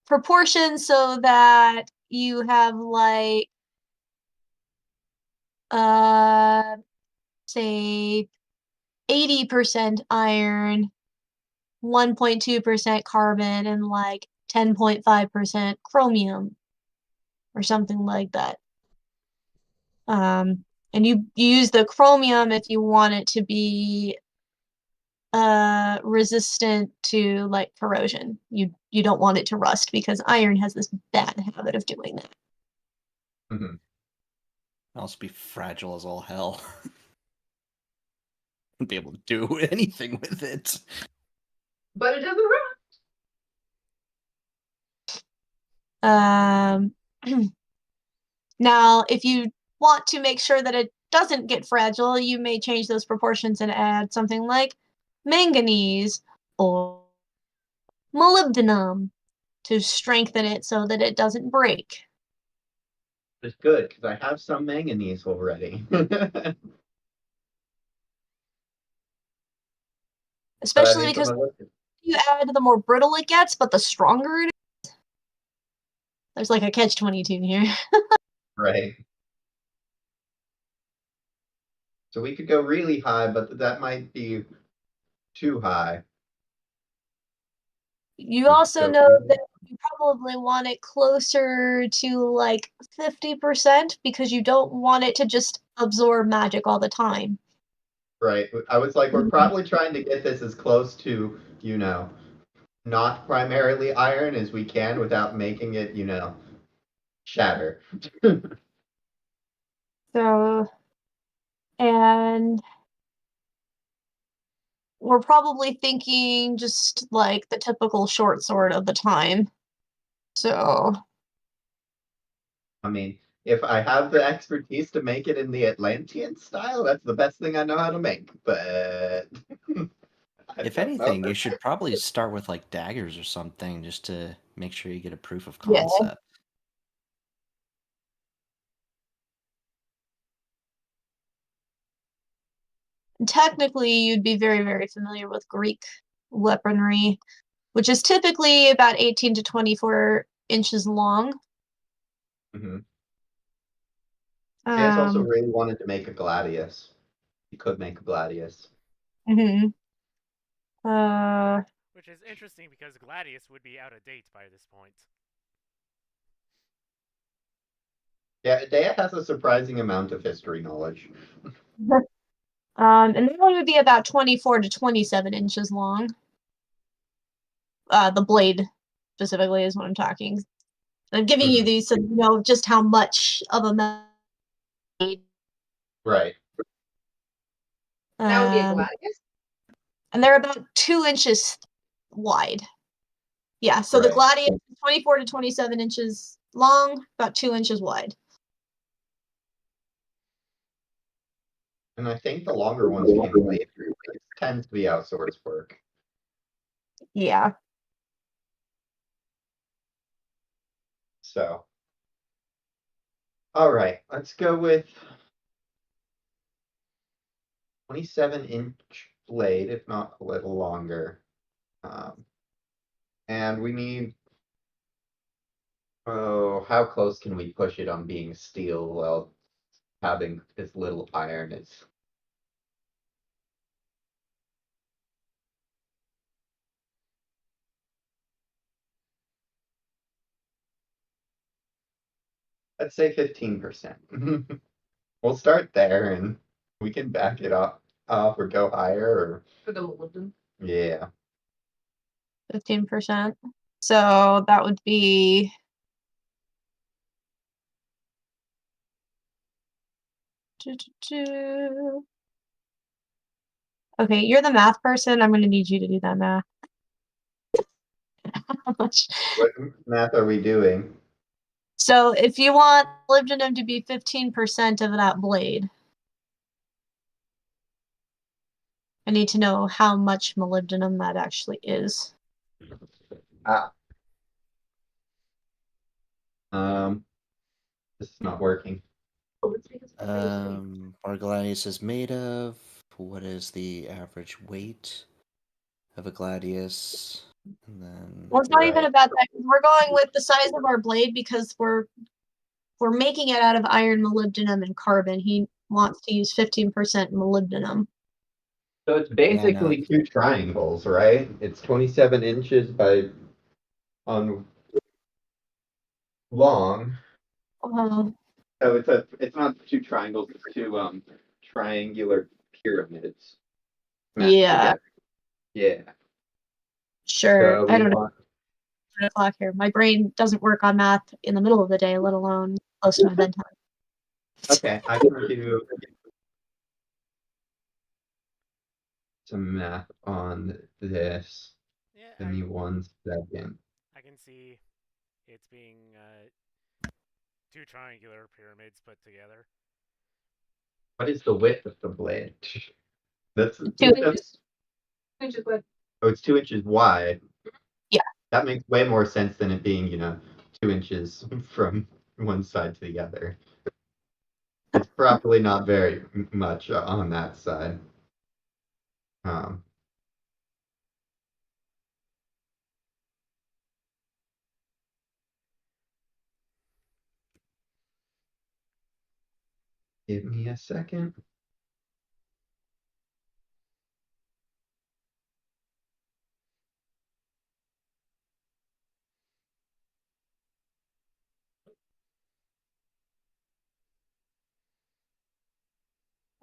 proportions so that you have like say 80% iron, 1.2% carbon, and like 10.5% chromium. or something like that. And you use the chromium if you want it to be resistant to like corrosion. You don't want it to rust because iron has this bad habit of doing that. Mm-hmm. I'll also be fragile as all hell. Wouldn't be able to do anything with it. But it doesn't rust. Now, if you want to make sure that it doesn't get fragile, you may change those proportions and add something like manganese or molybdenum to strengthen it so that it doesn't break. It's good because I have some manganese already. But I Especially need some because molybdenum. you add, the more brittle it gets, but the stronger it is. There's like a catch-22 here. Right. So we could go really high, but that might be too high. You We could also go know really- that you probably want it closer to like 50% because you don't want it to just absorb magic all the time. Right. I was like, we're probably trying to get this as close to, not primarily iron as we can without making it, shatter. So, and we're probably thinking just like the typical short sword of the time. So, I mean, if I have the expertise to make it in the Atlantean style, that's the best thing I know how to make. But I If don't know. anything, you should probably start with like daggers or something just to make sure you get a proof of yeah. concept. Technically, you'd be very, very familiar with Greek weaponry, which is typically about 18 to 24 inches long. Mhm. I just also Um, really wanted to make a gladius. You could make a gladius. mhm. Uh, Which is interesting because Gladius would be out of date by this point. Yeah, Dea has a surprising amount of history knowledge. and that one would be about 24 to 27 inches long. The blade specifically is what I'm talking. I'm giving you these so you know just how much of a metal. Right. That would be a Um, gladius. and they're about 2 inches wide. Yeah, so the Right. gladius is 24 to 27 inches long, about 2 inches wide. And I think the longer ones came later. It tends to be how swords work. Yeah. So, all right, let's go with 27-inch blade, if not a little longer. And we need, how close can we push it on being steel while having as little iron as. Let's say 15%. We'll start there and we can back it up or go higher or For the molybdenum. yeah. 15%. So that would be okay, you're the math person. I'm going to need you to do that math. How much? What math are we doing? So if you want molybdenum to be 15% of that blade, I need to know how much molybdenum that actually is. Ah. This is not working. Our gladius is made of. What is the average weight of a gladius? And then Well, it's not even Right. about that. We're going with the size of our blade because we're making it out of iron, molybdenum, and carbon. He wants to use 15% molybdenum. So it's basically two triangles, right? It's 27 inches by on long Oh, So it's not two triangles, it's two triangular pyramids matched yeah, together. Yeah. sure. So I we don't know. want 1 o'clock here. My brain doesn't work on math in the middle of the day, let alone close to my bedtime. okay, I can do some math on this. Yeah, Give me 1 second. I can see it's being two triangular pyramids put together. What is the width of the blade? That's 2 inches. 2 inches wide. oh, it's 2 inches wide. Yeah. That makes way more sense than it being, 2 inches from one side to the other. It's probably not very much on that side. Um, Give me a second.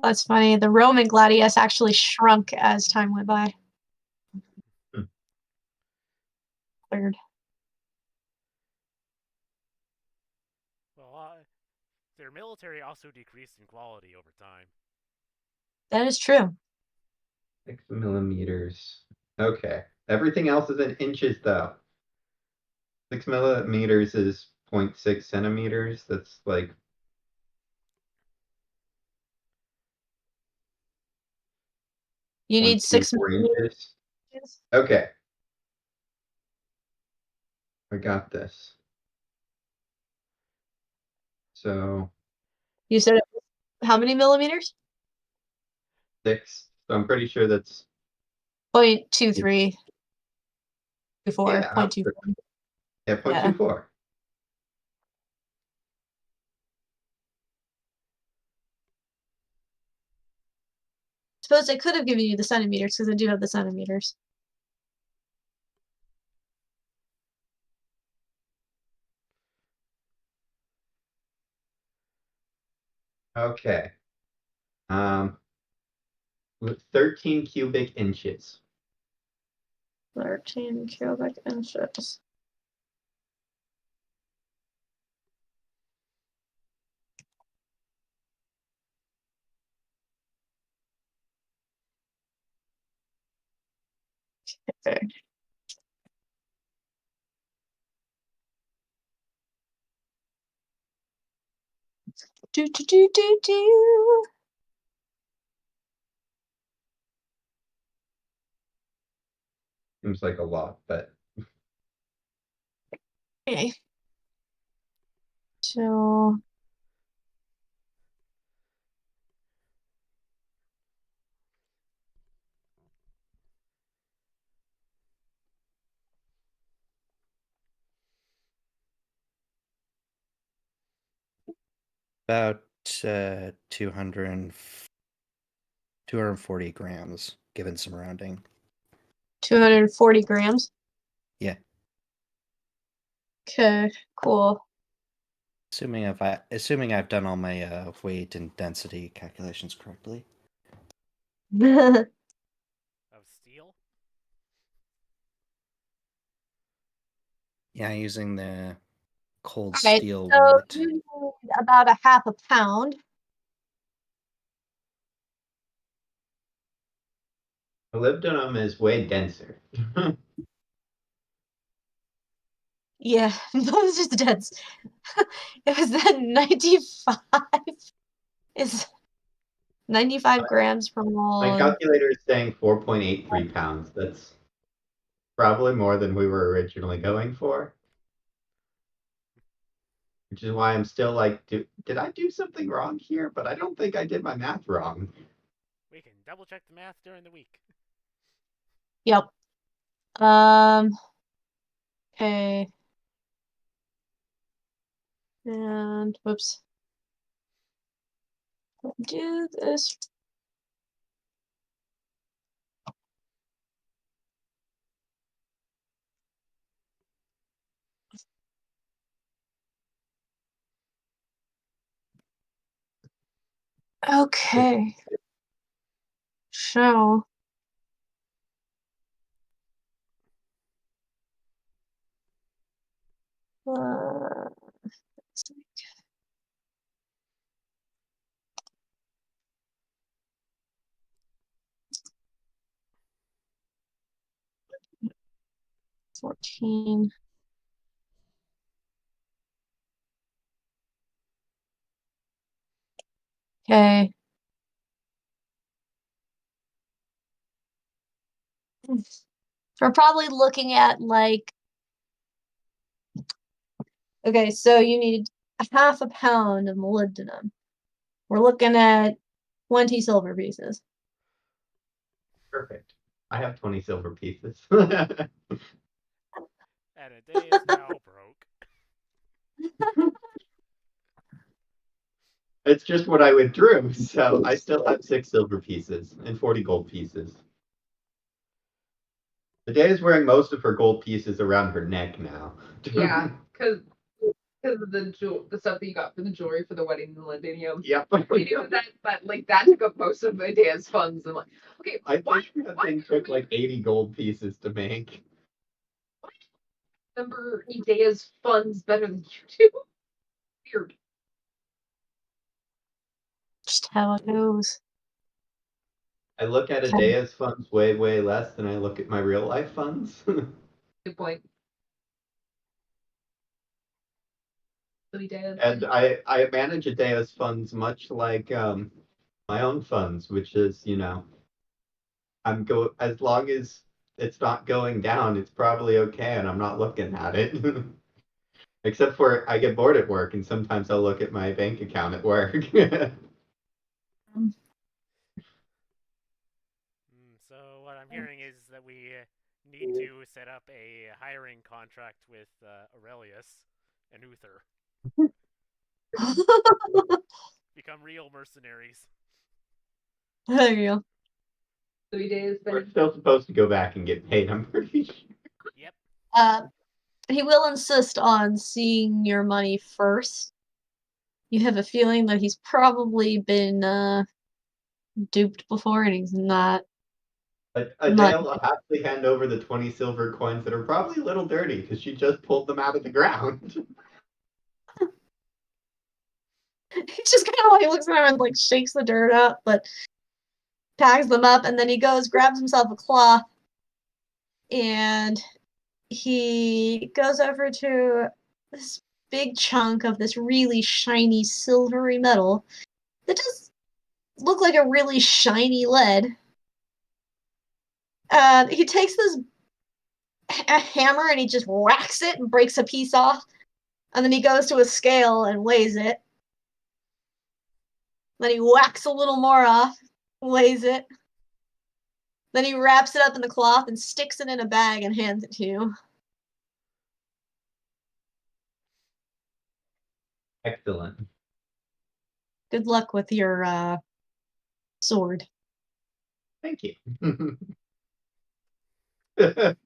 That's funny. The Roman gladius actually shrunk as time went by. Hmm. Weird. Well, their military also decreased in quality over time. That is true. 6 millimeters. Okay. Everything else is in inches, though. 6 millimeters is 0.6 centimeters. That's like You need 6 0.24 millimeters. inches. Okay. I got this. So You said how many millimeters? 6. So I'm pretty sure that's 0.23 before yeah, 0.24. yeah, Yeah. 0.24. Suppose I could have given you the centimeters because I do have the centimeters. Okay. Um, 13 cubic inches. 13 cubic inches. Okay. Do do do do do. Seems like a lot, but Okay. So About 240 grams, given some rounding. 240 grams. Yeah. Okay, cool. Assuming I've done all my weight and density calculations correctly. Of steel? Yeah, using the cold Okay, steel so weight. you need about a half a pound. molybdenum is way denser. Yeah, those just dense. It was then 95 is 95 grams per My mole. calculator is saying 4.83 pounds. That's probably more than we were originally going for. Which is why I'm still like, did I do something wrong here? But I don't think I did my math wrong. We can double check the math during the week. Yep. Okay. And whoops. Do this. Okay. So. Uh, 14. Okay. We're probably looking at like, okay, so you need a half a pound of molybdenum. We're looking at 20 silver pieces. Perfect. I have 20 silver pieces. And a day is now broke. It's just what I withdrew, so I still have 6 silver pieces and 40 gold pieces. The day is wearing most of her gold pieces around her neck now. Yeah, because of the stuff that you got for the jewelry for the wedding in Londinium. Yep. We knew that, but like that took up most of Medea's funds. And like, okay, I think that thing took like 80 gold pieces to make. remember Idea's funds better than you do? Weird. Just how it goes. I look at Adea's funds way, way less than I look at my real life funds. Good point. So Idea. And I manage Adea's funds much like my own funds, which is, as long as it's not going down, it's probably okay, and I'm not looking at it. Except for I get bored at work, and sometimes I'll look at my bank account at work. So what I'm hearing is that we need to set up a hiring contract with Aurelius and Uther. Become real mercenaries. There you go. 3 days. We're still supposed to go back and get paid, I'm pretty sure. Yep. He will insist on seeing your money first. You have a feeling that he's probably been duped before, and he's not. Adele will happily hand over the 20 silver coins that are probably a little dirty because she just pulled them out of the ground. He just kind of like looks around and like shakes the dirt up, but tags them up, and then he goes, grabs himself a cloth, and he goes over to this big chunk of this really shiny silvery metal that does look like a really shiny lead. He takes this hammer and he just whacks it and breaks a piece off. And then he goes to a scale and weighs it. Then he whacks a little more off, weighs it. Then he wraps it up in the cloth and sticks it in a bag and hands it to you. Excellent. Good luck with your sword. Thank you. That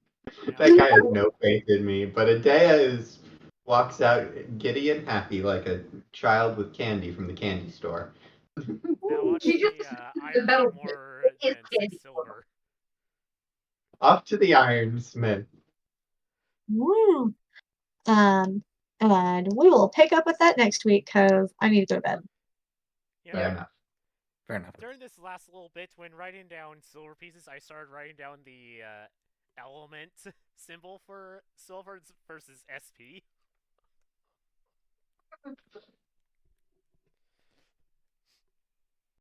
guy has no faith in me, but Adea walks out giddy and happy like a child with candy from the candy store. Now watch She me just the iron me metal more is than 6 candy. silver. Off to the ironsmith. Woo. And we will pick up with that next week because I need to go to bed. You Fair know, enough. Fair enough. during this last little bit, when writing down silver pieces, I started writing down the element symbol for silver versus SP.